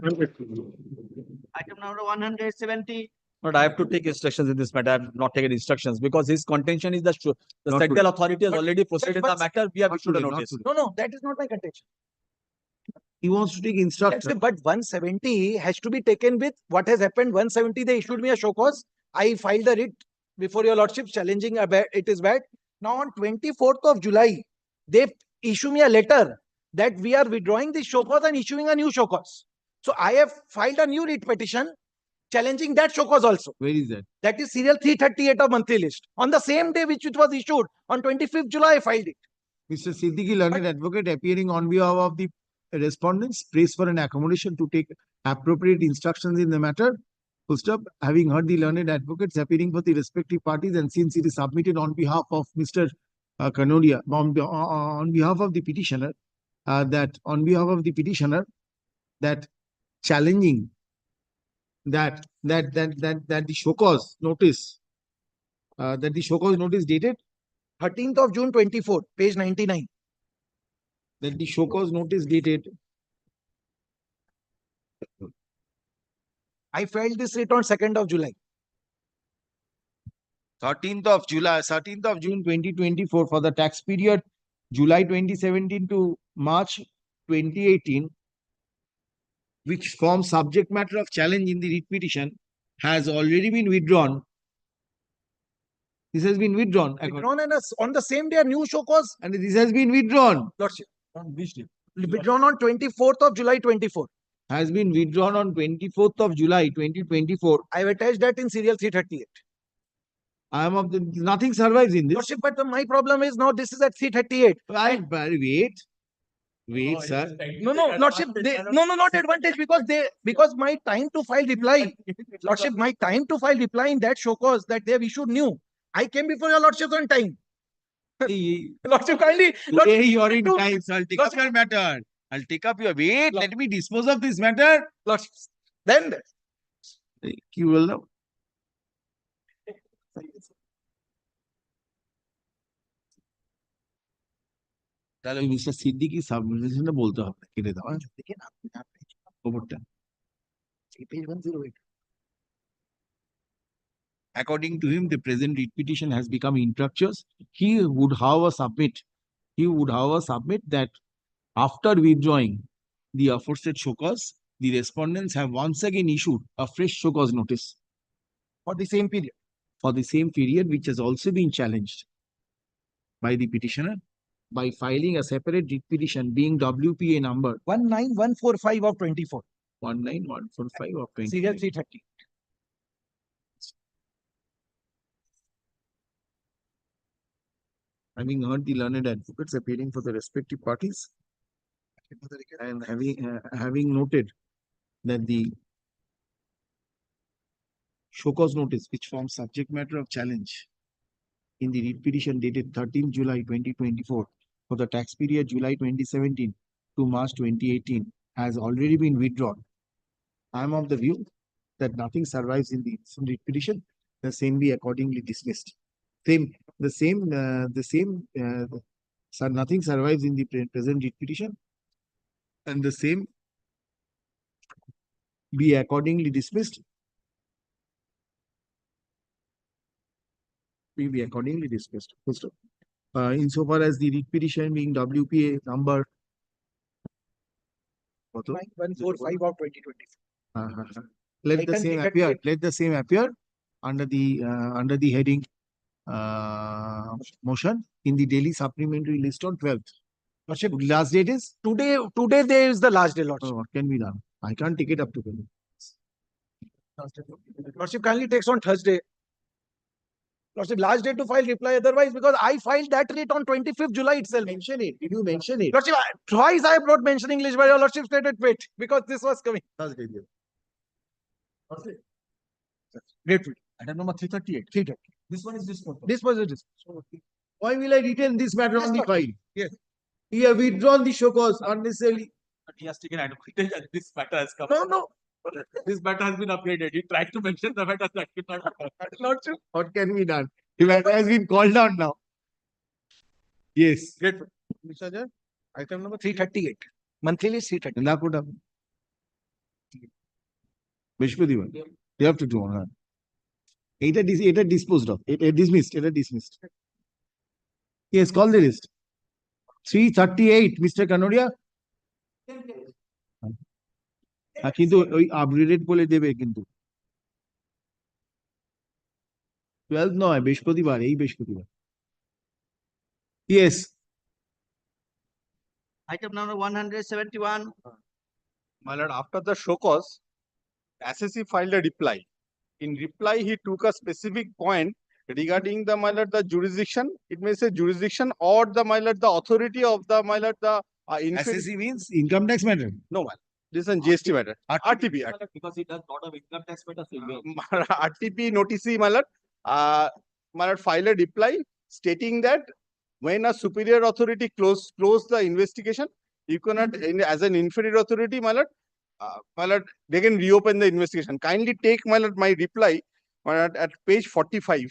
Item number 170. But I have to take instructions in this matter. I have not taken instructions because his contention is the Not central today. authority has already proceeded the matter. We have Not issued a today, not notice. today. No, that is not my contention. He wants to take Let's instruction. say, but 170 has to be taken with what has happened. 170, they issued me a show cause. I filed a writ before your lordship challenging it is bad. Now on 24th of July, they issue me a letter that we are withdrawing the show cause and issuing a new show cause. So I have filed a new writ petition challenging that show cause also. Where is that? That is serial 338 of monthly list. On the same day which it was issued, on 25th July, I filed it. Mr. Siddiqui, learned advocate, appearing on behalf of the respondents, prays for an accommodation to take appropriate instructions in the matter. Full stop. Having heard the learned advocates appearing for the respective parties, and since it is submitted on behalf of Mr. Kanodia, on behalf of the petitioner, that challenging that the show cause notice, dated 13th of June 24, page 99. That the show cause notice dated. I filed this writ on 2nd of July. 13th of June 2024 for the tax period July 2017 to March 2018, which forms subject matter of challenge in the writ petition, has already been withdrawn. This has been withdrawn. Withdrawn and on the same day a new show cause. And this has been withdrawn. Lordship. Withdrawn on 24th of July 24. Has been withdrawn on 24th of July 2024. I have attached that in serial 338. I am of the nothing survives in this. Lordship, but my problem is now this is at 338. Wait. Wait, sir. No, Lordship, not advantage because my time to file reply, Lordship, my time to file reply in that show cause that they have issued new. I came before your Lordship on time. Lordship, kindly. Today you are in time, so I'll take up your matter. I'll take up your wait. Let me dispose of this matter. Lordship, then You will know. তাহলে mister Siddiqui সাবমিশনটা বলতে হবে, কেটে দাও। ওপরটা according to him, the present writ petition has become infructuous. He would, however, submit that after withdrawing the aforesaid show cause, the respondents have once again issued a fresh show cause notice for the same period. Which has also been challenged by the petitioner by filing a separate writ petition being WPA number 19145 of 24. 19145 of 24. Serial 330. Having heard the learned advocates appearing for the respective parties and having noted that the show cause notice, which forms subject matter of challenge in the writ petition dated 13th July 2024 for the tax period July 2017 to March 2018, has already been withdrawn. I am of the view that nothing survives in the writ petition. The same be accordingly dismissed. Nothing survives in the present writ petition, and the same be accordingly dismissed. Full stop. Insofar as the writ petition being WPA number 19145 of 2024. let the same appear under the heading motion in the daily supplementary list on 12th. Lordship, last date is today there is the last day, Lordship. what can be done? I can't take it up to them. Lordship kindly takes on Thursday. Lordship, last day to file reply otherwise, because I filed that rate on 25th July itself. Mention it. Did you mention it? Lordship, twice I have not mentioned English, but your Lordship stated wait, because this was coming. Thursday. Grateful. Item number 338. 330. This one is disposed. This was it. Why will I retain this matter on the file? Yes. He have withdrawn the show cause unnecessarily. But he has taken advantage and this matter has come. No. This matter has been upgraded. He tried to mention the matter that could not happen. Lordship. What can be done? The matter has been called out now. Yes. Grateful. Mr. Judge, item number 338. Monthly list 330. Nakuda. Bishpadivan. You have to do on that. It disposed of. It dismissed. Yes, call the list. 338, Mr. Kanodia. কিন্তু ওই upgraded বলে দেবে কিন্তু 12 নয় বৃহস্পতিবার এই বৃহস্পতিবার yes Item number 171. My lord, after the show cause, assessee filed a reply. In reply, he took a specific point regarding the my lord the jurisdiction. It may say jurisdiction or the my lord the authority of the my lord the assessee means income tax matter. No, man. This is a GST matter. RTP. Because he does not have income tax matter. RTP notice, my lord, filed a reply stating that when a superior authority close the investigation, you cannot, as an inferior authority, my lord, they can reopen the investigation. Kindly take, my lord, my reply, my lord, at page 45.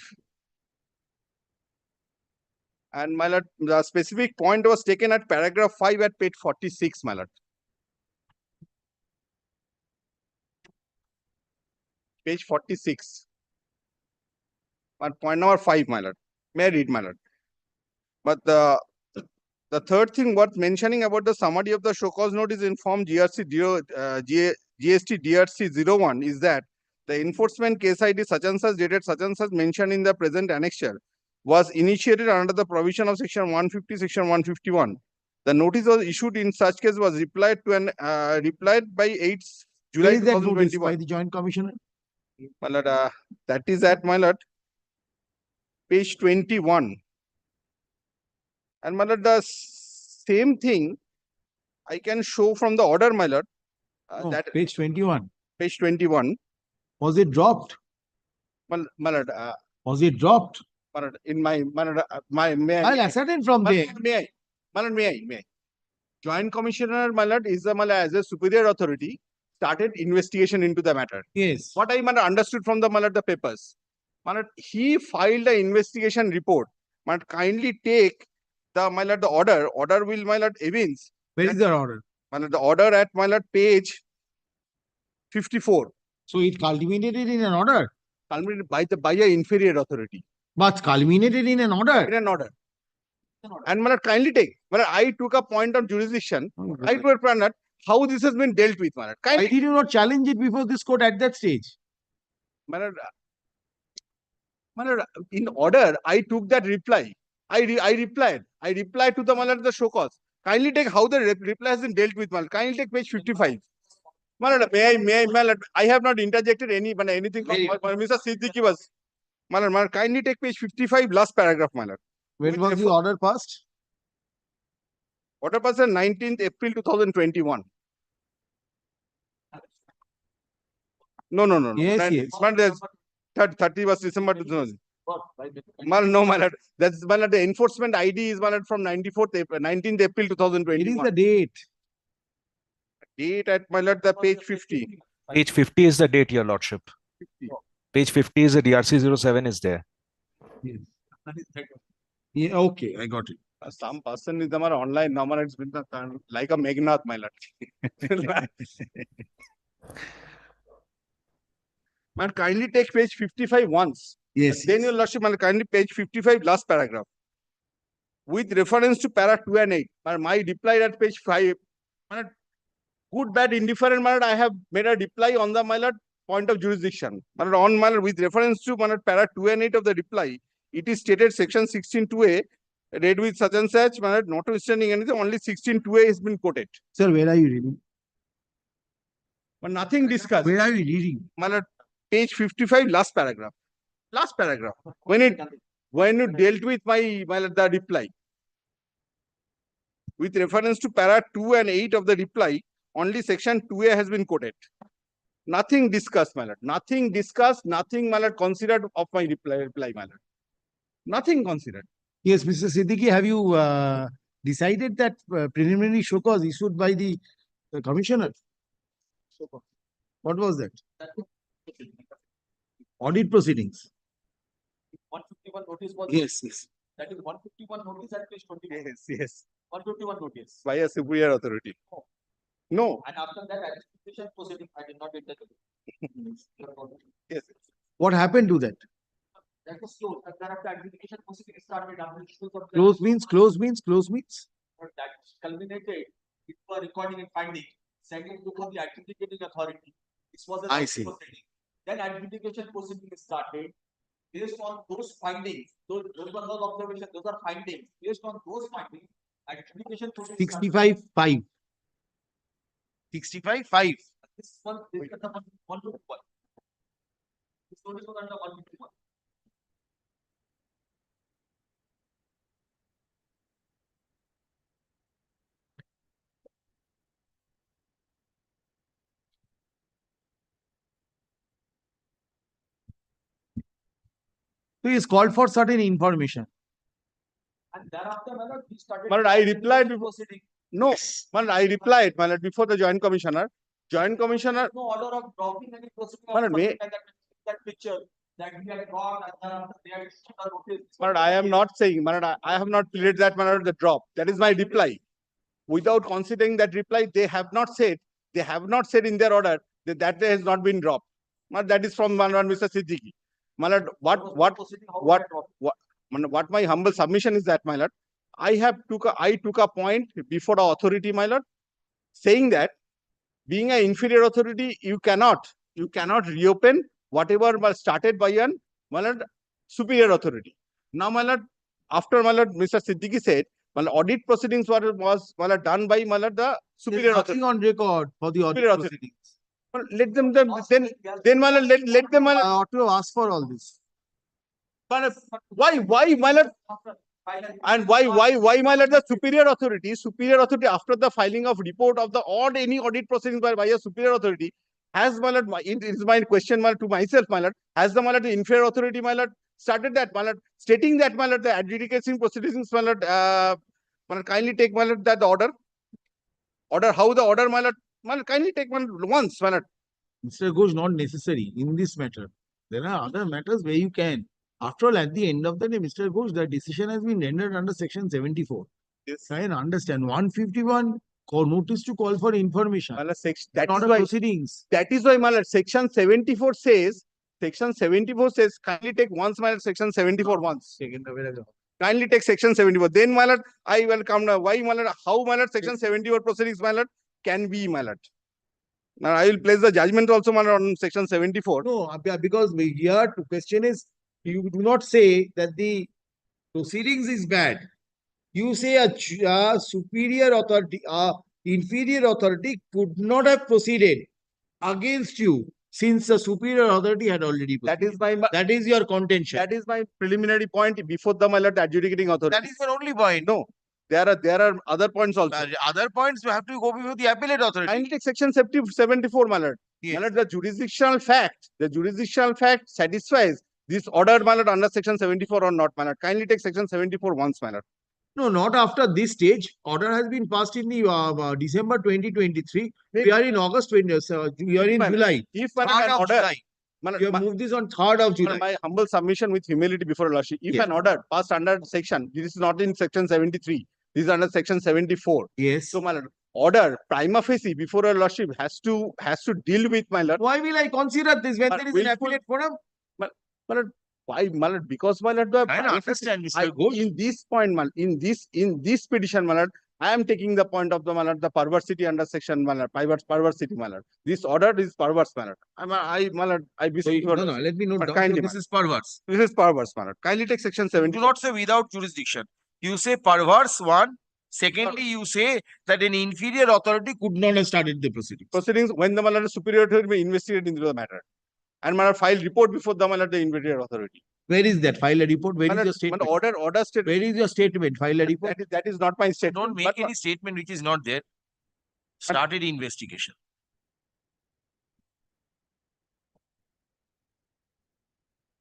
And, my lord, the specific point was taken at paragraph 5 at page 46, my lord. Page 46. And point number 5, my lord. May I read, my lord? But the third thing worth mentioning about the summary of the show cause notice in form GST DRC 01 is that the enforcement case ID such and such dated such and such mentioned in the present annexure was initiated under the provision of section 150, section 151. The notice was issued in such case was replied by 8 July 2021 by the Joint Commissioner. My lord, that is at, my lord, page 21. And my lord, the same thing I can show from the order, my lord, No, that page 21. page 21. Was it dropped? My lord, Was it dropped? my lord, in my lord, may I'll ascertain from there. May I? My lord, may I? Joint Commissioner, my lord, is the, my lord, as a superior authority, started investigation into the matter. Yes. What I, my lord, understood from the, my lord, the papers, my lord, he filed the investigation report. My lord, kindly take the, my lord, the order. Order will, my lord, evince. Where is the order? My lord, the order at, my lord, page 54. So it culminated in an order. Culminated by an inferior authority. But culminated in an order. In an order. And my lord, kindly take. My lord, I took a point of jurisdiction. I told my lord, how this has been dealt with, my lord. Why did you not challenge it before this court at that stage? My lord, in order, I took that reply. I replied. I replied to the, my lord, the show cause. Kindly take how the reply has been dealt with, my lord. Kindly take page 55. My lord, may I, my lord, I have not interjected anything. Mr. Siddiqui was. My lord, kindly take page 55, last paragraph, my lord. When was the order passed? Order passed on 19th April 2021. No. Yes. Man, there's 31st December 2000. No, my lord. That's, my lord, the enforcement ID is, my lord, from 19th April 2021. It is the date. Date at, my lord, the page 50. Page 50 is the date, your lordship. 50. Page 50 is the DRC 07 is there. Yes. Yeah, okay, I got it. Some person is online. Now, it's been like a Megnath, my lord. Man, kindly take page 55 once. Yes. Then your lordship, man, kindly page 55, last paragraph. With reference to para 2 and 8. My reply at page 5. Man, good, bad, indifferent, my lord, I have made a reply on the, my lord, point of jurisdiction. My lord, on, my lord, with reference to, my lord, para 2 and 8 of the reply, it is stated section 16(2)(a), read with such and such, my lord, notwithstanding anything, only 16(2)(a) has been quoted. Sir, where are you reading? But nothing discussed. Where are you reading? My lord, page 55, last paragraph. Last paragraph. When you dealt with my lord, the reply. With reference to para 2 and 8 of the reply, only section 2(a) has been quoted. Nothing discussed, my lord. Nothing discussed, nothing, my lord, considered of my reply, my lord. Nothing considered. Yes, Mr. Siddiqui, have you decided that preliminary show cause issued by the commissioner? What was that? Audit proceedings. 151 notice was. Yes. That is 151 notice at page 20. Yes. 151 notice. By a superior authority. No. And after that, adjudication proceeding, I did not intervene. Yes. What happened to that? That was closed. And thereafter, adjudication proceeding started. Close means? But that culminated with a recording and finding. Second, to the adjudicating authority. This was a proceeding. Then adjudication proceeding started. Based on those findings, those were not observations, those are findings. Based on those findings, adjudication proceeding 65(5). 65(5). This one is under 151. This notice was under 151. So he is called for certain information. And thereafter, my lord, we started. My lord, I replied before. No, my lord, I replied, my lord, before the joint commissioner. Joint commissioner. No order of dropping any proceeding. My lord, that picture that we had got and they had issued a notice. my lord, I am not saying, my lord, I have not pleaded that, my lord, the drop. That is my reply. Without considering that reply, they have not said in their order that has not been dropped. My lord, that is from my lord, Mr. Siddiqui. My lord, what my humble submission is that, my lord, I took a point before the authority, my lord, saying that being an inferior authority, you cannot reopen whatever was started by an, my lord, superior authority. Now, my lord, after, my lord, Mr. Siddiqui said, my lord, audit proceedings was my lord, done by, my lord, the superior authority. Nothing on record for the audit proceedings. Well, let them then my lord, let them, my lord. I ought to ask for all this. Why, my lord? And why, my lord, the superior authority, after the filing of report of the any audit proceedings by a superior authority, has, my lord, it is my question, my lord, to myself, my lord, has the, my lord, the inferior authority, my lord, started that, my lord, stating that, my lord, the adjudication proceedings, my lord, kindly take, my lord, that order, how the order, my lord, kindly take, my lord, once, my lord. Mr. Ghosh, not necessary in this matter. There are other matters where you can. After all, at the end of the day, Mr. Ghosh, the decision has been rendered under section 74. Yes. I understand. 151, notice to call for information. My lord, that Not is a why, proceedings. that is why, my lord, section 74 says, kindly take once, my lord, section 74 once. Kindly take section 74. Then, my lord, I will come now. Why, my lord, how, my lord, section 74 proceedings, my lord, can be, my lord. Now, I will place the judgment also, my lord, on section 74. No, because here the question is, you do not say that the proceedings is bad. You say a superior authority, inferior authority could not have proceeded against you since the superior authority had already proceeded. That is your contention. That is my preliminary point before the, my lord, adjudicating authority. That is your only point. No, there are other points also. Other points you have to go before the appellate authority. Kindly take section 74, my lord. Yes. My lord, the jurisdictional fact satisfies this order, my lord, under section 74 or not, my lord. Kindly take section 74 once, my lord. No, not after this stage. Order has been passed in the December 2023. We are in August 20. We are in July. If, my 3rd lord, an of order, July. You have moved this on 3rd of July. My humble submission with humility before your lordship. If Yes. an order passed under section, this is not in section 73. This is under section 74. Yes. So, my lord, order prima facie before your lordship has to deal with, my lord. Why will I consider this when there is an appellate forum? My lord, why, my lord? Because, my lord, the I understand, Mr. Ghosh. in this point, my lord, in this petition, my lord, I am taking the point of the, my lord, the perversity under section, my lord, perversity, my lord. This order is perverse, my lord. My lord, I beseech you. No, let me note But down. kindly, This my is perverse. This is perverse, my lord. Kindly take section You 70. do not say without jurisdiction. You say perverse one. Secondly, you say that an inferior authority could not have started the proceedings. Proceedings when the, my lord, superior authority may investigate into the matter. And, my lord, file report before the, my lord, the inferior authority. Where is that? File a report. Where My is lord, your statement? order statement. Where is your statement? File a report. That is not my statement. Don't make any statement which is not there. Started investigation.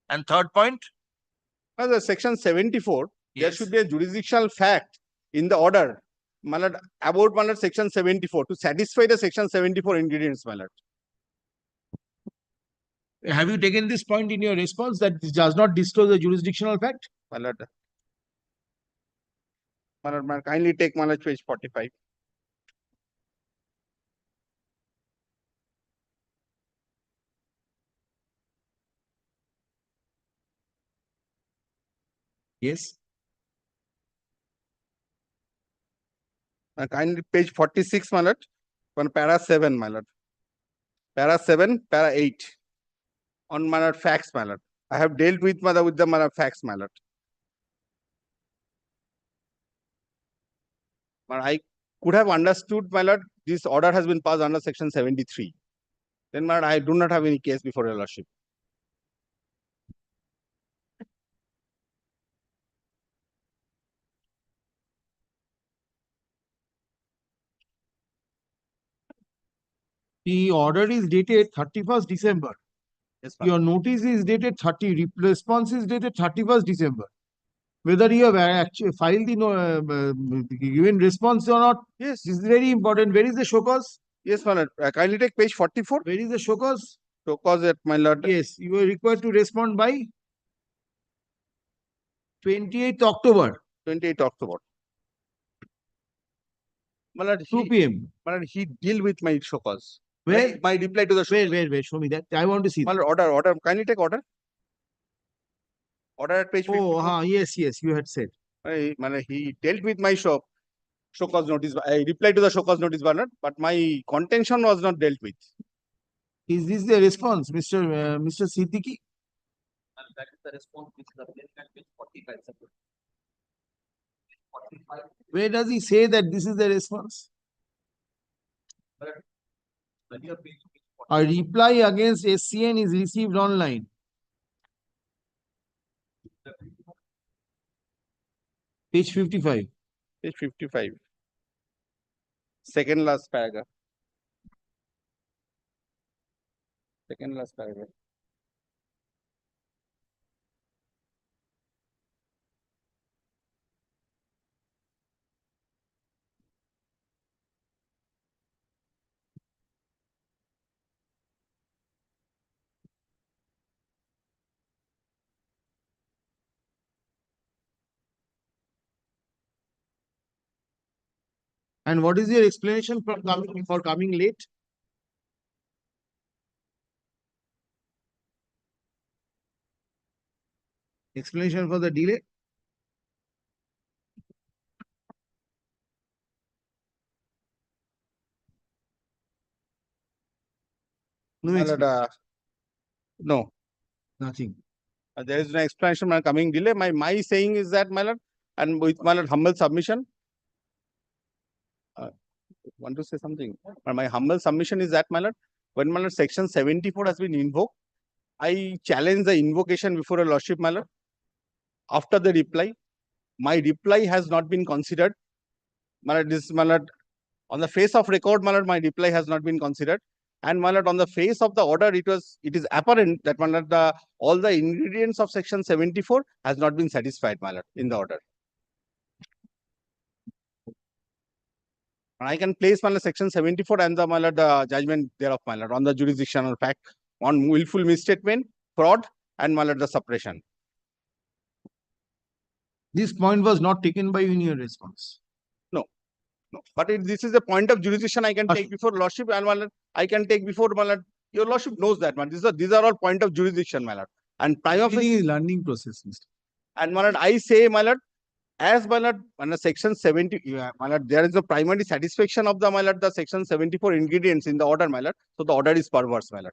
And third point? The section 74, there Yes. should be a jurisdictional fact in the order, my lord, about, my lord, section 74 to satisfy the section 74 ingredients, my lord. Have you taken this point in your response that this does not disclose the jurisdictional fact? My lord, kindly take, my lord, page 45. Yes. Kindly page 46, my lord, on para 7, my lord. Para 7, para 8. On, my lord, facts, my lord. I have dealt with, my lord, my lord, facts, my lord. I could have understood, my lord, this order has been passed under section 73. Then, my lord, I do not have any case before your lordship. The order is dated 31st December. Yes, your notice is dated 30, response is dated 31st December. Whether you have actually filed the given response or not, yes, this is very important. Where is the show cause? Yes, my lord. Kindly take page 44. Where is the show cause? Show cause at, my lord. Yes, you are required to respond by 28th October. 28th October. My lord, 2 p.m. My lord, he deal with my show cause. Where? My reply to the show. Where? Show me that. I want to see. My lord, order. Kindly take order. Order at page 54. Oh, yes, you had said. My lord, he dealt with my show cause notice. I replied to the show cause notice, my lord, but my contention was not dealt with. Is this the response, Mr. Siddiqui? That is the response which is appearing at page 45. Where does he say that this is the response? A reply against SCN is received online. Page 55. Page 55. Second last paragraph. Second last paragraph. And what is your explanation for coming late? Explanation for the delay? No, My lord, no. Nothing. There is no explanation my coming delay. My saying is that, my lord, and with my lord humble submission, want to say something. But my humble submission is that, my lord, when my lord section 74 has been invoked, I challenge the invocation before a lordship, my lord. After the reply, my reply has not been considered. My lord, this, my lord, on the face of record, my lord, my reply has not been considered. And my lord, on the face of the order, it is apparent that, my lord, all the ingredients of section 74 has not been satisfied, my lord, in the order. And I can place, my lord, section 74 and the, my lord, the judgment thereof, my lord, on the jurisdictional fact, on willful misstatement, fraud, and, my lord, the suppression. This point was not taken by you in your response. No. But this is a point of jurisdiction I can take before lordship, and, my lord, I can take before, my lord. Your lordship knows that, man. These are all point of jurisdiction, my lord. And prima facie learning process, Mr. And, my lord, I say, my lord, as, my lord, under section 70, my lord, there is a primary satisfaction of the, my lord, the section 74 ingredients in the order, my lord. So the order is perverse, my lord.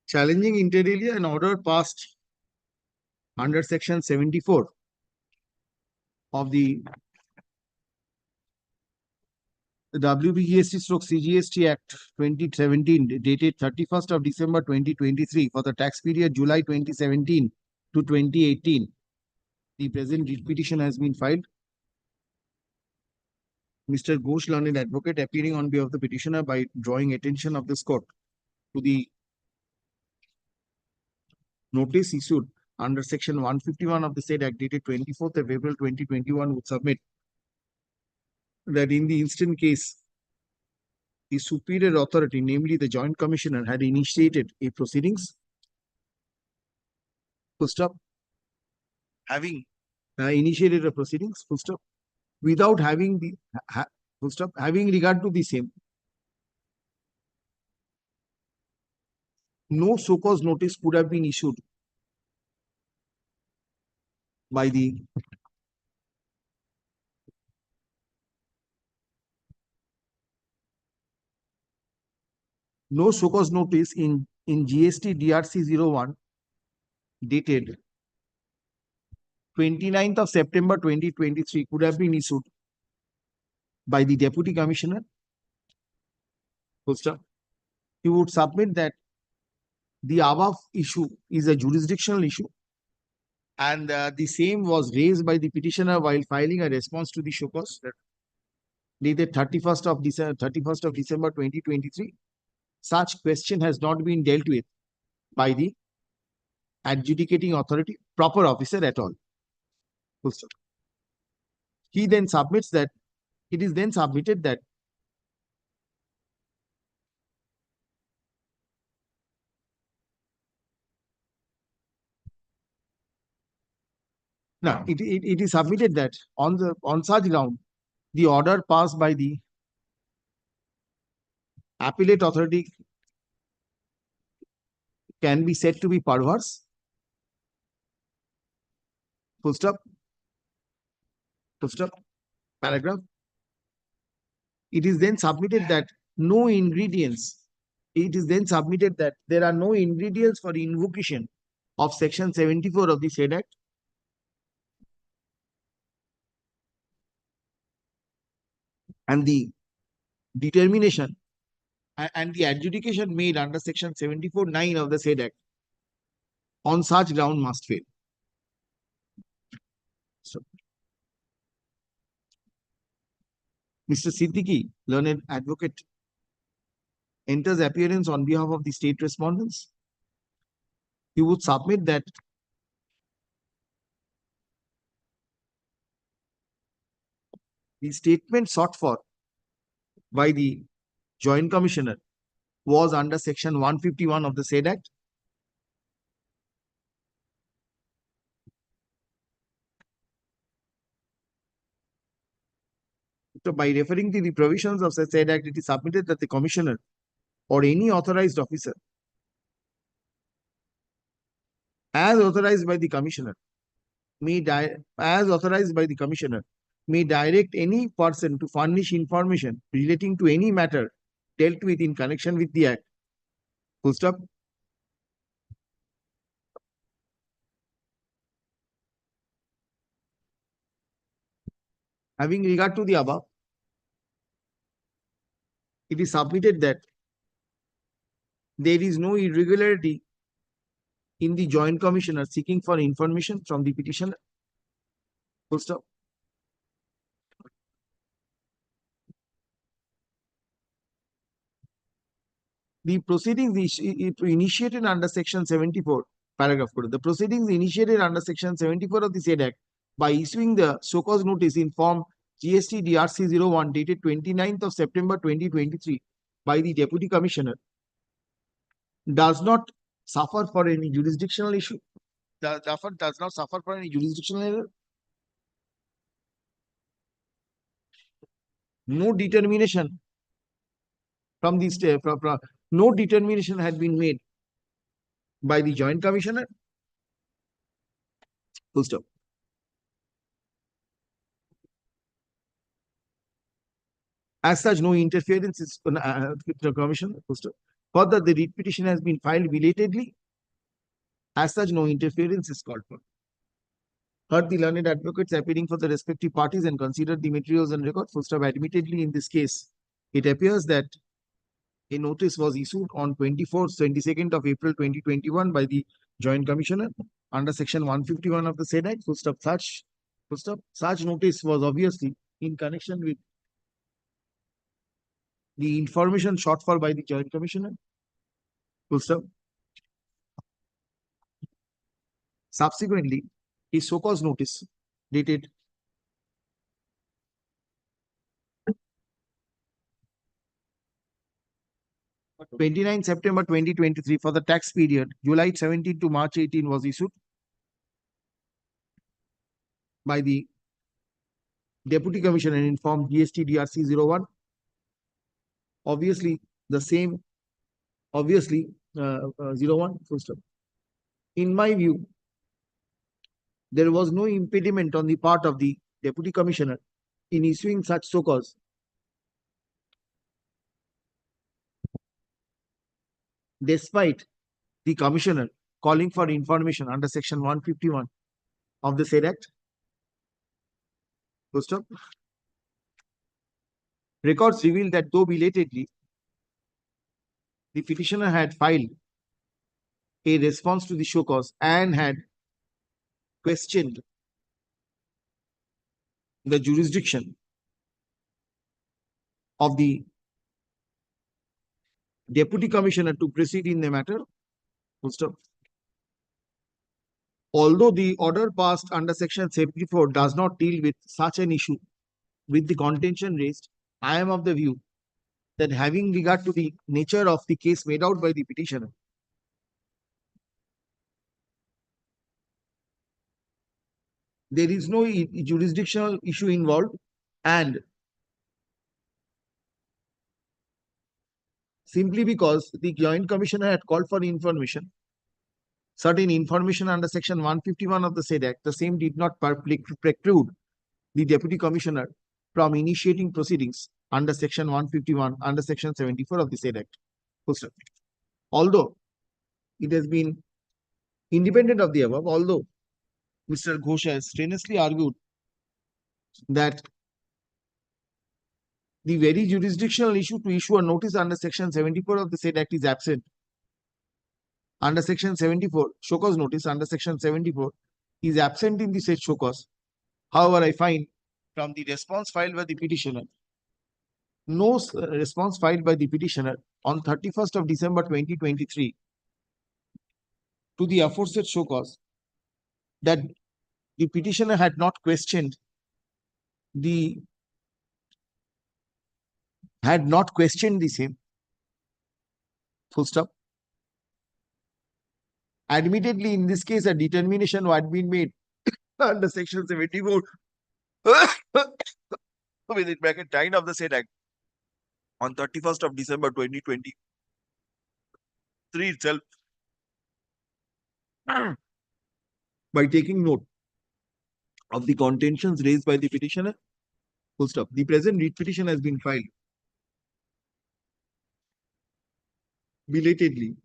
Challenging inter alia an order passed under section 74 of the WBGST/CGST Act 2017 dated 31st of December 2023 for the tax period July 2017 to 2018. The present writ petition has been filed. Mr. Ghosh, learned advocate, appearing on behalf of the petitioner by drawing attention of this court to the notice issued under section 151 of the said Act dated 24th of April 2021 would submit that in the instant case, the superior authority, namely the Joint Commissioner, had initiated a proceedings. Full stop. Having initiated a proceedings. Full stop. Without having the full stop. Having regard to the same, no so cause notice could have been issued by the no so cause notice in GST DRC 01 dated 29th of September 2023 could have been issued by the Deputy Commissioner. Full stop. He would submit that the above issue is a jurisdictional issue, and the same was raised by the petitioner while filing a response to the show cause dated 31st of December 2023. Such question has not been dealt with by the adjudicating authority, proper officer at all. Full stop. He then submits that it is then submitted that now it is submitted that on such ground, the order passed by the appellate authority can be said to be perverse. Full stop. Full stop. Paragraph. It is then submitted that no ingredients. It is then submitted that there are no ingredients for invocation of section 74 of the said Act. And the determination and the adjudication made under section 74(9) of the said Act on such ground must fail. So, Mr. Siddiqui, learned advocate, enters appearance on behalf of the state respondents. He would submit that the statement sought for by the Joint Commissioner was under Section 151 of the said Act. So by referring to the provisions of the said Act, it is submitted that the Commissioner or any authorized officer, as authorized by the Commissioner, may direct any person to furnish information relating to any matter dealt with in connection with the Act. Full stop. Having regard to the above, it is submitted that there is no irregularity in the Joint Commissioner seeking for information from the petitioner. Full stop. The proceedings initiated under Section 74, paragraph 4. The proceedings initiated under Section 74 of the said Act by issuing the so-called notice in form GST DRC 01 dated 29th of September 2023 by the Deputy Commissioner does not suffer for any jurisdictional issue. Therefore, does not suffer for any jurisdictional error. No determination from the state, no determination had been made by the Joint Commissioner. Full stop. As such, no interference is with the Commission. Full stop. Further, the writ petition has been filed belatedly. As such, no interference is called for. Heard the learned advocates appearing for the respective parties and considered the materials and record. Full stop. Admittedly, in this case, it appears that a notice was issued on 22nd of April 2021 by the Joint Commissioner under Section 151 of the said Act. Full stop. Such notice was obviously in connection with the information sought for by the Joint Commissioner. Full stop. Subsequently, a so-called notice dated 29 September 2023 for the tax period July 17 to March 18 was issued by the Deputy Commissioner and informed GST DRC 01. Obviously, the same, 01, full stop. In my view, there was no impediment on the part of the Deputy Commissioner in issuing such so-called despite the Commissioner calling for information under Section 151 of the said Act. Full stop. Records reveal that though belatedly, the petitioner had filed a response to the show cause and had questioned the jurisdiction of the Deputy Commissioner to proceed in the matter. Full stop. Although the order passed under Section 74 does not deal with such an issue with the contention raised, I am of the view that having regard to the nature of the case made out by the petitioner, there is no jurisdictional issue involved, and simply because the Joint Commissioner had called for information, certain information under Section 151 of the said Act, the same did not preclude the Deputy Commissioner from initiating proceedings under Section 151, under Section 74 of the said Act. Full stop. Although it has been independent of the above, although Mr. Ghosh has strenuously argued that the very jurisdictional issue to issue a notice under Section 74 of the said Act is absent. Under Section 74, show cause notice under Section 74 is absent in the said show cause. However, I find from the response filed by the petitioner no response filed by the petitioner on 31st of December 2023 to the aforesaid show cause, that the petitioner had not questioned the same. Full stop. Admittedly, in this case, a determination had been made under section 74 within bracket 9 of the said act on 31st of December 2023 itself. by taking note of the contentions raised by the petitioner. Full stop. The present writ petition has been filed belatedly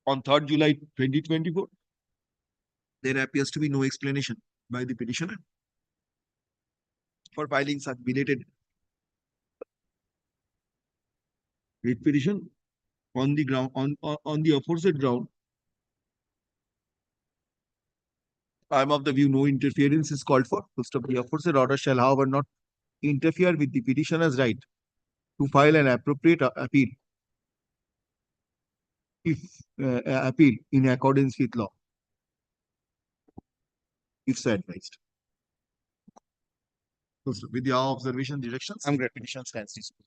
on 3rd July 2024. There appears to be no explanation by the petitioner for filing such belated writ petition on the ground on the aforesaid ground. I am of the view no interference is called for. Full stop. The aforesaid order shall, however, not interfere with the petitioner's right to file an appropriate appeal if appeal in accordance with law, if so advised. Full stop. With your observation directions, I'm great. petition stands disposed.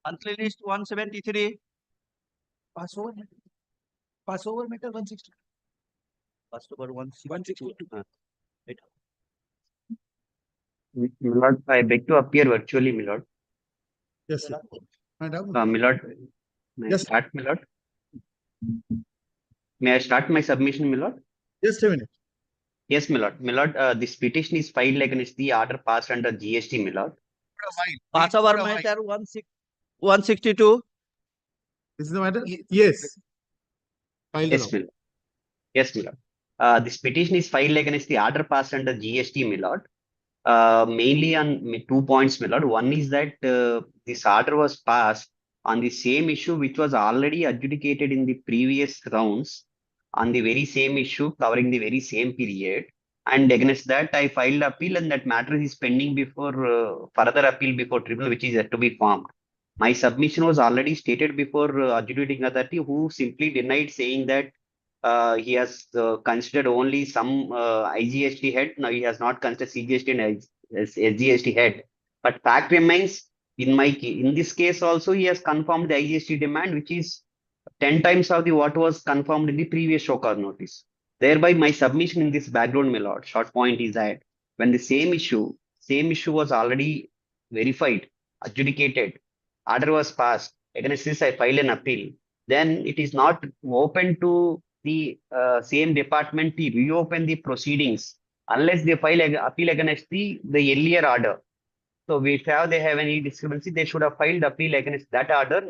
Monthly list 173. Passover matter 160. Passover 162. Milord, I beg to appear virtually, Milord. Yes, sir. Madam. Milord, may I Yes. start, Milord? May I start my submission, Milord? Just a minute. Yes, Milord. Milord, this petition is filed against the order passed under GST, Milord. Passover matter 162. This is the matter? Yes. Filed Yes, along. Milord. Yes, Milord. This petition is filed against the order passed under GST, Milord. Mainly on 2 points, Milord. One is that this order was passed on the same issue which was already adjudicated in the previous rounds on the very same issue covering the very same period. And against that, I filed appeal, and that matter is pending before further appeal before tribunal, which is yet to be formed. My submission was already stated before adjudicating authority, who simply denied, saying that he has considered only some IGST head. Now he has not considered CGST and SGST head. But fact remains, in this case also, he has confirmed the IGST demand, which is 10 times of the what was confirmed in the previous show cause notice. Thereby, my submission in this background, my lord, short point is that when the same issue was already verified, adjudicated, order was passed, against this I file an appeal, then it is not open to the same department to reopen the proceedings unless they file an appeal against the earlier order. So if they have any discrepancy, they should have filed appeal against that order,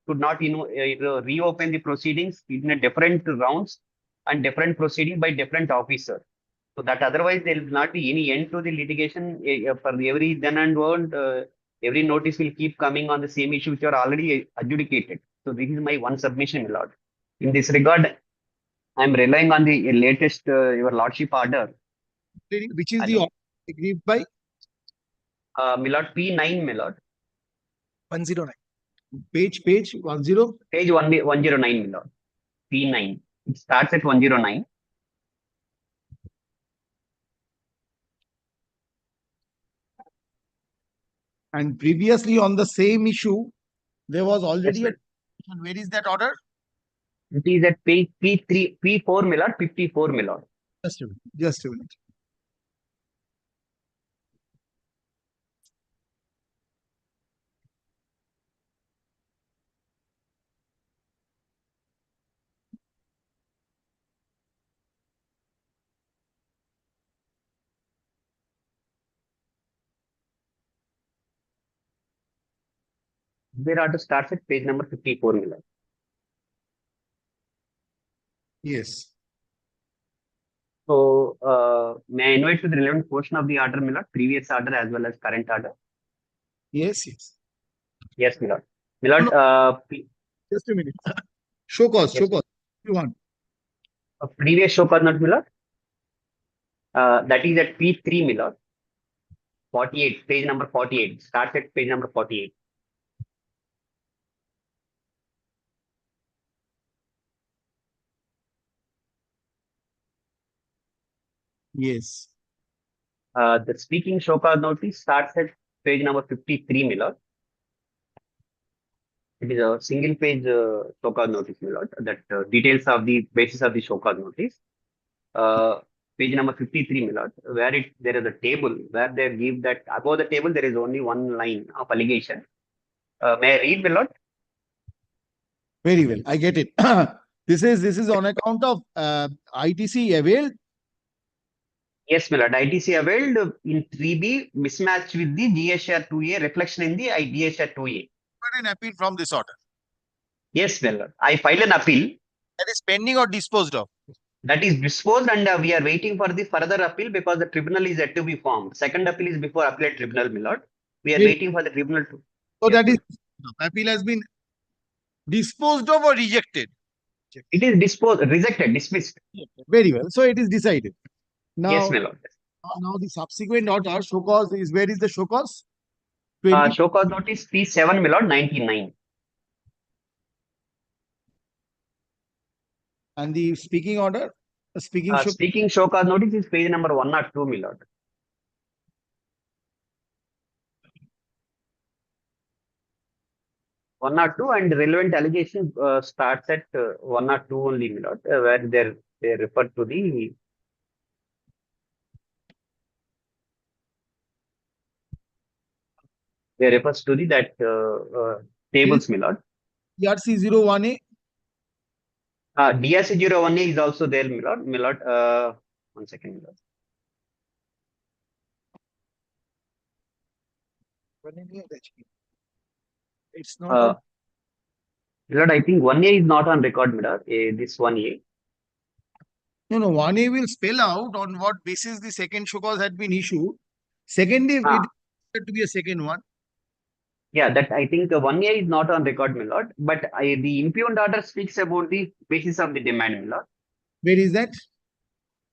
should not reopen the proceedings in a different rounds and different proceeding by different officer. So that otherwise there will not be any end to the litigation for every then and on. Every notice will keep coming on the same issue which are already adjudicated. So this is my one submission, my lord. In this regard, I am relying on the latest your lordship order. Which is the order agreed by? My lord, P9, my lord. 109. Page 10? Page 109, my lord. P9. It starts at 109. And previously on the same issue, there was already Yes, a. Where is that order? It is at page P3, P4, my lord, 54, my lord. Just a minute. Just a minute. Their order starts at page number 54, my lord. Yes. So, may I invite to the relevant portion of the order, my lord, previous order as well as current order? Yes, yes. Yes, my lord. My lord, just a minute. Show cause, yes, show cause. You want? Previous show cause not, my lord. That is at P3, my lord. 48, page number 48. Starts at page number 48. Yes. The speaking show cause notice starts at page number 53, my lord. It is a single page show cause notice, my lord, that details of the basis of the show cause notice. Page number 53, my lord, where there is a table where they give that above the table there is only one line of allegation. May I read, my lord? Very well. I get it. This is on account of ITC availed. Yes, my lord. ITC availed in 3B mismatch with the GSR 2A reflection in the GSR 2A. An appeal from this order. Yes, my lord. I filed an appeal. That is pending or disposed of? That is disposed, and we are waiting for the further appeal because the tribunal is yet to be formed. Second appeal is before appellate tribunal, my lord. We are waiting for the tribunal to. So yes, that is appeal has been disposed of or rejected? It is disposed, rejected, dismissed. Very well. So it is decided. Now, Yes, my lord. Now the subsequent order, show cause is, where is the show cause? Show cause notice P7, my lord, 99. And the speaking order? Speaking show. Speaking show cause notice is page number 102, my lord. 102 and relevant allegation starts at 102 only, my lord, where they refer to the tables, my lord. DRC 01A. DRC 01A is also there, my lord. My lord, one second, my lord. It's not. on- My lord, I think 1A is not on record, my lord. This 1A. No, no, 1A will spell out on what basis the second show cause had been issued. Second, it had to be a second one. Yeah, that I think 1A is not on record, my lord. But the impugned order speaks about the basis of the demand, my lord. Where is that?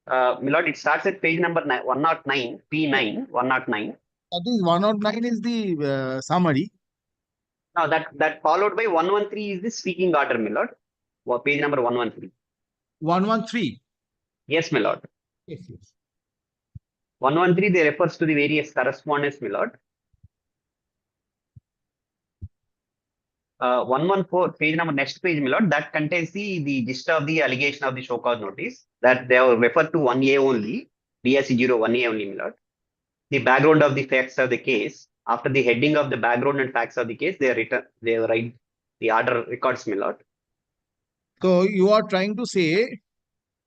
My lord, it starts at page number 109, P9, 109. That is 109 is the summary. Now that followed by 113 is the speaking order, my lord. Page number 113. 113. Yes, my lord. Yes, yes. 113 they refers to the various correspondence, my lord. 114, page number next page, my lord, that contains the gist of the allegation of the show cause notice that they are referred to 1A only, DSC 01A only, my lord. The background of the facts of the case. After the heading of the background and facts of the case, they write the order records, my lord. So you are trying to say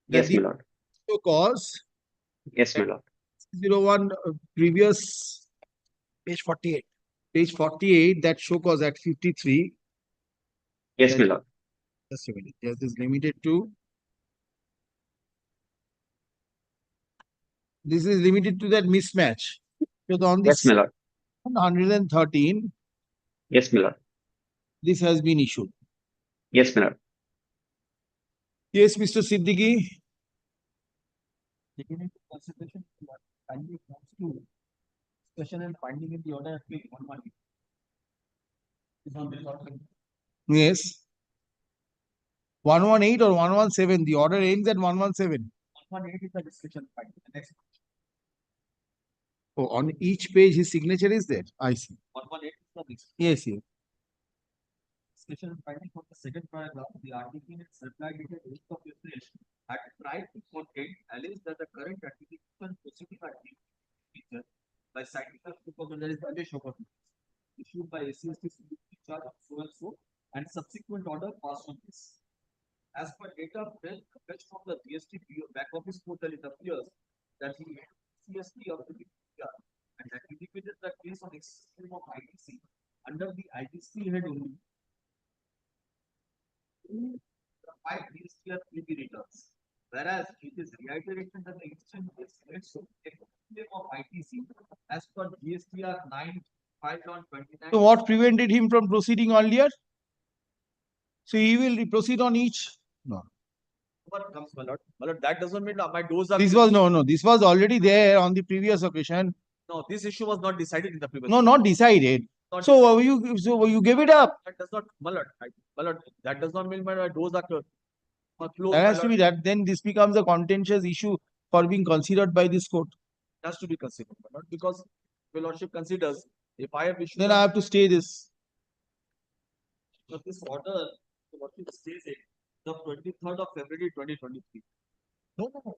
that Yes, my lord. show cause Yes, my lord. 01 previous Page 48. page 48, that show cause at 53. Yes, my lord. Just a minute. Just is limited to. This is limited to that mismatch. So on Yes, this my lord. 113, Yes, my lord. this has been issued. Yes, my lord. Yes, Mr. Siddiqui. Taking into consideration what kindly comes to discussion and finding in the order at page 118. Is on this order. Yes. 118 or 117. The order ends at 117. 118 is the discussion finding. The next Oh, on each page his signature is there. I see. 118 is the next. Yes, yes. Discussion and finding for the second paragraph, the article in its reply dated 8th of April had tried to contain alleged that the current adjudication proceeding are feature by citing the there is the show cause issued by ACST charge of so and so and subsequent order passed on this. As per data fetched from the GST back office portal, it appears that he made CST of the PR and adjudicated the case on execution of ITC under the ITC head only. The 5 GST PB returns, whereas it is reiterated that the exchange is of ITC as per GSTR 9 5/29. So what prevented him from proceeding earlier? So he will proceed on each. No. What comes, my lord? My lord, that doesn't mean my doors are. This was no. This was already there on the previous occasion. No, this issue was not decided in the previous. No, not decided. So you gave it up. That does not, my lord. My lord, that does not mean my doors are closed. There has to be that. Then this becomes a contentious issue for being considered by this court. It has to be considered, my lord, because your lordship considers if I have issued. Then I have to stay this. So this order, what it says it, the 23rd of February 2023. No, no, no.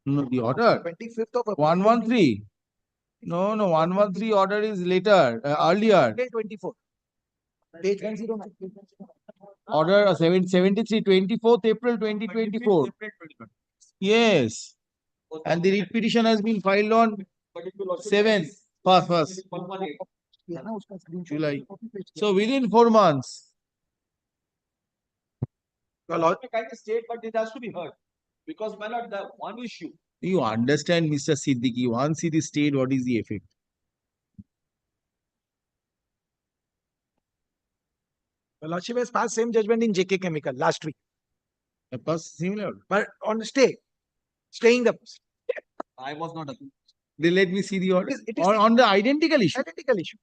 No, the order. 25th of 113. No, 113 order is later, earlier. Page 24. Page 109. Order 73, 24th April 2024. Yes. And the writ petition has been filed on 7th, first July. So within 4 months. Kind of state, but it has to be heard. Because, my lord, the one issue. You understand, Mr. Siddiqui, once it is stayed, what is the effect? The lordship has passed same judgment in JK Chemical last week. Passed similar. But on staying the. I was not. Then let me see the order. It is on the identical issue. Identical issue.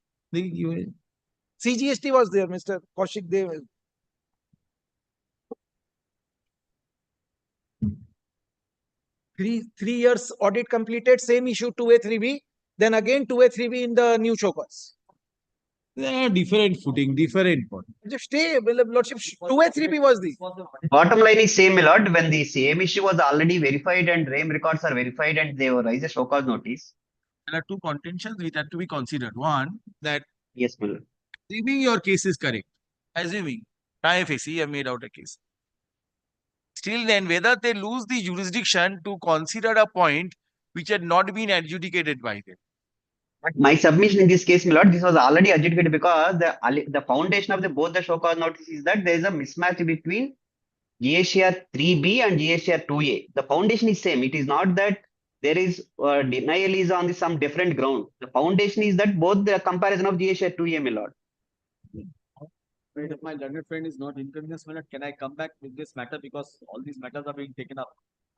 CGST was there, Mr. Kaushik Dev. 3 years audit completed, same issue 2A 3B, then again 2A 3B in the new show cause. They are different footing, different point. Just stay, lordship, 2A 3B was the. Bottom line is same, my lord. When the same issue was already verified and RAM records are verified and they were raised a show cause notice. There are two contentions which have to be considered. One, that Yes, my lord. assuming your case is correct, assuming IFAC have made out a case. Still then, whether they lose the jurisdiction to consider a point which had not been adjudicated by them. My submission in this case, my lord, this was already adjudicated because the foundation of the both the show cause notice is that there is a mismatch between GSTR 3B and GSTR 2A. The foundation is same. It is not that there is denial is on some different ground. The foundation is that both the comparison of GSTR 2A, my lord. If my learned friend is not inconvenienced, my lord, can I come back with this matter because all these matters are being taken up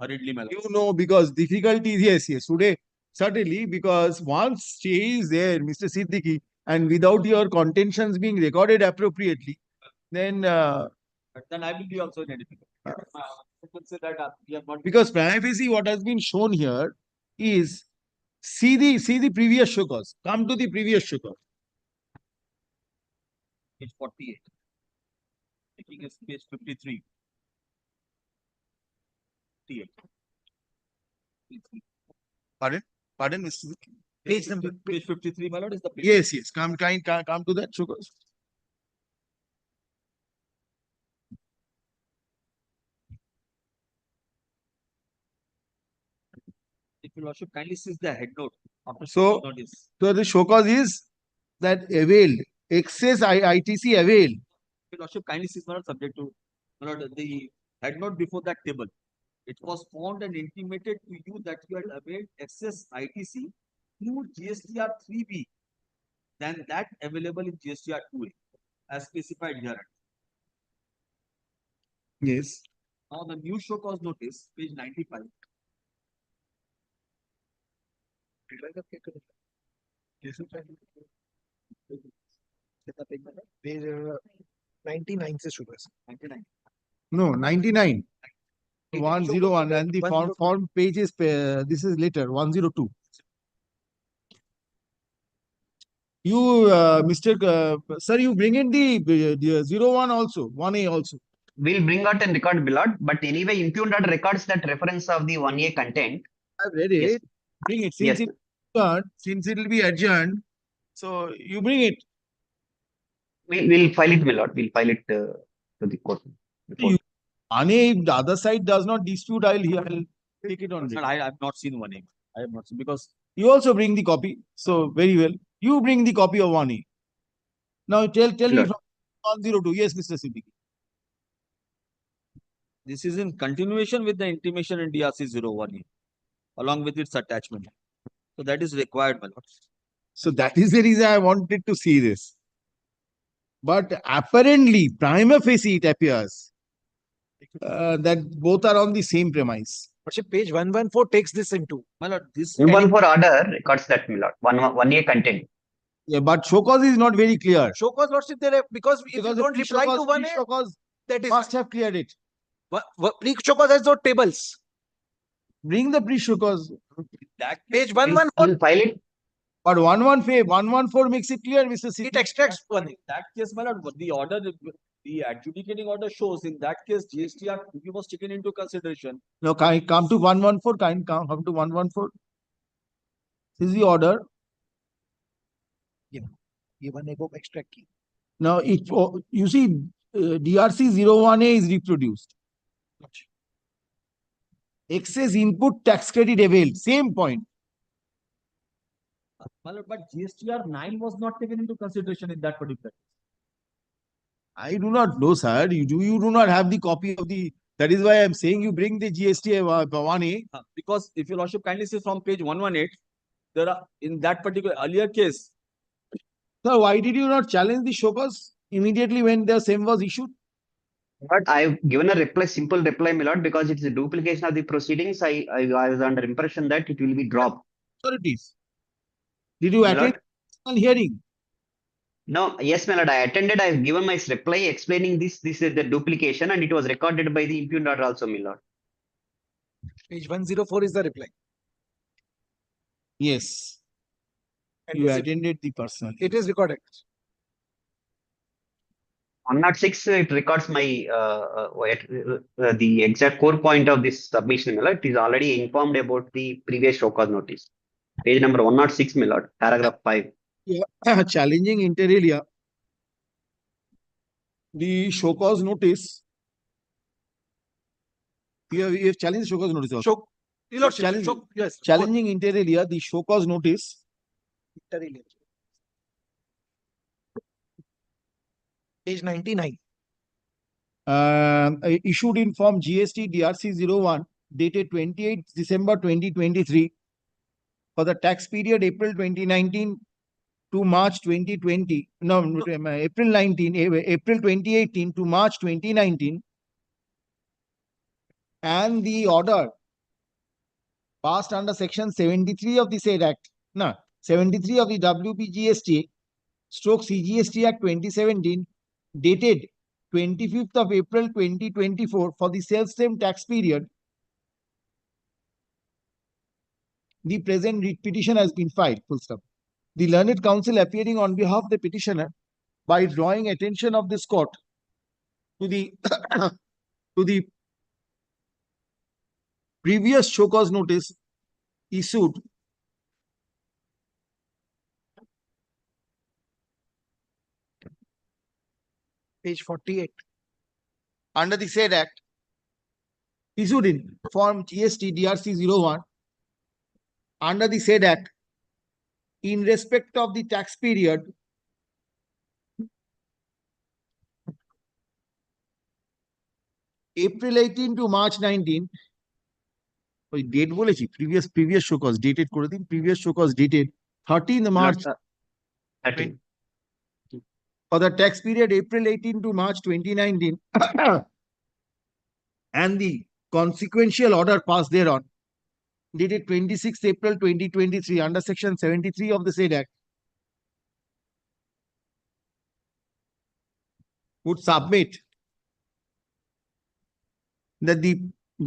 hurriedly, my lord? You know, because difficulties, yes, today, certainly, because once stay is there, Mr. Siddiqui, and without your contentions being recorded appropriately, then But then I will be also in a difficulty. You could say that we have not. because prima facie what has been shown here is see the previous show cause. Come to the previous show cause. Page 48. Taking is page 53. 58. Pardon, Mr. Siddiqui? Page 53, my lord, is the page. Yes. Come to that show cause. If your lordship kindly sees the head note. After So, notice. so the show cause is that availed, excess ITC availed. Your lordship kindly sees not subject to, my lord, the head note before that table. It was found and intimated to you that you had availed excess ITC through GSTR 3B than that available in GSTR 2A as specified here. Yes. Now the new show cause notice, page 95. Page 99 से शुरू है. 99. No, 99. 101 and the form page is this is later 102. You Mr. Sir, you bring in the 01 also, 1A also. We'll bring out and record below, but anyway, impugned order records that reference of the 1A content. I've read it. Yes. Bring it since it will be adjourned. So you bring it. We'll file it, my lord. We'll file it to the court. If the other side does not dispute, I'll take it on. Sir, I have not seen 1A. I have not seen because You also bring the copy. So very well. You bring the copy of 1A. Now tell me from 102. Yes, Mr. Siddiqui. this is in continuation with the intimation in DRC 01A along with its attachment. So that is required, my lord. So that is the reason I wanted to see this. But apparently, prima facie, it appears that both are on the same premise. But page 114 takes this into. My lord, this 114 order records that, my lord. 1A content. Yeah, but show cause is not very clear. Show cause lordship there because if you don't reply to 1A, show cause that is must have cleared it. Pre-show cause has no tables. Bring the pre-show cause. That page 114. We'll file it. But 114 makes it clear, Mr. Siddiqui. It extracts 1A. In that case, my lord, the order, the adjudicating order shows in that case GSTR was taken into consideration. No, come to 114. Come to 114. This is the order. Yeah. ये 1A को extract की. Now, you see, DRC 01A is reproduced. Excess input tax credit availed. Same point. My lord, but GSTR 9 was not taken into consideration in that particular case. I do not know, sir. You do not have the copy of the. That is why I'm saying you bring the GST 1A. Because if your lordship kindly see from page 118, there are in that particular earlier case. So why did you not challenge the show cause immediately when the same was issued? But I've given a reply, simple reply, my lord, because it's a duplication of the proceedings. I was under impression that it will be dropped. Authorities. Did you attend hearing? No, yes, my lord, I attended. I've given my reply explaining this is the duplication and it was recorded by the impugned order also, my lord. Page 104 is the reply. Yes. And You attended the personal. It is recorded. 106, it records my the exact core point of this submission, my lord. It is already informed about the previous show cause notice. Page number 106, my lord, paragraph 5. Yeah. Challenging inter alia, the show cause notice. We have challenged show cause notice also. Challenging inter alia, the show cause notice. Page 99. Issued in form GST DRC 01 dated 28 December 2023 for the tax period April 2019 to March 2020. No, April 19, April 2018 to March 2019. And the order passed under section 73 of the said act. No, 73 of the WPGST stroke CGST Act 2017 dated 25th of April 2024 for the self-same tax period. The present writ petition has been filed. Full stop. The learned counsel appearing on behalf of the petitioner by drawing attention of this court to the to the previous show cause notice issued Page 48. under the said act issued in form GST DRC 01 under the said act in respect of the tax period April 18 to March 19. ওই date বলেছি previous show cause dated করে দিন previous show cause dated 13 March 13. for the tax period April 18 to March 2019 and the consequential order passed thereon dated 26 April 2023 under section 73 of the said act would submit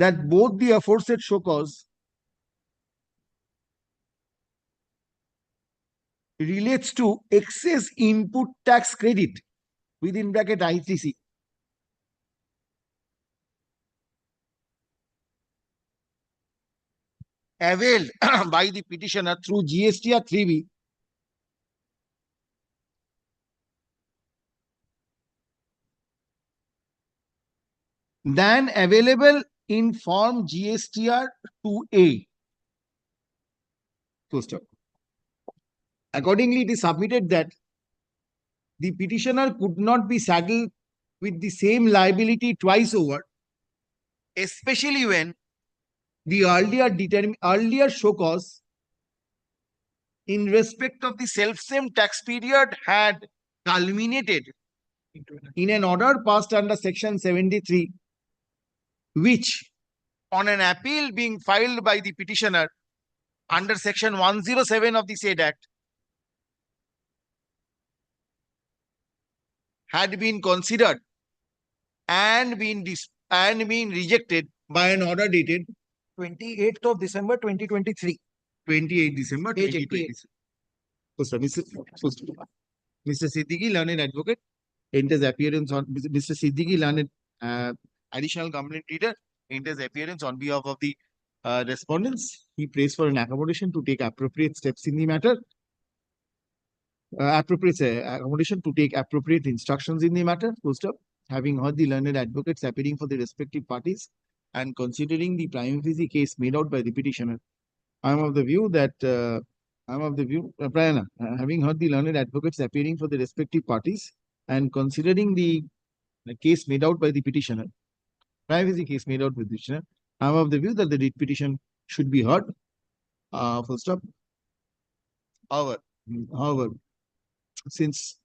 that both the aforesaid show cause relates to excess input tax credit within bracket I3C availed by the petitioner through GSTR 3B than available in form GSTR 2A. Full stop. Accordingly, it is submitted that the petitioner could not be saddled with the same liability twice over, especially when the earlier show cause in respect of the self-same tax period had culminated in an order passed under section 73, which on an appeal being filed by the petitioner under section 107 of the said act had been considered and been rejected by an order dated 28th of December 2023. 28 December Page 2023. Mr. Siddiqui, learned advocate, enters appearance on Mr. Siddiqui, learned additional government leader, enters appearance on behalf of the respondents. He prays for an accommodation to take appropriate steps in the matter. Accommodation to take appropriate instructions in the matter. First up, having heard the learned advocates appearing for the respective parties and considering the prima facie case made out by the petitioner, I am of the view that Prayana, having heard the learned advocates appearing for the respective parties and considering the case made out by the petitioner, prima facie case made out by the petitioner, I am of the view that the writ petition should be heard. Full stop. However, since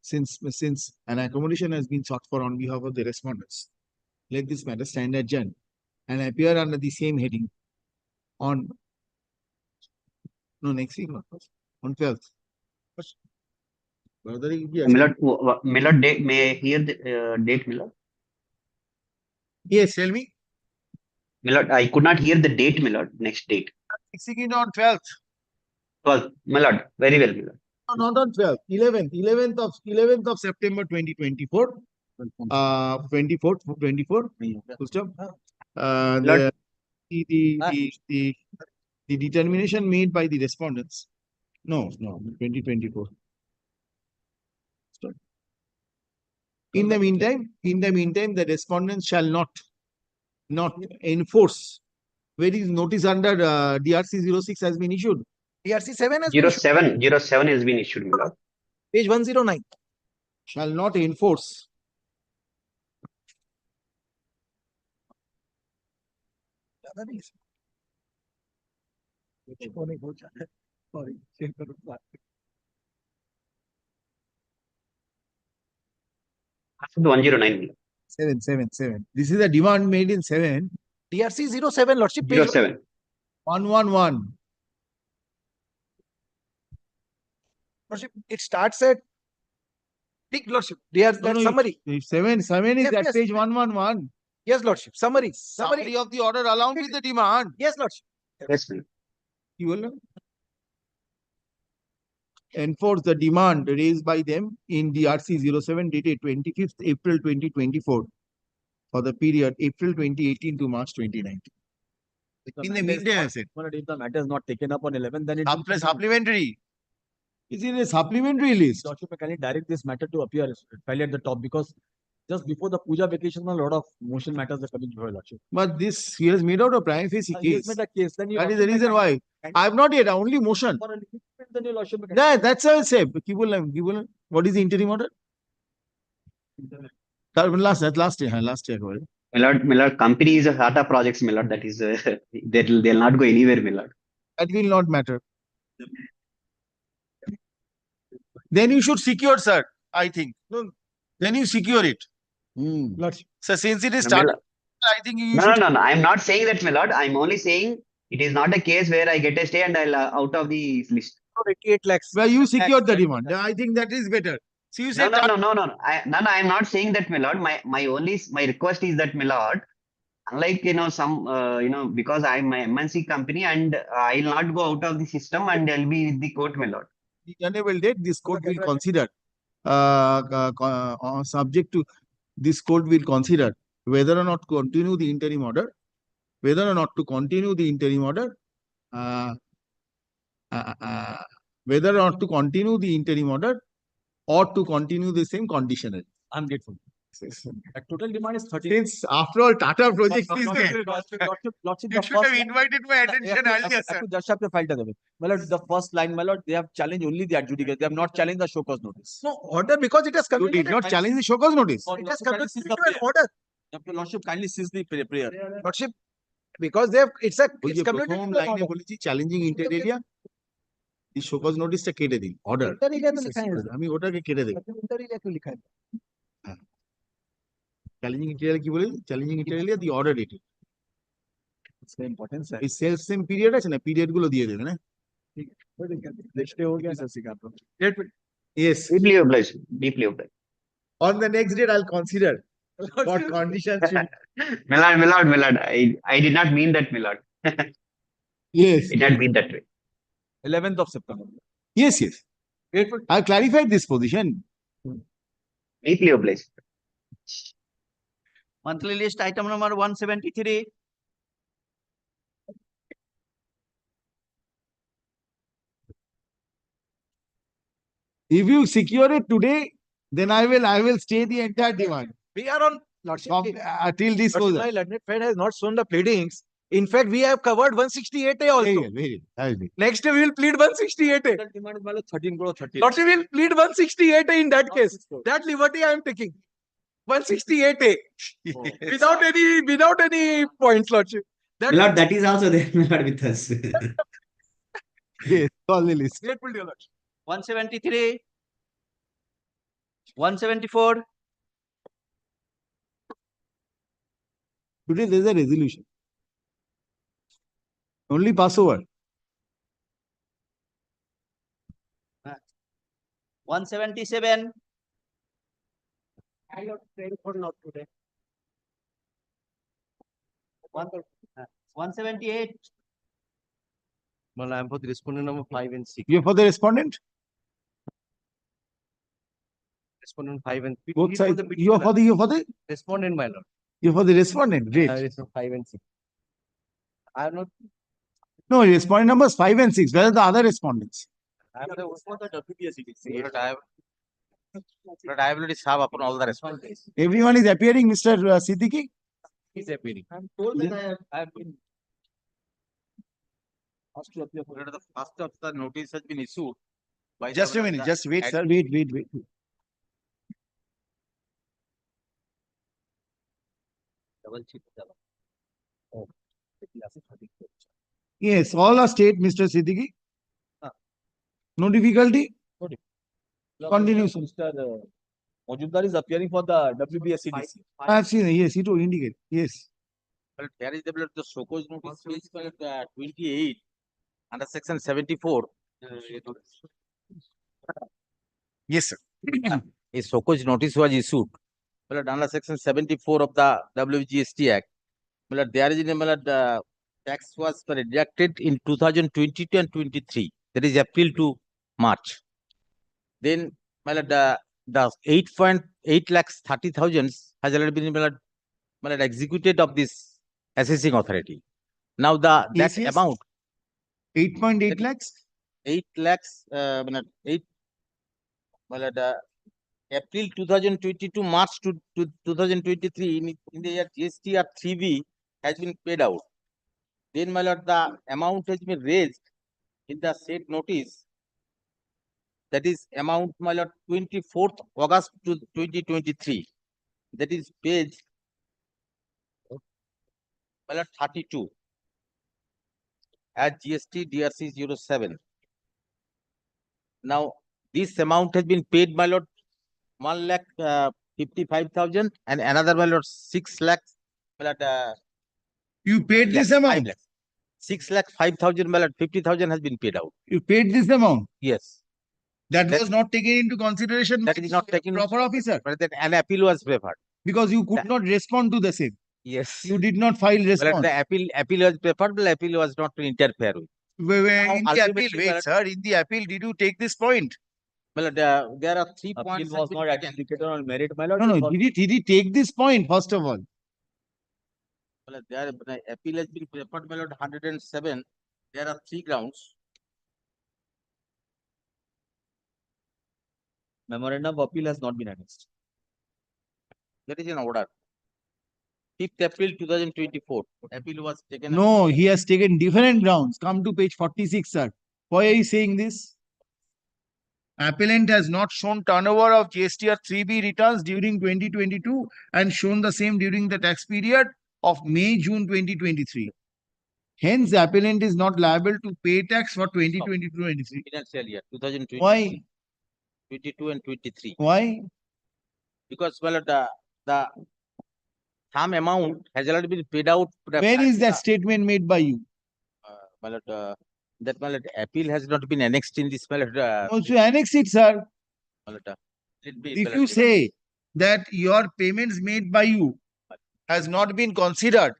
an accommodation has been sought for on behalf of the respondents, let this matter stand adjourned and appear under the same heading on next week, on 12th. Millard, date, may I hear the date, Millard? Yes, tell me. Millard, I could not hear the date, Millard. Next date. Fixing it on 12th. 12th, Millard. Very well, Millard. No, not on 12th. 11th of September 2024. 24, full stop. Lord. The determination made by the respondents. No, 2024. Stop. In the meantime, the respondents shall not enforce. Where is notice under DRC 06 has been issued? DRC 7 has been issued. 07 has been issued, my lord. Page 109. Shall not enforce. After the 109. 7. This is a demand made in 7. DRC 07, Lordship. Page 07. 111. Lordship, it starts at big Lordship. That summary. If 7 is Yes, at yes. page 111. Yes, Lordship. Summary. Summary of the order along with the demand. Yes, Lordship. Yes, ma'am. You will enforce the demand raised by them in DRC 07 dated 25th April 2024 for the period April 2018 to March 2019. In the meantime, I said. If the matter is not taken up on 11, then it Supplementary. Is it a supplementary list? Lordship, can you direct this matter to appear fairly at the top, because just before the puja vacation, a lot of motion matters are coming before Lordship. But this, he has made out a prima facie He has case. made a case. Then you That is the reason why. I have not yet, only motion. Then your Lordship. That's all I say. What is the interim order? Last year. My lord, company is a Tata projects, my lord. That is, they'll not go anywhere, my lord. That will not matter. Then you should secure, sir. I think. No. Then you secure it. So since it is started, I think you should. No. I'm not saying that, my lord. I'm only saying it is not a case where I get a stay and I'll out of the list. 88 lakhs. Where you secured the demand. I think that is better. So you said No. I'm not saying that, my lord. My request is that, my lord, unlike because I'm an MNC company and I'll not go out of the system and I'll be with the court, my lord. The honorable date, this court will consider subject to this court will consider whether or not to continue the interim order, whether or not to continue the interim order, whether or not to continue the interim order or to continue the same conditional. I'm grateful. The total demand is 30. Since after all Tata projects is there, Lordship, you should have invited my attention earlier, sir. Just have to file the my lord, the first line, my lord, they have challenged only the adjudicator. They have not challenged the show cause notice. No, order because it has You communicated. did not challenge the show cause notice. It has communicated to an order. Lordship, kindly cease the prayer. Lordship, because they have, it's communicated প্রথম to an লাইনে order. বলেছি challenging inter area এই show cause নোটিশটা কেটে দিন order Inter area तो लिखा है আমি ওটাকে কেটে দেব Inter area क्यों लिखा है? চ্যালেঞ্জিং ইন্টার কি বলে challenging inter area the order date important sir এই সেলফ সেম পিরিয়ড আছে না পিরিয়ড গুলো দিয়ে দেবেন হ্যাঁ नेक्स्ट डे हो गया सर सिखा तो yes Deeply obliged. Deeply obliged. on the next date I'll consider what conditions should My lord. I did not mean that, my lord. yes It did not mean that way. 11th of September. yes I've clarified this position. Deeply obliged. Monthly list item number 173. If you secure it today, then I will stay the entire demand We are on Lordship. till this goes My learned friend has not shown the pleadings. In fact, we have covered 168A also. Next day we will plead 168A. Demand is 13 crore 30. Lordship will plead 168A in that case. That liberty I am taking. 168A. Without any points, Lordship. My lord, that is also there, my lord, with us. Yes, all the list. Grateful, dear Lordship. 173. 174. Today there is a resolution. Only Passover. 177. I got paid for not today. 178. Well, I am for the respondent number 5 and 6. You are for the respondent? Respondent 5 and 6. Both sides. You are for the Respondent, my lord. you're for the respondent. Great. Respondent 5 and 6. I have not. No, respondent numbers 5 and 6. Where are the other respondents? I have the WPSC. But I have already served upon all the respondents. Everyone is appearing, Mr. Siddiqui? He's appearing. I'm told that I have been asked to appear. The first of the notice has been issued. By Just a minute. Just wait, sir. Wait. Double check. Oh. Yes, all are state, Mr. Siddiqui. No difficulty? Continue, sir. Mr. Majumdar is appearing for the WBSCDC. I have seen, yes, he to indicate, yes. But there is the Shoko's notice is 28 under section 74. Yes, sir. A Shoko's notice was issued. But under section 74 of the WGST Act, but there is the tax was rejected in 2022 and 23. That is April to March. Then the 8.8 lakhs 30,000 has already been executed of this assessing authority. Now that amount 8.8 lakhs? 8 lakhs 8 April 2022 March to 2023 in the year GSTR 3B has been paid out. Then the amount has been raised in the said notice. That is amount 24th August to 2023. That is page 32 at GST DRC 07. Now this amount has been paid 1,55,000 and another 6 lakhs. You paid this amount? 6,05,000 50,000 has been paid out. You paid this amount? Yes. That was not taken into consideration. That is not taken. Proper officer. But then an appeal was preferred. Because you could not respond to the same. Yes. You did not file response. But the appeal was preferred, but the appeal was not to interfere with. In the appeal, wait, sir. In the appeal, did you take this point? Well, there are 3 points. Was not adjudicated on merit, my lord. No. Did he take this point first of all? Well, there the appeal has been preferred, 107. There are 3 grounds. Memorandum of appeal has not been annexed. That is an order. 5th April 2024. Appeal was taken. No, he has taken different grounds. Come to page 46, sir. Why are you saying this? Appellant has not shown turnover of GSTR 3B returns during 2022 and shown the same during the tax period of May-June 2023. Hence, appellant is not liable to pay tax for 2022-23. Financial year 2020. Why? 22 and 23. Why? Because the some amount has already been paid out. Where is that statement made by you? That appeal has not been annexed in this. Also annex it, sir. If you say that your payments made by you has not been considered,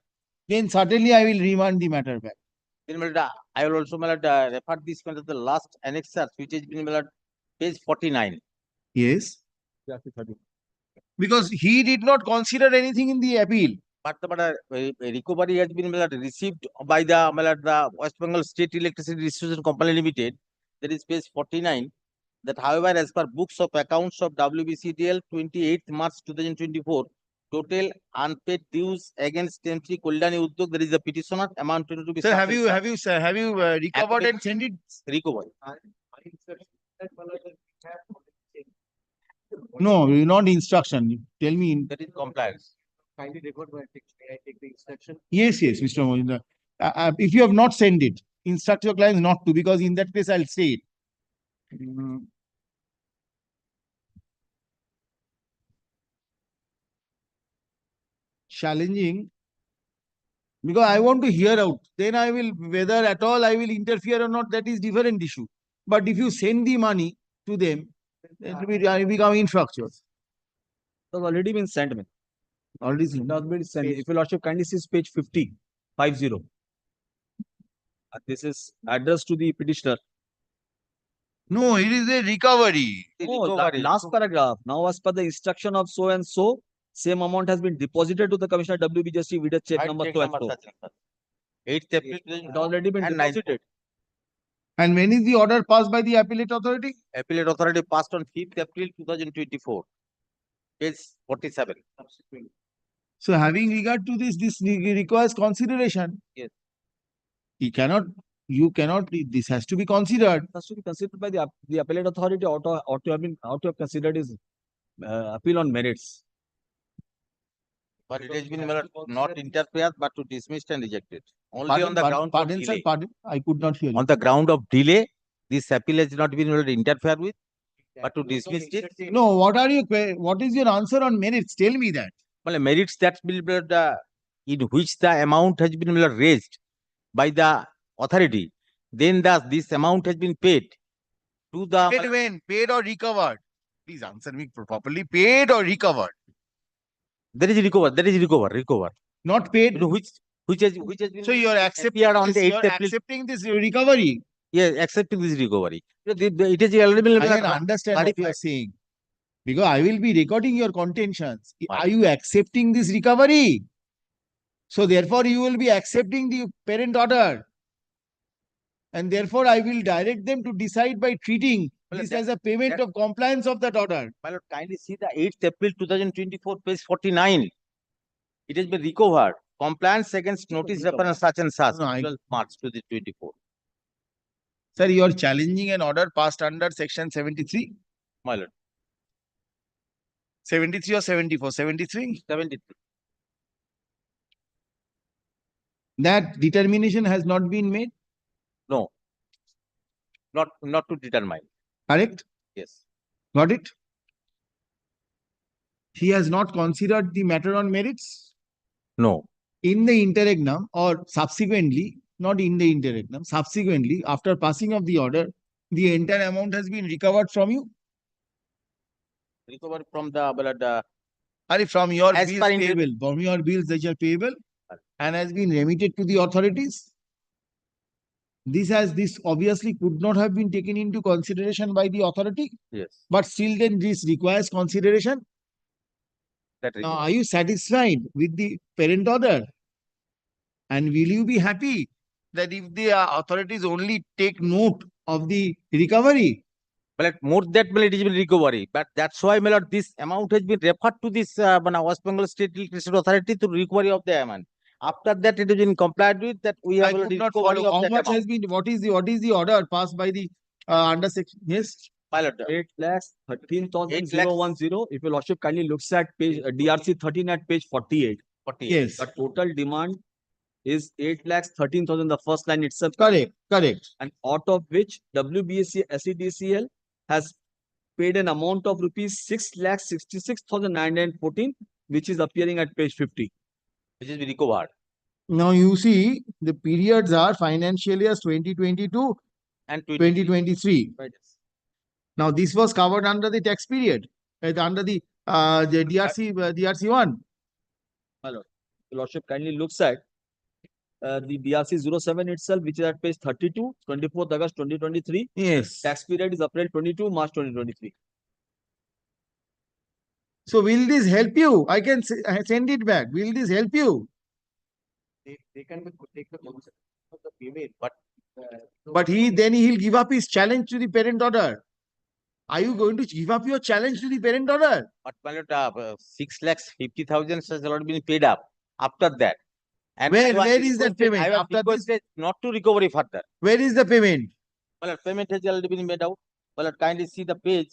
then certainly I will remand the matter back. Then I will also refer this to the last annexure, which has been page 49. Yes. Because he did not consider anything in the appeal. But the recovery has been received by the West Bengal State Electricity Distribution Company Limited. That is page 49. That however, as per books of accounts of WBCDL 28th March 2024, total unpaid dues against Temchi Koldani Udyog, there is a petitioner amounted to be. Sir, have you recovered and sent it? Recovered. No, not instruction. Tell me. That is compliance. Kindly record by text. May I take the instruction? Yes, Mr. Mojumdar. If you have not sent it, instruct your clients not to, because in that case, I'll say it. Challenging. Because I want to hear out. Then I will, whether at all I will interfere or not, that is different issue. But if you send the money to them, it will become infrastructure. It has already been sent, man. Already sent. Not been sent. If your lordship kindly sees page 50. This is addressed to the petitioner. No, it is a recovery. Oh, last paragraph. Now, as per the instruction of so and so, same amount has been deposited to the Commissioner WBJC with a check number so and so. 8th April. It already been and 9th. deposited. And when is the order passed by the appellate authority? Appellate authority passed on 5th April 2024. Page 47. So having regard to this requires consideration. Yes. You cannot, this has to be considered. It has to be considered by the appellate authority ought to have considered his appeal on merits. But it has been not interfered, but to dismissed and rejected. Only on the ground of delay. Sir, pardon, I could not hear you. On the ground of delay, this appeal has not been interfered with, but to dismiss it. No, what is your answer on merits? Tell me that. Well, merits that will be in which the amount has been raised by the authority, then this amount has been paid to the. Paid when? Paid or recovered? Please answer me properly. Paid or recovered? There is recover. Not paid. Which has been. So you are accepting on the 8th April. Accepting this recovery. Yes, accepting this recovery. It is already been. I can understand what you are saying. Because I will be recording your contentions. Are you accepting this recovery? So therefore you will be accepting the parent order. And therefore I will direct them to decide by treating this as a payment of compliance of that order. My lord, kindly see the 8th April 2024, page 49. It has been recovered. Compliance against notice reference such and such. 12 March 2024. Sir, you are challenging an order passed under section 73? My lord. 73 or 74? 73? 73. That determination has not been made? No. Not to determine. Correct? Yes. Got it? He has not considered the matter on merits? No. In the interregnum or subsequently, not in the interregnum, subsequently, after passing of the order, the entire amount has been recovered from you? Recovered from the from your as bills per payable, from your bills that are payable and has been remitted to the authorities. This obviously could not have been taken into consideration by the authority. Yes. But still then this requires consideration. Now, are you satisfied with the parent order? And will you be happy that if the authorities only take note of the recovery? But more that it is been recovery. But that's why, my lord, this amount has been referred to this West Bengal State Electricity Authority to recovery of the amount. After that, it has been complied with that we have I could not recovery follow. of How that much amount. has been? What is the order passed by the under section? Yes. Pilot 8,13,010. If your lordship kindly looks at page DRC 13 at page 48. 48. Yes. The total demand is 8,13,000. The first line itself. Correct. And out of which WBSC SEDCL has paid an amount of rupees 6,66,914, which is appearing at page 50. Which is recovered. Now you see the periods are financial years 2022 and 2023. Right. Now this was covered under the tax period, under the DRC 1. My lord, your lordship kindly looks at the DRC 07 itself, which is at page 32, 24th August 2023. Yes. Tax period is April 22, March 2023. So will this help you? I can send it back. Will this help you? They can take the concept of the payment, but he'll give up his challenge to the parent order. Are you going to give up your challenge to the parent order? But 6,50,000 has already been paid up after that. And where is that payment? I have After requested not to recovery further. Where is the payment? Well, payment has already been made out. Well, kindly see the page.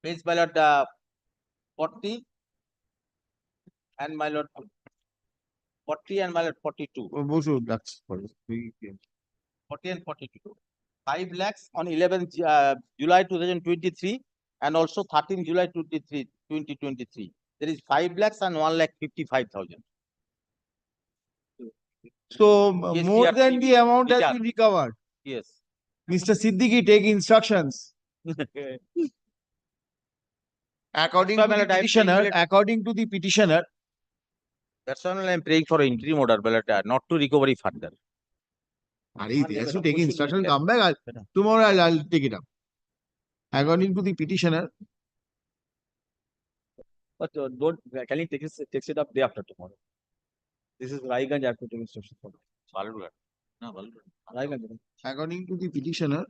Page my lord 40 and my lord 40 and my lord 42. That's 40 and 42. 5 lakhs on 11th July 2023 and also 13 July 2023. There is 5 lakhs and 1,55,000. So Yes, more DRC, than the amount has DRC. been recovered. Yes. Mr. Siddiqui, take instructions. According to the petitioner, That's why I am praying for an interim order, but not to recovery further. He has to take instruction, come back. Tomorrow I'll take it up. According to the petitioner. But don't, can you takes it up day after tomorrow? This is Raiganj, I have to take instruction for that. Raiganj. According to the petitioner,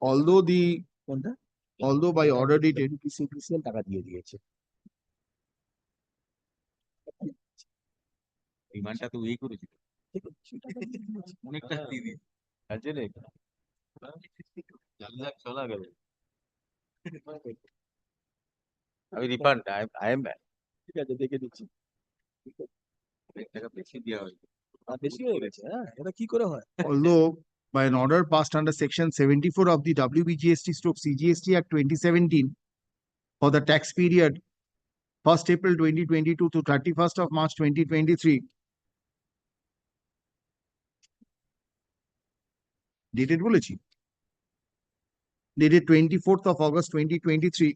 although by order dated, টাকা দিয়ে দিয়েছে। রিমান্ডটা তো এই করেছি অনেকটা দিয়ে দিয়েছে আছে রে চলা গেল আমি রিফান্ড আই এম ঠিক আছে দেখে দিচ্ছি টাকা বেশি দেওয়া হয়েছে বেশি হয়ে গেছে হ্যাঁ এটা কি করে হয় although by an order passed under section 74 of the WBGST/CGST Act 2017 for the tax period 1st April 2022 to 31st of March 2023, dated বলেছি, dated 24th of August 2023,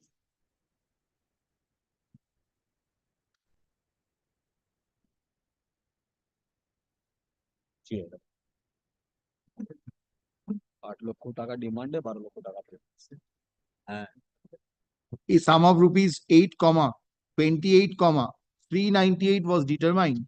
আট লক্ষ টাকা ডিমান্ডে 12 লক্ষ টাকা হ্যাঁ a sum of rupees 8,28,398 was determined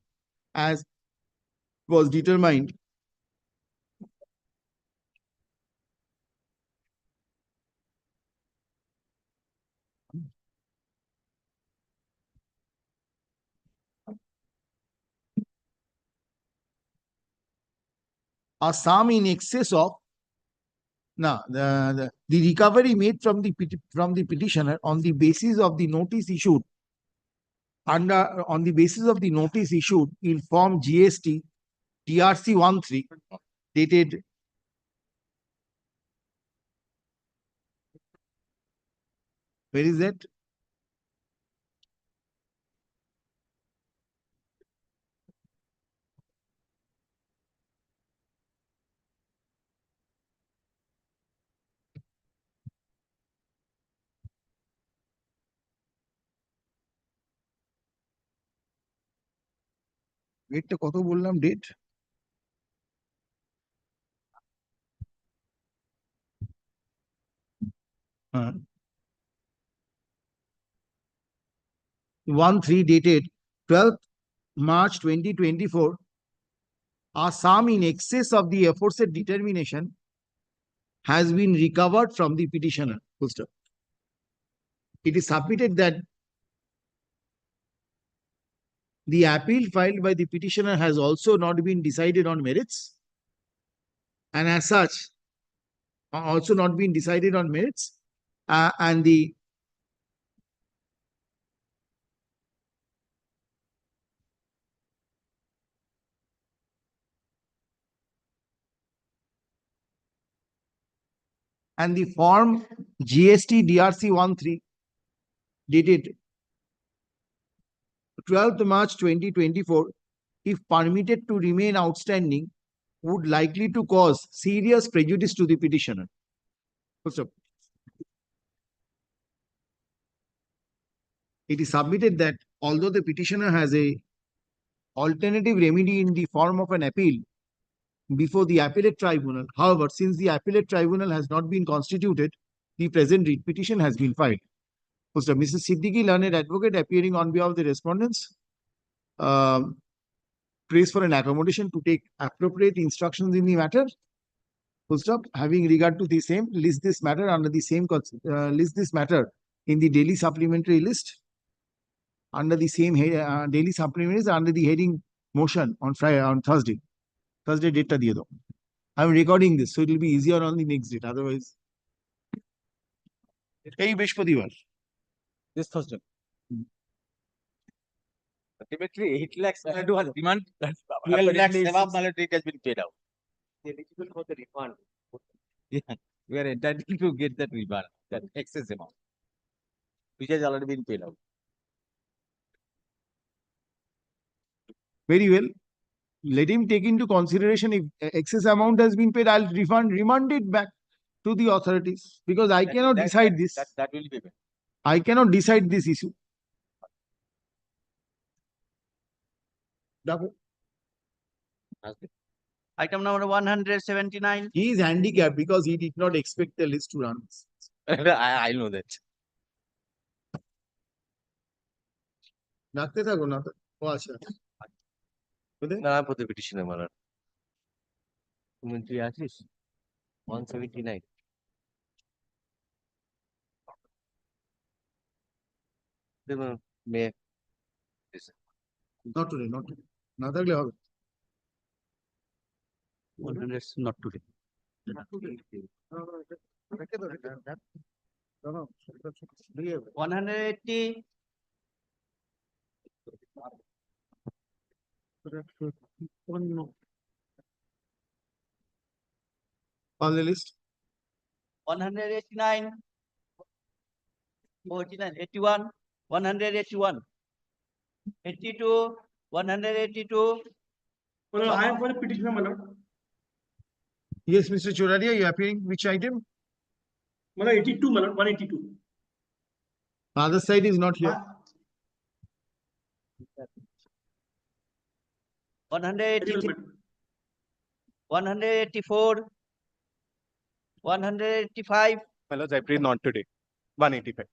a sum in excess of the recovery made from the petitioner on the basis of the notice issued in form GST TRC 13 dated where is that? ডেটটা কত বললাম date হ্যাঁ 13 dated 12th March 2024 a sum in excess of the aforesaid determination has been recovered from the petitioner. Full stop. It is submitted that the appeal filed by the petitioner has also not been decided on merits, and as such, and the form GST DRC 13 dated 12th March 2024, if permitted to remain outstanding, would likely to cause serious prejudice to the petitioner. It is submitted that although the petitioner has a alternative remedy in the form of an appeal before the appellate tribunal, however, since the appellate tribunal has not been constituted, the present writ petition has been filed. Mrs. Siddiqui, learned advocate, appearing on behalf of the respondents, prays for an accommodation to take appropriate instructions in the matter. Full stop. Having regard to the same, list this matter in the daily supplementary list under the same daily supplementaries under the heading motion on Thursday. Thursday date ta diye do. I'm recording this, so it will be easier on the next date. Otherwise, এই বৃহস্পতিবার. This Thursday. Ultimately, 8 lakhs demand. 12 lakhs it has been paid out. Eligible for the refund. Yeah, we are entitled to get that refund, that excess amount, which has already been paid out. Very well. Let him take into consideration if excess amount has been paid, I'll remand it back to the authorities because I cannot decide this. That will be better. I cannot decide this issue. Item number 179. He is handicapped because he did not expect the list to run. I know that. ডাকতে থাকো না তো। ও আচ্ছা। না প্রতি পিটিশনে মারার তুই আছিস 179 দেখুন মেয়ে Not today, not today. না থাকলে হবে। 100 not today. No, 180. On the list. 189. 49, 81, 181, 82, 182. Well, I am for the petitioner, my lord. Yes, Mr. Choraria, you are appearing which item? My lord, 82, my lord, 182. Other side is not here. 183, 184, 185. My lords, I pray not today. 185.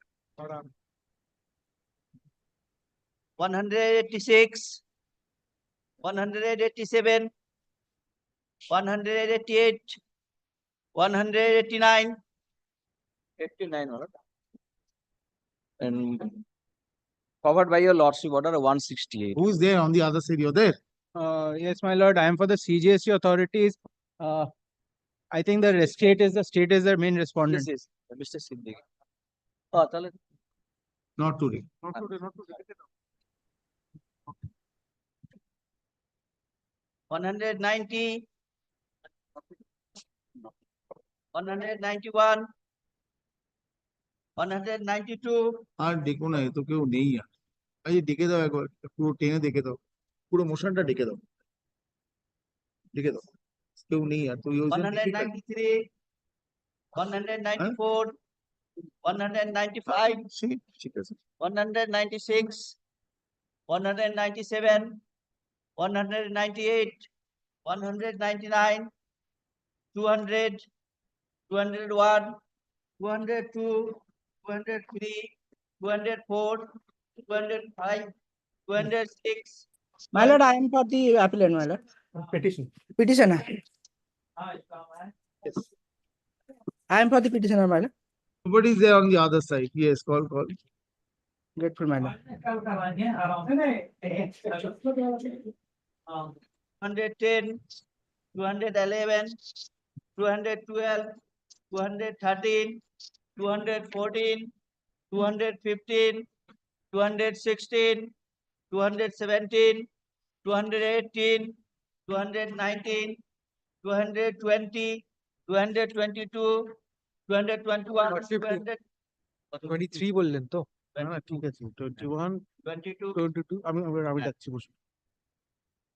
186, 187, 188, 189. 89, my lord. And covered by your lordship order 168. Who is there on the other side? You're there. Yes, my lord, I am for the CGST authorities. I think the state is the main respondent. This is Mr. Siddiq. Oh, tell it. Not today. Not today, not today. 190, 191, 192. আর দেখো না, এ তো কেউ নেই আর। আচ্ছা ডেকে দাও একবার, পুরো টেনে দেখে দাও, পুরো মোশনটা ডেকে দাও, ডেকে দাও। কেউ নেই আর, তো 193, 194, 195, ঠিক আছে। 196, 197, 198, 199, 200, 201, 202, 203, 204, 205, 206. My lord, I am for the appellant, my lord. Petitioner. Yes. I am for the petitioner, my lord. Nobody is there on the other side. Yes, call. Grateful, my lord. 110, 211, 212, 213, 214, 215, 216, 217, 218, 219, 220, 222, 221, 23 বললেন তো? না ঠিক আছে, 21, 22, 22, আমি ডাকছি বসুন।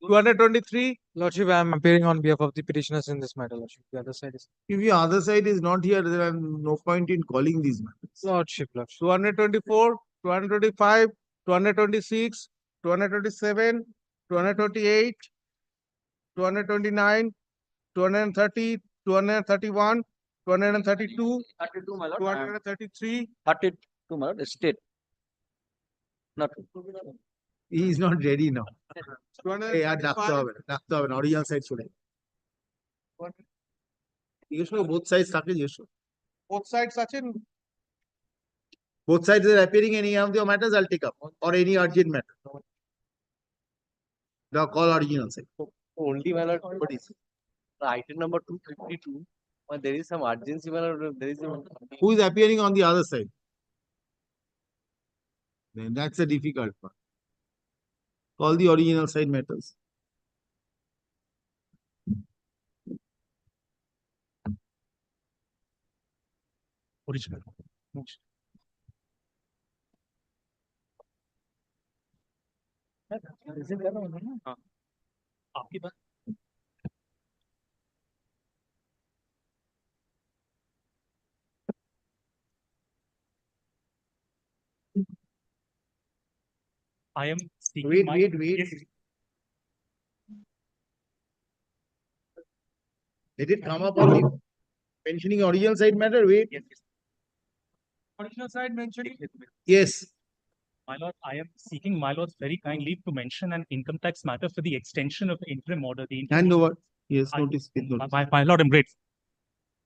223, Lordship, I am appearing on behalf of the petitioners in this matter, Lordship. The other side is. If the other side is not here, there are no point in calling these matters. Lordship. 224, 225, 226, 227, 228, 229, 230, 231, 232, 32, my lord. 233. 32, my lord. State. Not. He is not ready now. এই আর ডাকতে হবে না, original side চলে। জিজ্ঞেস করো both sides থাকে, জিজ্ঞেস করো। Both sides আছেন? Both sides are appearing in any of the matters, I'll take up, or any urgent matter. Now call original side. only my lord, what is item number 252, but there is some urgency, my lord, there is Who is appearing on the other side? Then that's a difficult part. Call the original side matters. Original. आपकी बात I am seeking Wait. Yes, Let it come up on the mentioning original side matter, wait. Original side mentioning. Yes. My lord, I am seeking my lord's very kind leave to mention an income tax matter for the extension of the interim order. The interim Hand order- over. Yes, I- notice. Notice. My lord, I'm grateful.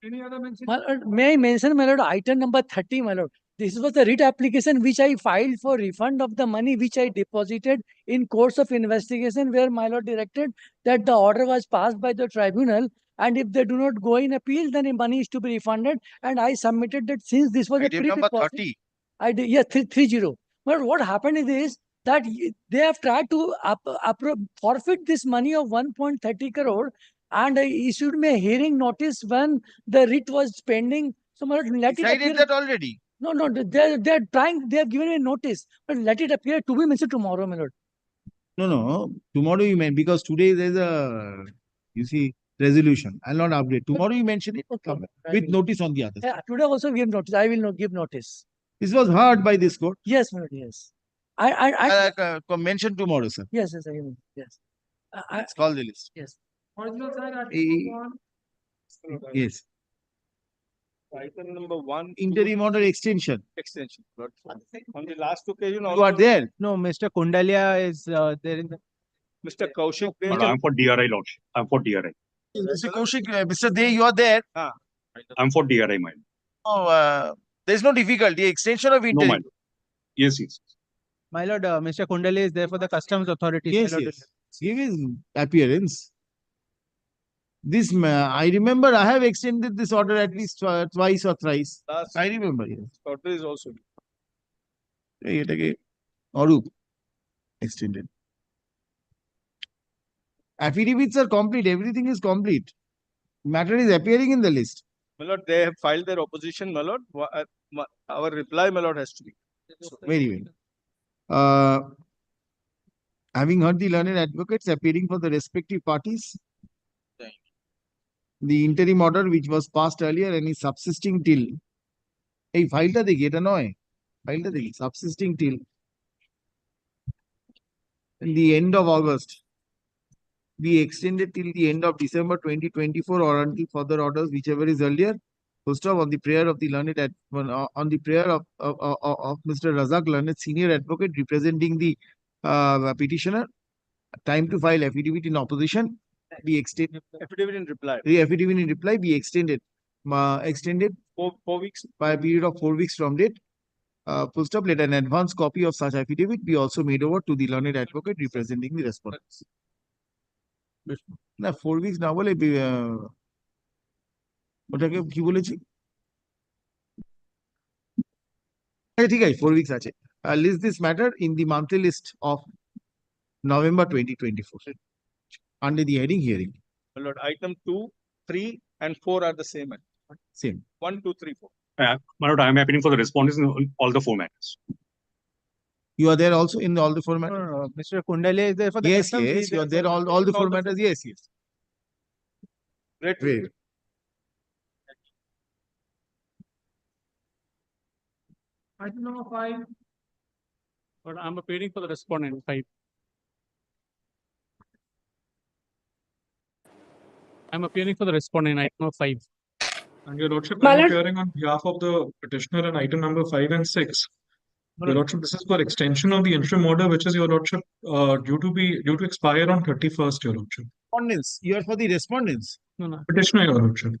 Any other mention? My lord, may I mention, my lord, item number 30, my lord. This was the writ application which I filed for refund of the money which I deposited in course of investigation, where my lord directed that the order was passed by the tribunal, and if they do not go in appeal, then the money is to be refunded. And I submitted that since this was a Item number prerequisite. 30. I did, yes, 30. But what happened is that they have tried to forfeit this money of 1.30 crore and issued me a hearing notice when the writ was pending. So, my lord, let it Decided appear. that already. No, no, they're trying, they have given me a notice, but let it appear to be mentioned tomorrow, my lord. No, no. Tomorrow you meant because today there's a, you see, resolution. I'll not update. Tomorrow you mention it with notice on the other. Yeah, today also give notice. I will not give notice. This was heard by this court. Yes, my lord, yes. I Mention tomorrow, sir. yes, yes, I will. Yes. Let's call the list. Yes. Original side. Yes. Item number 1. Interim order extension. Extension. Lord. On the last occasion, You are there. No, Mr. Kundalia is there in the. Mr. Kaushik. I'm for DRI, Lordship. I'm for DRI. Mr. Kaushik, Mr. Dey, you are there. I'm for DRI, my lord. Oh, there's no difficulty. Extension of No, interim. my lord. Yes, yes. My lord, Mr. Kundalia is there for the customs authorities. Yes, my lord. yes. Give his appearance. This, I remember I have extended this order at least twice or thrice. I remember, yes. Order is also. Yet again, Arup extended. Affidavits are complete. Everything is complete. Matter is appearing in the list. My lord, they have filed their opposition, my lord. Our reply, my lord, has to be. Very well. Having heard the learned advocates appearing for the respective parties, the interim order which was passed earlier and is subsisting till filed the gate annoy. Filed the subsisting till the end of August. Be extended till the end of December 2024 or until further orders, whichever is earlier. First off, on the prayer of the learned on the prayer of Mr. Razak, learned senior advocate representing the petitioner, time to file affidavit in opposition be extended. Affidavit in reply. The affidavit in reply be extended. Extended 4 weeks. By a period of 4 weeks from date. Full stop. Let an advance copy of such affidavit be also made over to the learned advocate representing the respondents. না 4 weeks না বলে ওটাকে কি বলেছি ঠিক আছে 4 weeks আছে list this matter in the monthly list of November 2024 under the heading hearing. My lord, item 2, 3 and 4 are the same. Same. 1, 2, 3, 4. My lord, I am appealing for the respondents in all the 4 matters. You are there also in all the 4 matters? No, Mr. Kundalia is there for the Yes, customs. yes, you are there all the 4 matters. Yes, yes. Great. Great. Item number 5. But I'm appealing for the respondent 5. I'm appealing for the respondent item number 5. And your lordship, My I'm lord- appearing on behalf of the petitioner in item number 5 and 6. Your lordship, this is for extension of the interim order, which is your lordship due to expire on 31st, your lordship. Respondents. You are for the respondents. No, no. Petitioner, your lordship.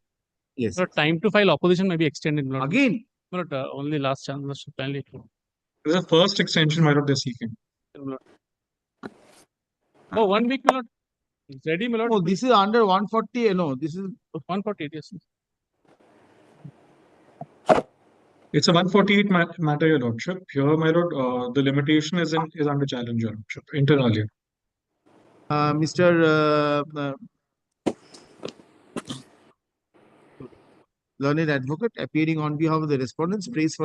Yes. So time to file opposition may be extended. my lord. Again? Not only last chance. Lordship, kindly to- This is the first extension, my lord, they're seeking. Oh, 1 week, my lord. It's ready, my lord. Oh, this is under 140. No, this is 148, yes. It's a 148 matter, your lordship. Here, my lord, the limitation is under challenge, your lordship, inter alia. Mr. Learned advocate appearing on behalf of the respondents prays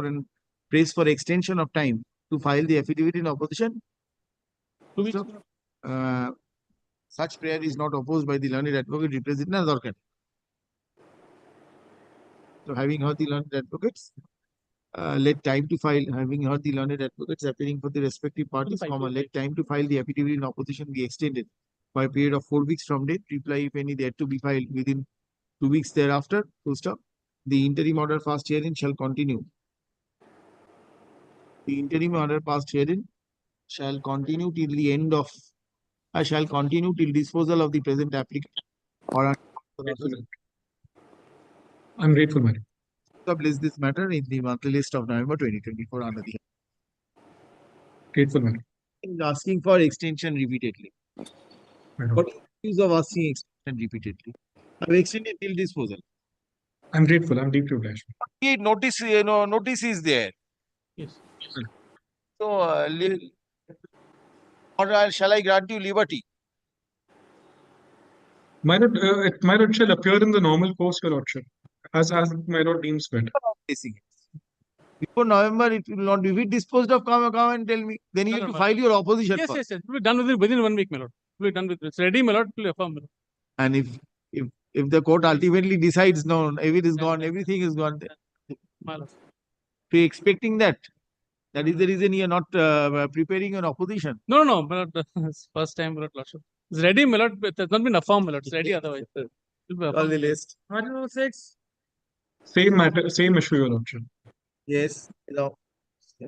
for extension of time to file the affidavit in opposition. 2 weeks. Such prayer is not opposed by the learned advocate representing the. So having heard the learned advocates, let time to file, having heard the learned advocates appearing for the respective parties, let time to file the affidavit in opposition be extended by a period of 4 weeks from date. Reply, if any, there to be filed within 2 weeks thereafter, full stop. The interim order passed herein shall continue. The interim order passed herein shall continue till the end of, shall continue till disposal of the present applicant or I'm grateful, my lord. Publish this matter in the monthly list of November 2024 under the Grateful, my lord. asking for extension repeatedly. My lord. What is the use of asking extension repeatedly? I've extended till disposal. I'm grateful. I'm deeply obliged. Notice, notice is there. Yes. So, or shall I grant you liberty? My lord, my lord shall appear in the normal course, your lordship, as my lord deems fit. Before November, it will not be. If it disposed of, come and tell me. Then you have to file your opposition. Yes, first. yes, yes. We'll be done with it within 1 week, my lord. We'll be done with it. It's ready, my lord. We'll affirm, my lord. And if the court ultimately decides no, everything is gone, everything is gone, My lord. so you're expecting that. That is the reason you are not preparing an opposition. No, no, my lord. It's first time, my lord, lordship. It's ready, my lord, but it's not been affirmed, my lord. It's ready otherwise. We'll be On affirmed. the list. Article number 6. Same matter, same issue, your lordship. Yes. No.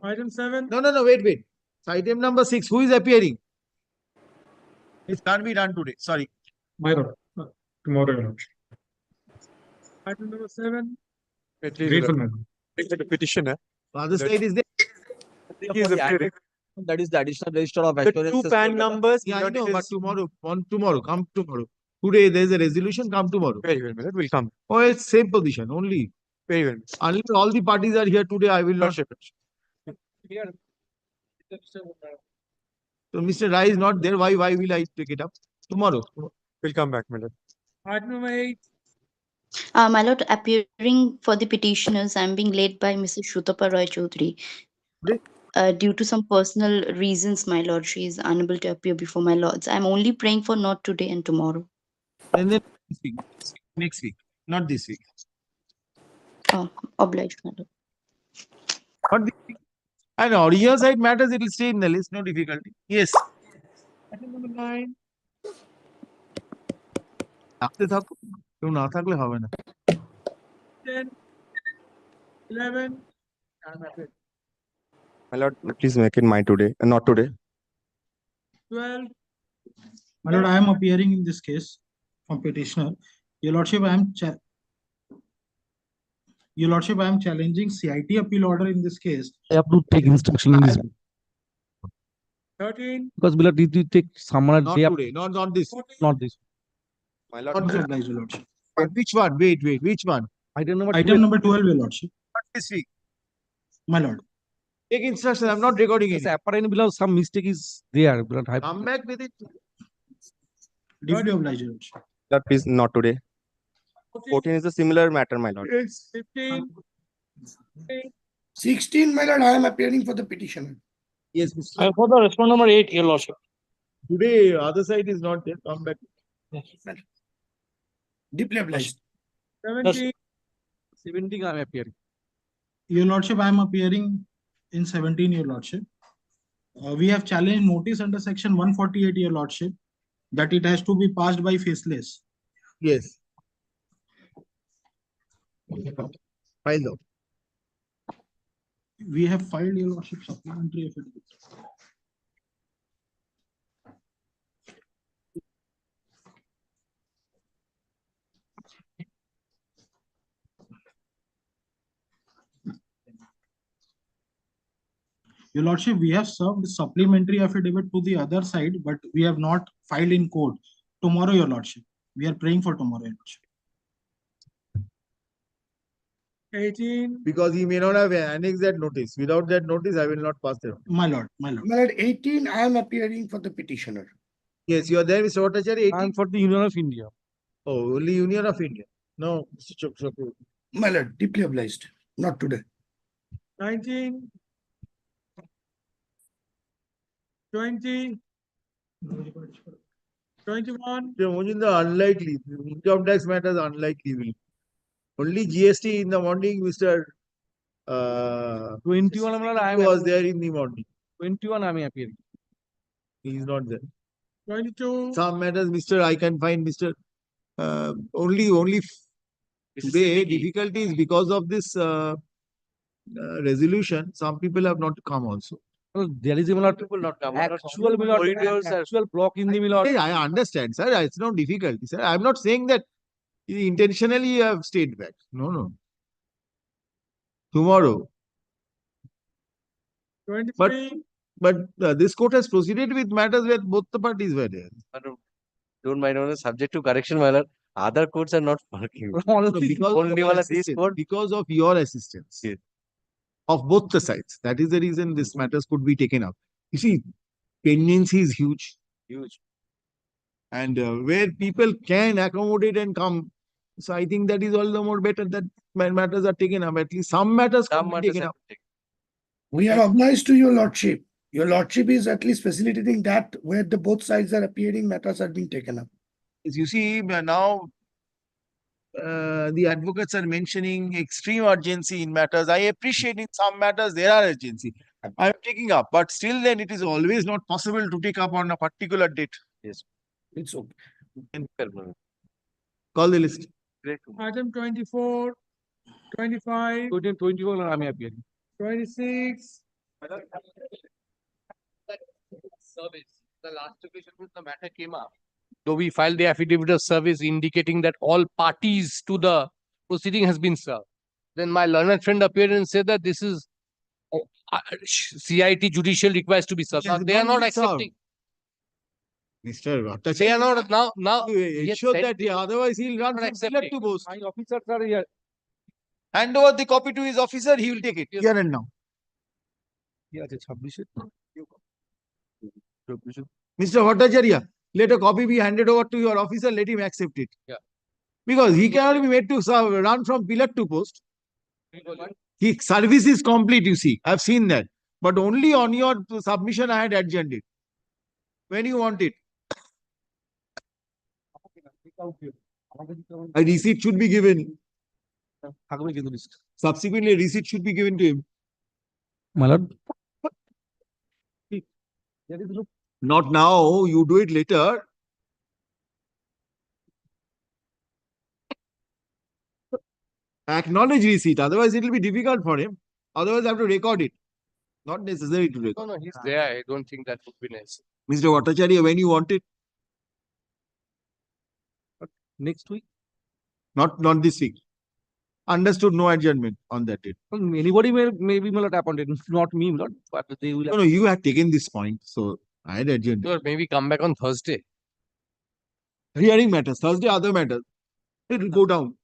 Item 7. No, wait. Item number 6. Who is appearing? It can't be done today. Sorry. My lord. Tomorrow, your lordship. Item number 7. Grateful, my lord. The petitioner. Other side is there. That is the additional register of The assurances. two PAN numbers. Yeah, I Milord, know, it but is- tomorrow, come tomorrow. Today there is a resolution, come tomorrow. Very well, Milord, will come. Oh, it's same position only. Very well. Unless all the parties are here today, I will not. Lordship. So Mr. Rai is not there. Why will I take it up? Tomorrow. Will come back, Milord. Item number 8. My lord, appearing for the petitioners, I'm being led by Mrs. Shrutapa Roy Chaudhary. Due to some personal reasons, my lord, she is unable to appear before my lords. I'm only praying for not today and tomorrow. And then next week, not this week. Oh, obliged, my lord. Not this week. And original side matters, it will stay in the list, no difficulty. Yes. Item number 9. থাকতে থাকো কেউ না থাকলে হবে না 10. 11. My lord, please make it my today, not today. 12. My lord, I am appearing in this case from petitioner. Your lordship, I am challenging CIT appeal order in this case. I have to take instruction in this 13. because we'll have to take someone not day today not this not this. My not Not this. obliged, your lordship. But which one wait which one Item number 12, your lordship. not this week My lord. take instruction. I'm not recording it. Apparently, below some mistake is there. Come back with it. Deeply obliged, your lordship. Lord, please not today. 14 is a similar matter, my lord. 15. 16, my lord, I am appearing for the petitioner. Yes, I'm for the respondent number 8, your lordship. today other side is not there. Come back. Deeply obliged. 17. 17 I am appearing. Your lordship, I am appearing in 17, your lordship. We have challenged notice under section 148, your lordship, that it has to be passed by faceless. Yes. File though. We have filed, your lordship, supplementary affidavit. Your lordship, we have served supplementary affidavit to the other side, but we have not filed in court. Tomorrow, your lordship. We are praying for tomorrow, your lordship. 18. Because he may not have annexed that notice. Without that notice, I will not pass it. My lord, my lord. My lord, 18, I am appearing for the petitioner. Yes, you are there, Mr. Bhattacharya. 18. I am for the Union of India. Oh, only Union of India. No, Mr. Chokru. My lord, deeply obliged. Not today. 19. 20. 21. Unlikely. Income tax matters unlikely. Will only GST in the morning, Mr. 21 I am was there in the morning. 21 I am appearing. He is not there. 22. Some matters, Mr. I can find Mr. Only Today, difficulty is because of this resolution. Some people have not come also. There is a People not come. actual block in the Milord. Hey, I understand, sir. It's no difficulty, sir. I'm not saying that intentionally you have stayed back. No, no. Tomorrow. But this court has proceeded with matters where both the parties were there. Don't mind on the subject to correction, my lord. Other courts are not working. No, because, Only of one your of these assistance, court. because of your assistance of both the sides. That is the reason this matters could be taken up. You see, pendency is huge. Huge. And where people can accommodate and come. So I think that is all the more better that matters are taken up. At least some matters can be taken up. We are obliged to your lordship. Your lordship is at least facilitating that where the both sides are appearing, matters are being taken up. As you see, now the advocates are mentioning extreme urgency in matters. I appreciate in some matters there are urgency. I am taking up, but still then it is always not possible to take up on a particular date. Yes. It's okay. Call the list. Item 24, 25, 21 I am appearing. 26. Service. The last occasion when the matter came up. So we filed the affidavit of service indicating that all parties to the proceeding has been served. Then my learned friend appeared and said that this is CIT judicial requires to be served. Now they are not accepting. Mr. Bhattacharya, They are not now. ensure that otherwise he'll run from pillar to post. My officers are here. Hand over the copy to his officer, he will take it. Yes. Here and now. Mr. Bhattacharya, let a copy be handed over to your officer, let him accept it. Yeah. Because he cannot be made to run from pillar to post. His service is complete, you see. I've seen that. But only on your submission I had adjourned it. When you want it. A receipt should be given. Subsequently, a receipt should be given to him. My lord. Not now, you do it later. Acknowledge receipt, otherwise it will be difficult for him. Otherwise, I have to record it. Not necessary to record. No, he's there. I don't think that would be nice. Mr. Bhattacharya, when you want it? Next week? Not this week. Understood, no adjournment on that date. Anybody may be appointed, not me, not. But they will. No, you had taken this point, so I had adjourned. Sure, maybe come back on Thursday. Hearing matters, Thursday other matters. It will go down.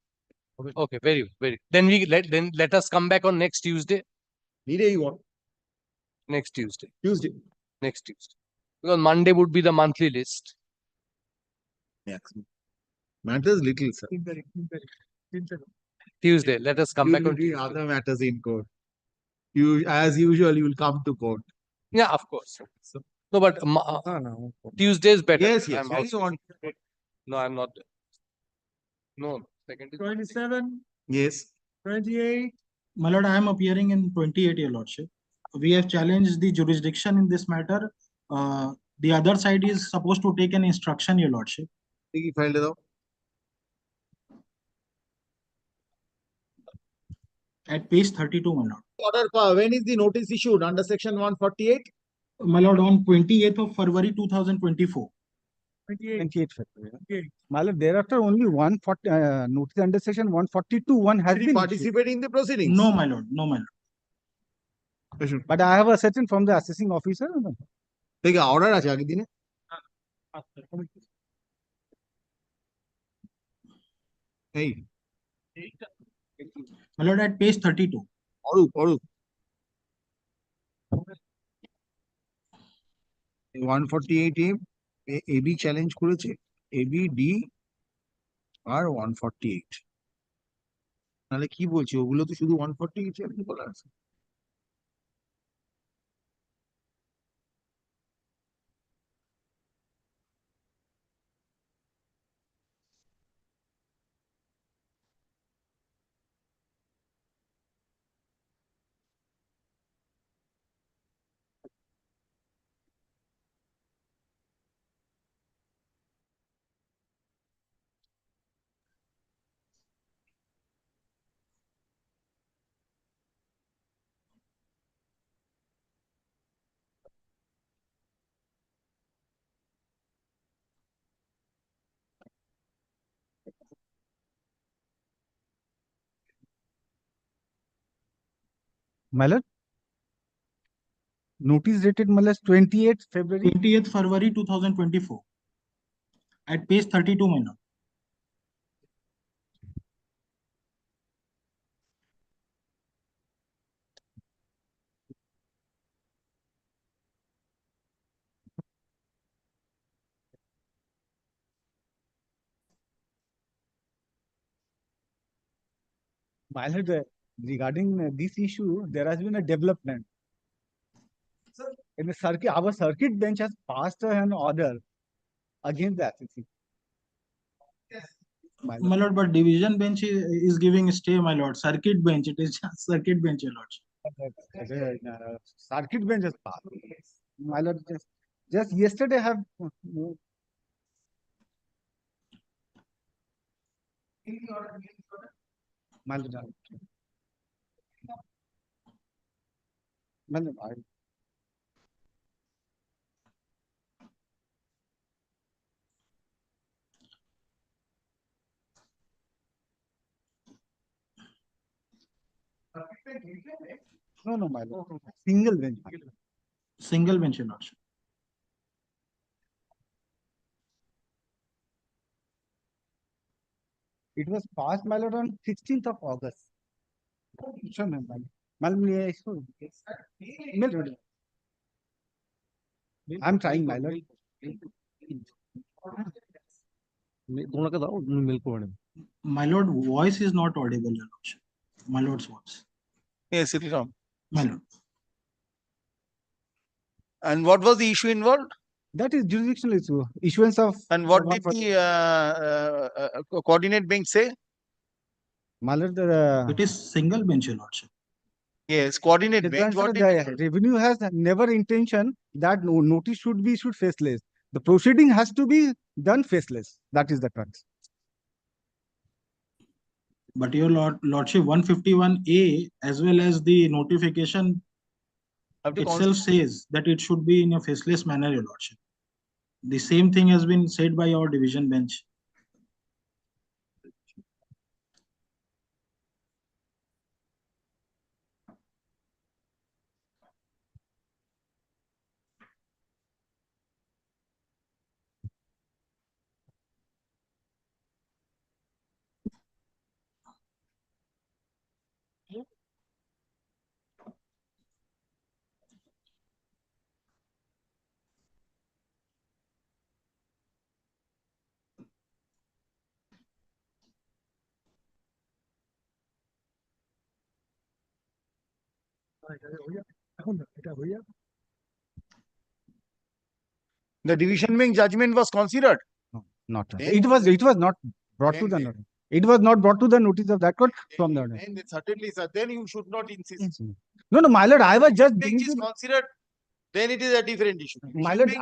Okay, very good. Then let us come back on next Tuesday. Any day you want. Next Tuesday. Next Tuesday. Because Monday would be the monthly list. Yeah. Matters little, sir. Tuesday, let us come back on Tuesday. Other matters in court. You, as usual, you will come to court. Yeah, of course. No, but Tuesday is better. Yes. No, I'm not. No. 27. Yes. 28. My lord, I am appearing in 28, your lordship. We have challenged the jurisdiction in this matter. The other side is supposed to take an instruction, your lordship. Filed it out. At page 32, my lord. Order, when is the notice issued? Under section 148? My lord, on 28th of February 2024. 28. February. My lord, thereafter only 140 notice under section 142 one has been participating in the proceedings. No, my lord. No, my lord. But I have a certain from the assessing officer. Take order আছে আগের দিনে? Hey. My lord, at page 32. Oruk. 148A AB challenge করেছে, AB D আর 148। নাহলে কি বলছি, ওগুলো তো শুধু 148 চ্যালেঞ্জ বলা আছে। My lord. Notice dated, my lord, 28th February. 28th February 2024. At page 32, my lord. My lord, regarding this issue, there has been a development. In the circuit, our circuit bench has passed an order against the FCC. My lord, but division bench is giving stay, my lord. Circuit bench, it is just circuit bench, your lordship. Circuit bench has passed. My lord, just yesterday have my lord. My lord, no, my lord. Single bench. Single bench, your lordship. It was passed, my lord, on 16th of August. Sure, ma'am. I'm trying, my lord. My lord, voice is not audible, your lordship. My lord's voice. Yes, Sriram. My lord. And what was the issue involved? That is jurisdictional issue. Issuance of. And what did the coordinate bench say? My lord, It is single bench, your lordship. Yes, coordinate bench. What did the revenue has never intention that notice should be issued faceless. The proceeding has to be done faceless. That is the crux. But your lordship 151A as well as the notification itself says that it should be in a faceless manner, your lordship. The same thing has been said by our division bench. the division bench judgment was considered? No, not. It was not brought to the notice. It was not brought to the notice of that court from the order. Then certainly, sir. Then you should not insist. No, my lord, I was just bench is considered. Then it is a different issue. My lord,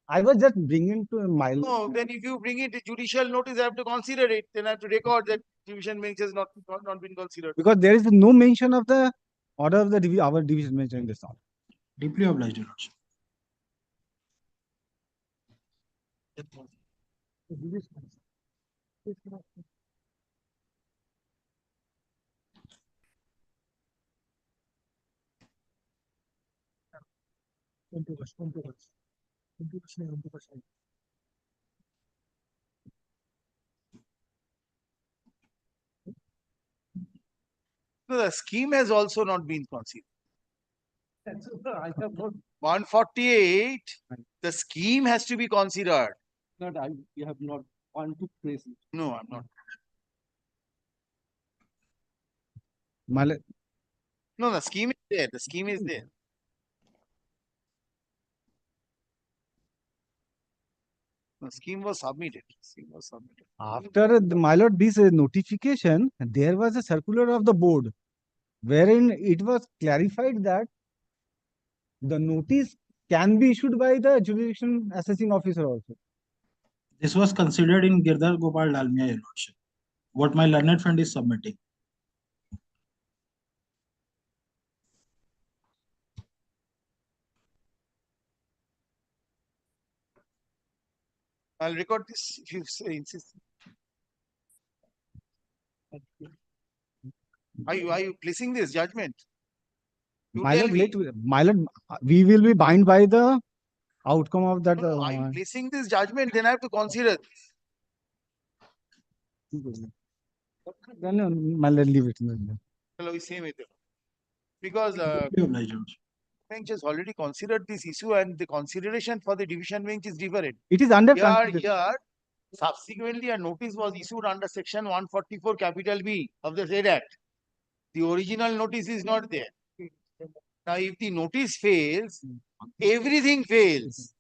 I was just bringing to my. No, then if you bring it to judicial notice, I have to consider it. Then I have to record that division bench has not been considered. Because there is no mention of the order of the our division bench in this order. Deeply obliged, your lordship. No, the scheme has also not been considered. 148, the scheme has to be considered. You have not want to praise it. No, I'm not. No, the scheme is there. The scheme is there. The scheme was submitted. After my lord, this notification, there was a circular of the board wherein it was clarified that the notice can be issued by the jurisdictional assessing officer also. This was considered in Girdhar Gopal Dalmia, your lordship. What my learned friend is submitting. I'll record this if you insist. Are you placing this judgment? My tell lord, me. my lord, we will be bound by the outcome of that. No, I'm placing this judgment, then I have to consider. Then, my lord, leave it. Shall we say with it? Because bench has already considered this issue and the consideration for the division bench is different. It is under Here, subsequently a notice was issued under section 144 capital B of the said act. The original notice is not there. Now, if the notice fails, everything fails.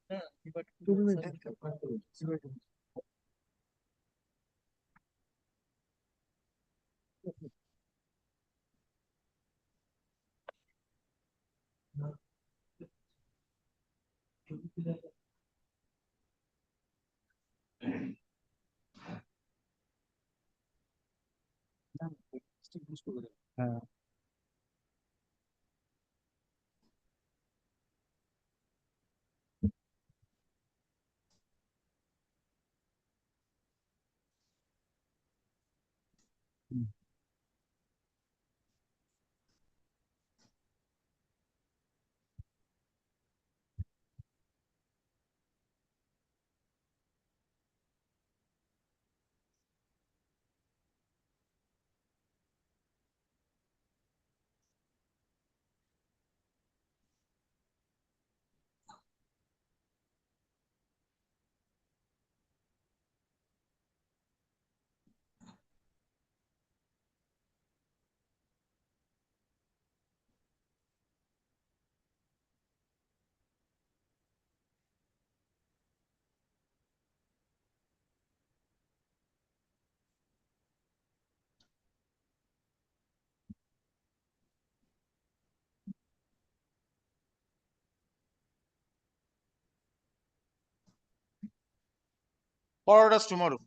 Forward us tomorrow.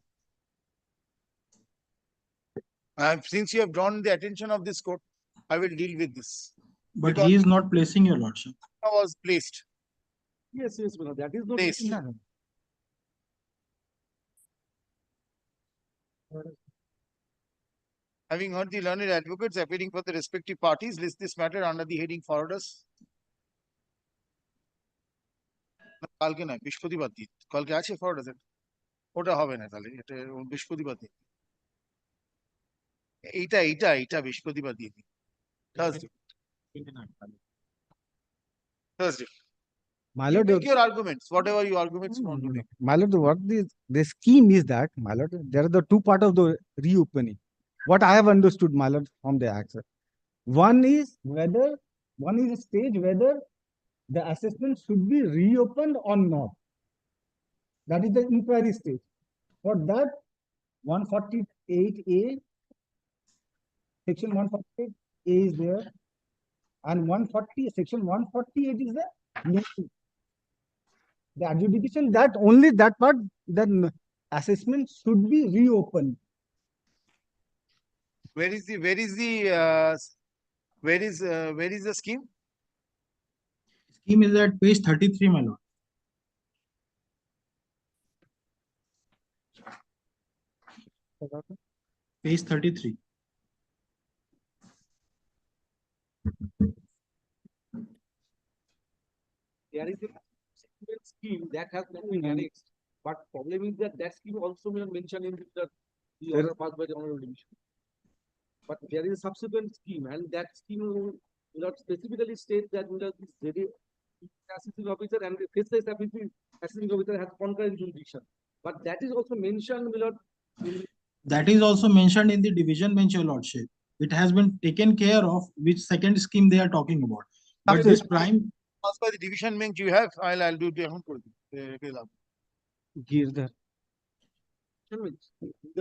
Since you have drawn the attention of this court, I will deal with this. But he is not placing, your lordship. Was placed. Yes, that is not Placed. Having heard the learned advocates appearing for the respective parties, list this matter under the heading forwarders. কালকে না বৃহস্পতিবার দিন কালকে আছে forwarders ওটা হবে না তাহলে এটা বৃহস্পতিবার দিন এইটা বৃহস্পতিবার দিয়ে দিন Thursday. My You lord, make your arguments, whatever your arguments you want to make. my lord, what the scheme is that, my lord, there are the two part of the reopening. What I have understood, my lord, from the act, sir. One is a stage whether the assessment should be reopened or not. That is the inquiry stage. For that, 148A, section 148A is there, and section 148 is the adjudication, that only that part, that assessment should be reopened. Where is the scheme? Scheme is at page 33, my lord. Page 33. There is a subsequent scheme that has not been annexed, but problem is that scheme also may mentioned in the order passed by the Honorable Division. But there is a subsequent scheme, and that scheme will not specifically state that this assessing officer and the faceless assessing officer has concurrent jurisdiction. But that is also mentioned, That is also mentioned in the division bench, your lordship. It has been taken care of, which second scheme they are talking about. But this prime. As by the division bench you have, I'll do the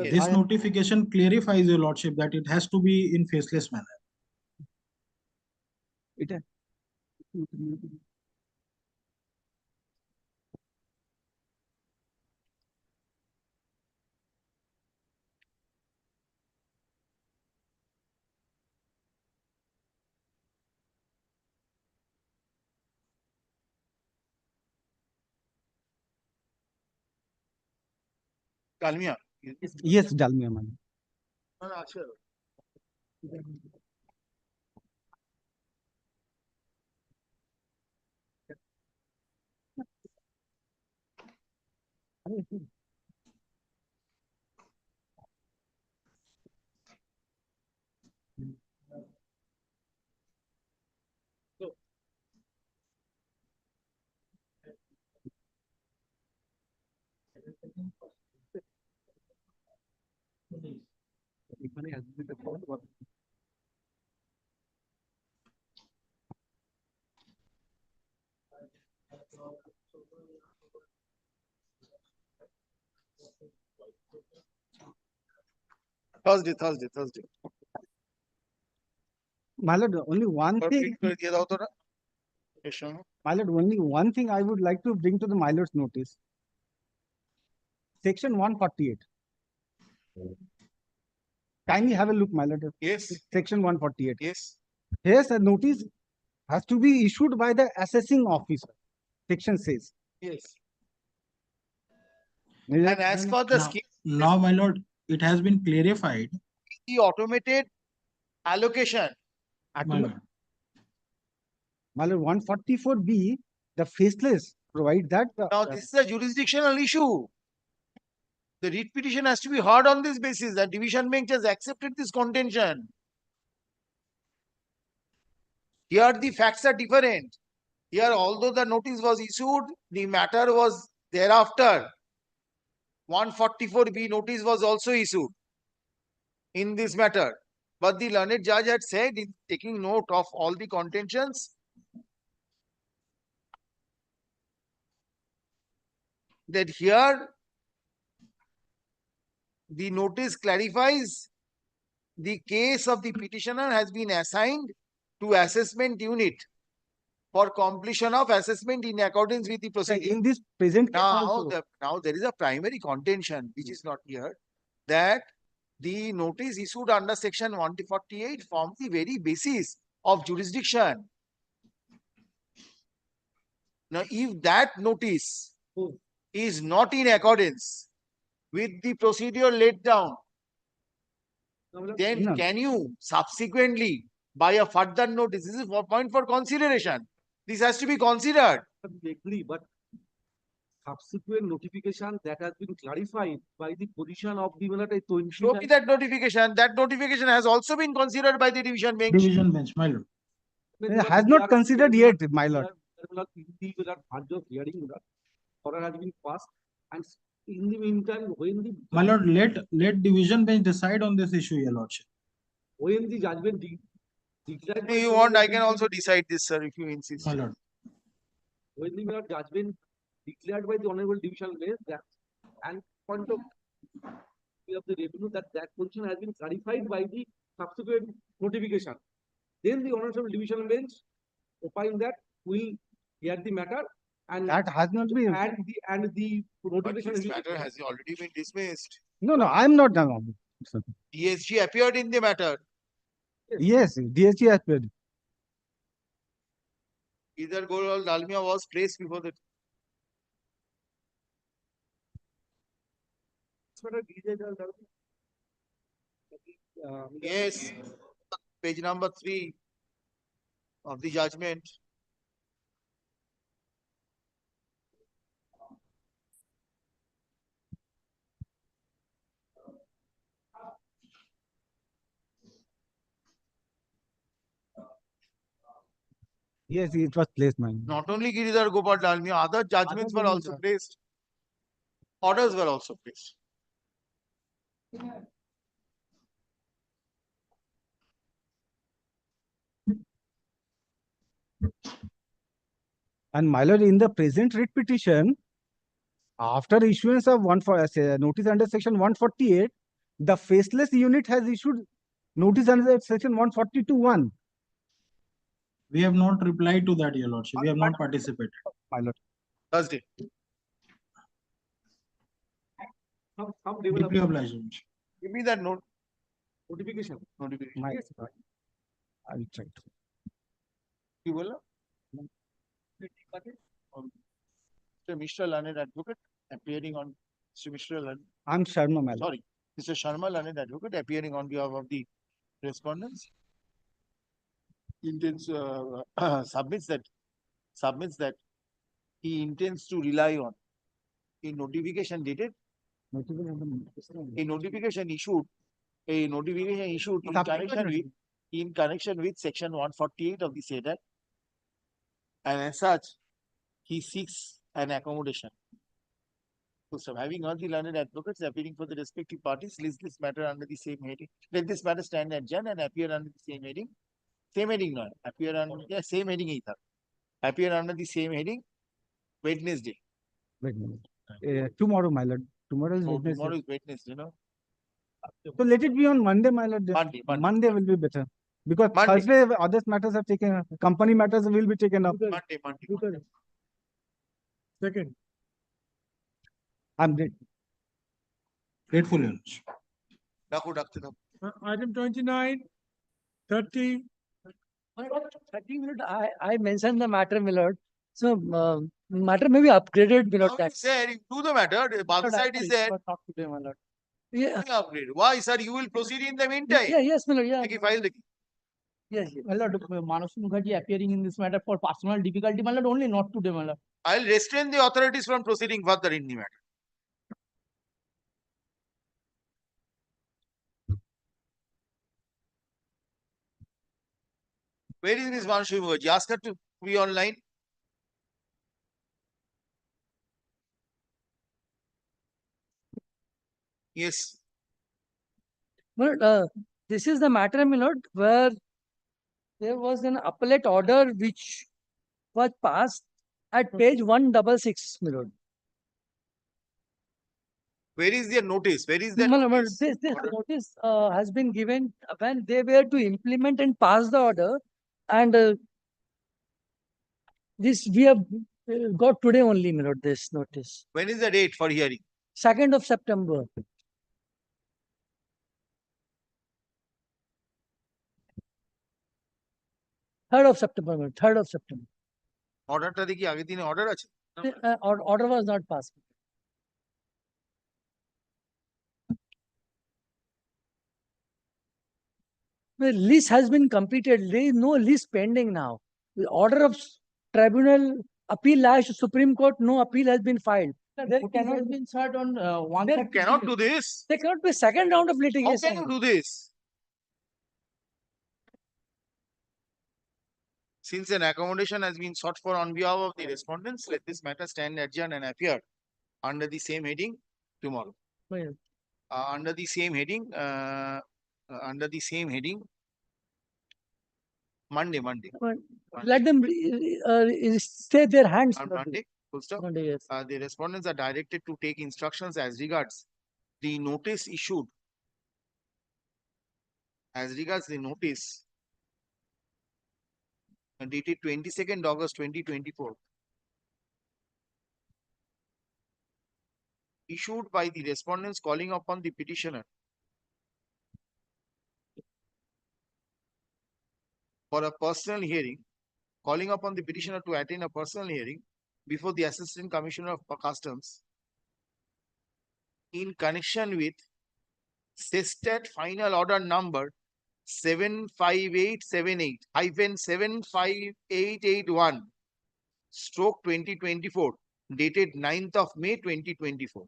This notification clarifies, your lordship, that it has to be in faceless manner. Dalmia. Yes, Dalmia, man. Sure. Thursday. My lord, only one thing, my lord, only one thing I would like to bring to the my lord's notice. Section 148. Kindly have a look, my lord. Yes. Section 148. Yes. Yes, a notice has to be issued by the assessing officer. Section says. Yes. And as for the scheme, Now, my lord, it has been clarified. the automated allocation. My lord. My lord, 144B, the faceless provide that. Now, this is a jurisdictional issue. The writ petition has to be heard on this basis. The division bench has accepted this contention. Here, the facts are different. Here, although the notice was issued, the matter was thereafter. 144B notice was also issued in this matter. But the learned judge had said, in taking note of all the contentions, that here the notice clarifies the case of the petitioner has been assigned to assessment unit for completion of assessment in accordance with the procedure. In this present case Now, also. now there is a primary contention which is not here, that the notice issued under section 148 forms the very basis of jurisdiction. Now, if that notice is not in accordance with the procedure laid down, then can you subsequently, by a further notice, this is a point for consideration. This has to be considered. We agree, but subsequent notification that has been clarified by the position of the Show me that notification. That notification has also been considered by the division bench. Division bench, my lord. Has not considered yet, my lord. Hearing order has been passed, and in the meantime, when the My lord, let division bench decide on this issue, your lordship. when the judgment declared, If you want, I can also decide this, sir, if you insist. My lord. when the judgment declared by the honorable division bench that and point of the revenue that position has been clarified by the subsequent notification. Then the honorable division bench opined that will hear the matter and that has not been. And the notification. But this matter has already been dismissed. No, I'm not done. DSG appeared in the matter. Yes, DSG appeared. Either Goral Dalmia was placed before the. Yes, page number 3 of the judgment. Yes, it was placed, man. Not only Giridhar Gopal Dalmia, other judgments were also placed. Orders were also placed. And my lord, in the present writ petition, after issuance of notice under section 148, the faceless unit has issued notice under section 142(1). We have not replied to that, your lordship. We have not participated. My lord. Thursday. Deeply obliged. Give me that note. Notification. Notification. Yes, I will try to. You will? Mr. Learned Advocate appearing on Mr. Learned. I'm Sharma, my lord. Sorry, Mr. Sharma Learned Advocate appearing on behalf of the respondents. Intends submits that he intends to rely on a notification dated, a notification issued in connection with section 148 of the said act, and as such, he seeks an accommodation. So, having all the learned advocates appearing for the respective parties, list this matter under the same heading. Let this matter stand adjourned and appear under the same heading. Same heading, no? Appear under same heading. Appear under the same heading. Wednesday. Tomorrow, my lord. Tomorrow is So Wednesday. tomorrow is Wednesday, no? So let it be on Monday, my lord. Monday will be better. Because Thursday, other matters are taken, company matters will be taken up. Monday. Second. I'm grateful. Item 29, 30. 30 minutes, I mentioned the matter, my lord. So, matter may be upgraded, my lord. Now you said, you do the matter, the other side is there. Talk today, my lord. Yeah. Upgrade. Why, sir? You will proceed in the meantime. Yes, my lord. Yeah. Okay, file the Yes. My lord, Manav Mukherjee appearing in this matter for personal difficulty, my lord, only not today, my lord. I'll restrain the authorities from proceeding further in the matter. Where is Ms. Manshi Mukherjee? Ask her to be online. Yes. My lord, this is the matter, my lord, where there was an appellate order which was passed at page 166, my lord. Where is their notice? Where is their My lord, notice? this notice has been given when they were to implement and pass the order, and this we have got today only, my lord, this notice. When is the date for hearing? 2nd of September. Third of September, my lord, 3rd of September. অর্ডারটা দেখি আগের দিনে order আছে? Order was not passed. The list has been completed. There is no list pending now. The order of tribunal appeal last to Supreme Court, no appeal has been filed. There cannot be served on one. You cannot do this. There cannot be second round of litigation. How can you do this? Since an accommodation has been sought for on behalf of the respondents, let this matter stand adjourned and appear under the same heading tomorrow. Under the same heading, Monday. Let them stay their hands. On Monday, full stop. Monday, yes. The respondents are directed to take instructions as regards the notice issued. As regards the notice dated 22nd August 2024, issued by the respondents calling upon the petitioner for a personal hearing, calling upon the petitioner to attend a personal hearing before the Assistant Commissioner of Customs in connection with SESTAT final order number 75878-75881/2024, dated 9th of May 2024.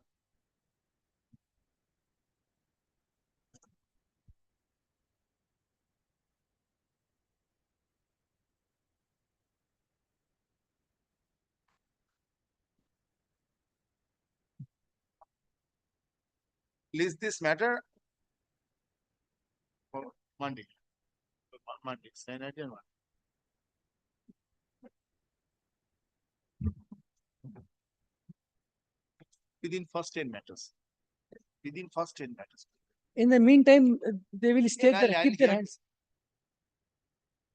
List this matter for Monday. Stand at one. Within first 10 matters. Within first 10 matters. In the meantime, they will stay there, keep their hands.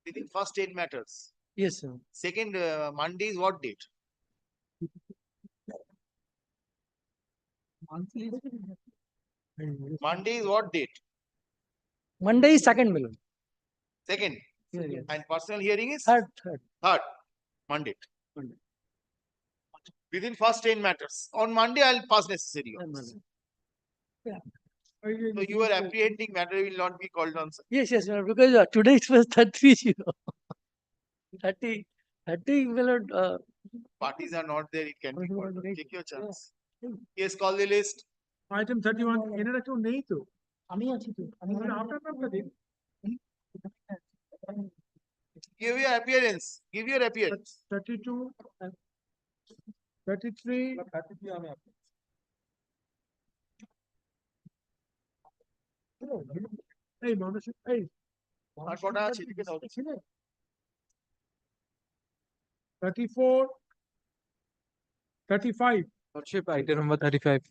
Within first 10 matters. Yes, sir. Second, Monday is what date? Monday is what date? Monday is 2nd, my lord. Second. Yes. And personal hearing is? Third. Monday. Within first 10 matters. On Monday, I'll pass necessary orders. Yeah. So your apprehending matter will not be called on, sir. Yes, my lord, because today it was 30. 30, my lord. Parties are not there, it can be called on. Take your chance. Yes, call the list. Item 31, এনারা কেউ নেই তো? আমি আছি তো, আমি আপনার নামটা দিন। Give your appearance. Give your appearance. 32, 33, এই মানুষ, এই আর কটা আছে? লিখে দাও। 34, 35. Lordship, item number 35.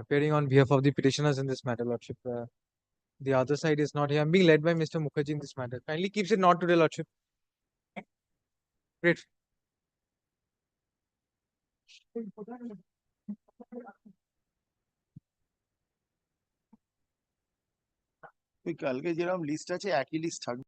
Appearing on behalf of the petitioners in this matter, Lordship. The other side is not here. I'm being led by Mr. Mukherjee in this matter. Kindly keeps it not today, Lordship. Great. ওই কালকে যেরকম list আছে একই list থাকবে।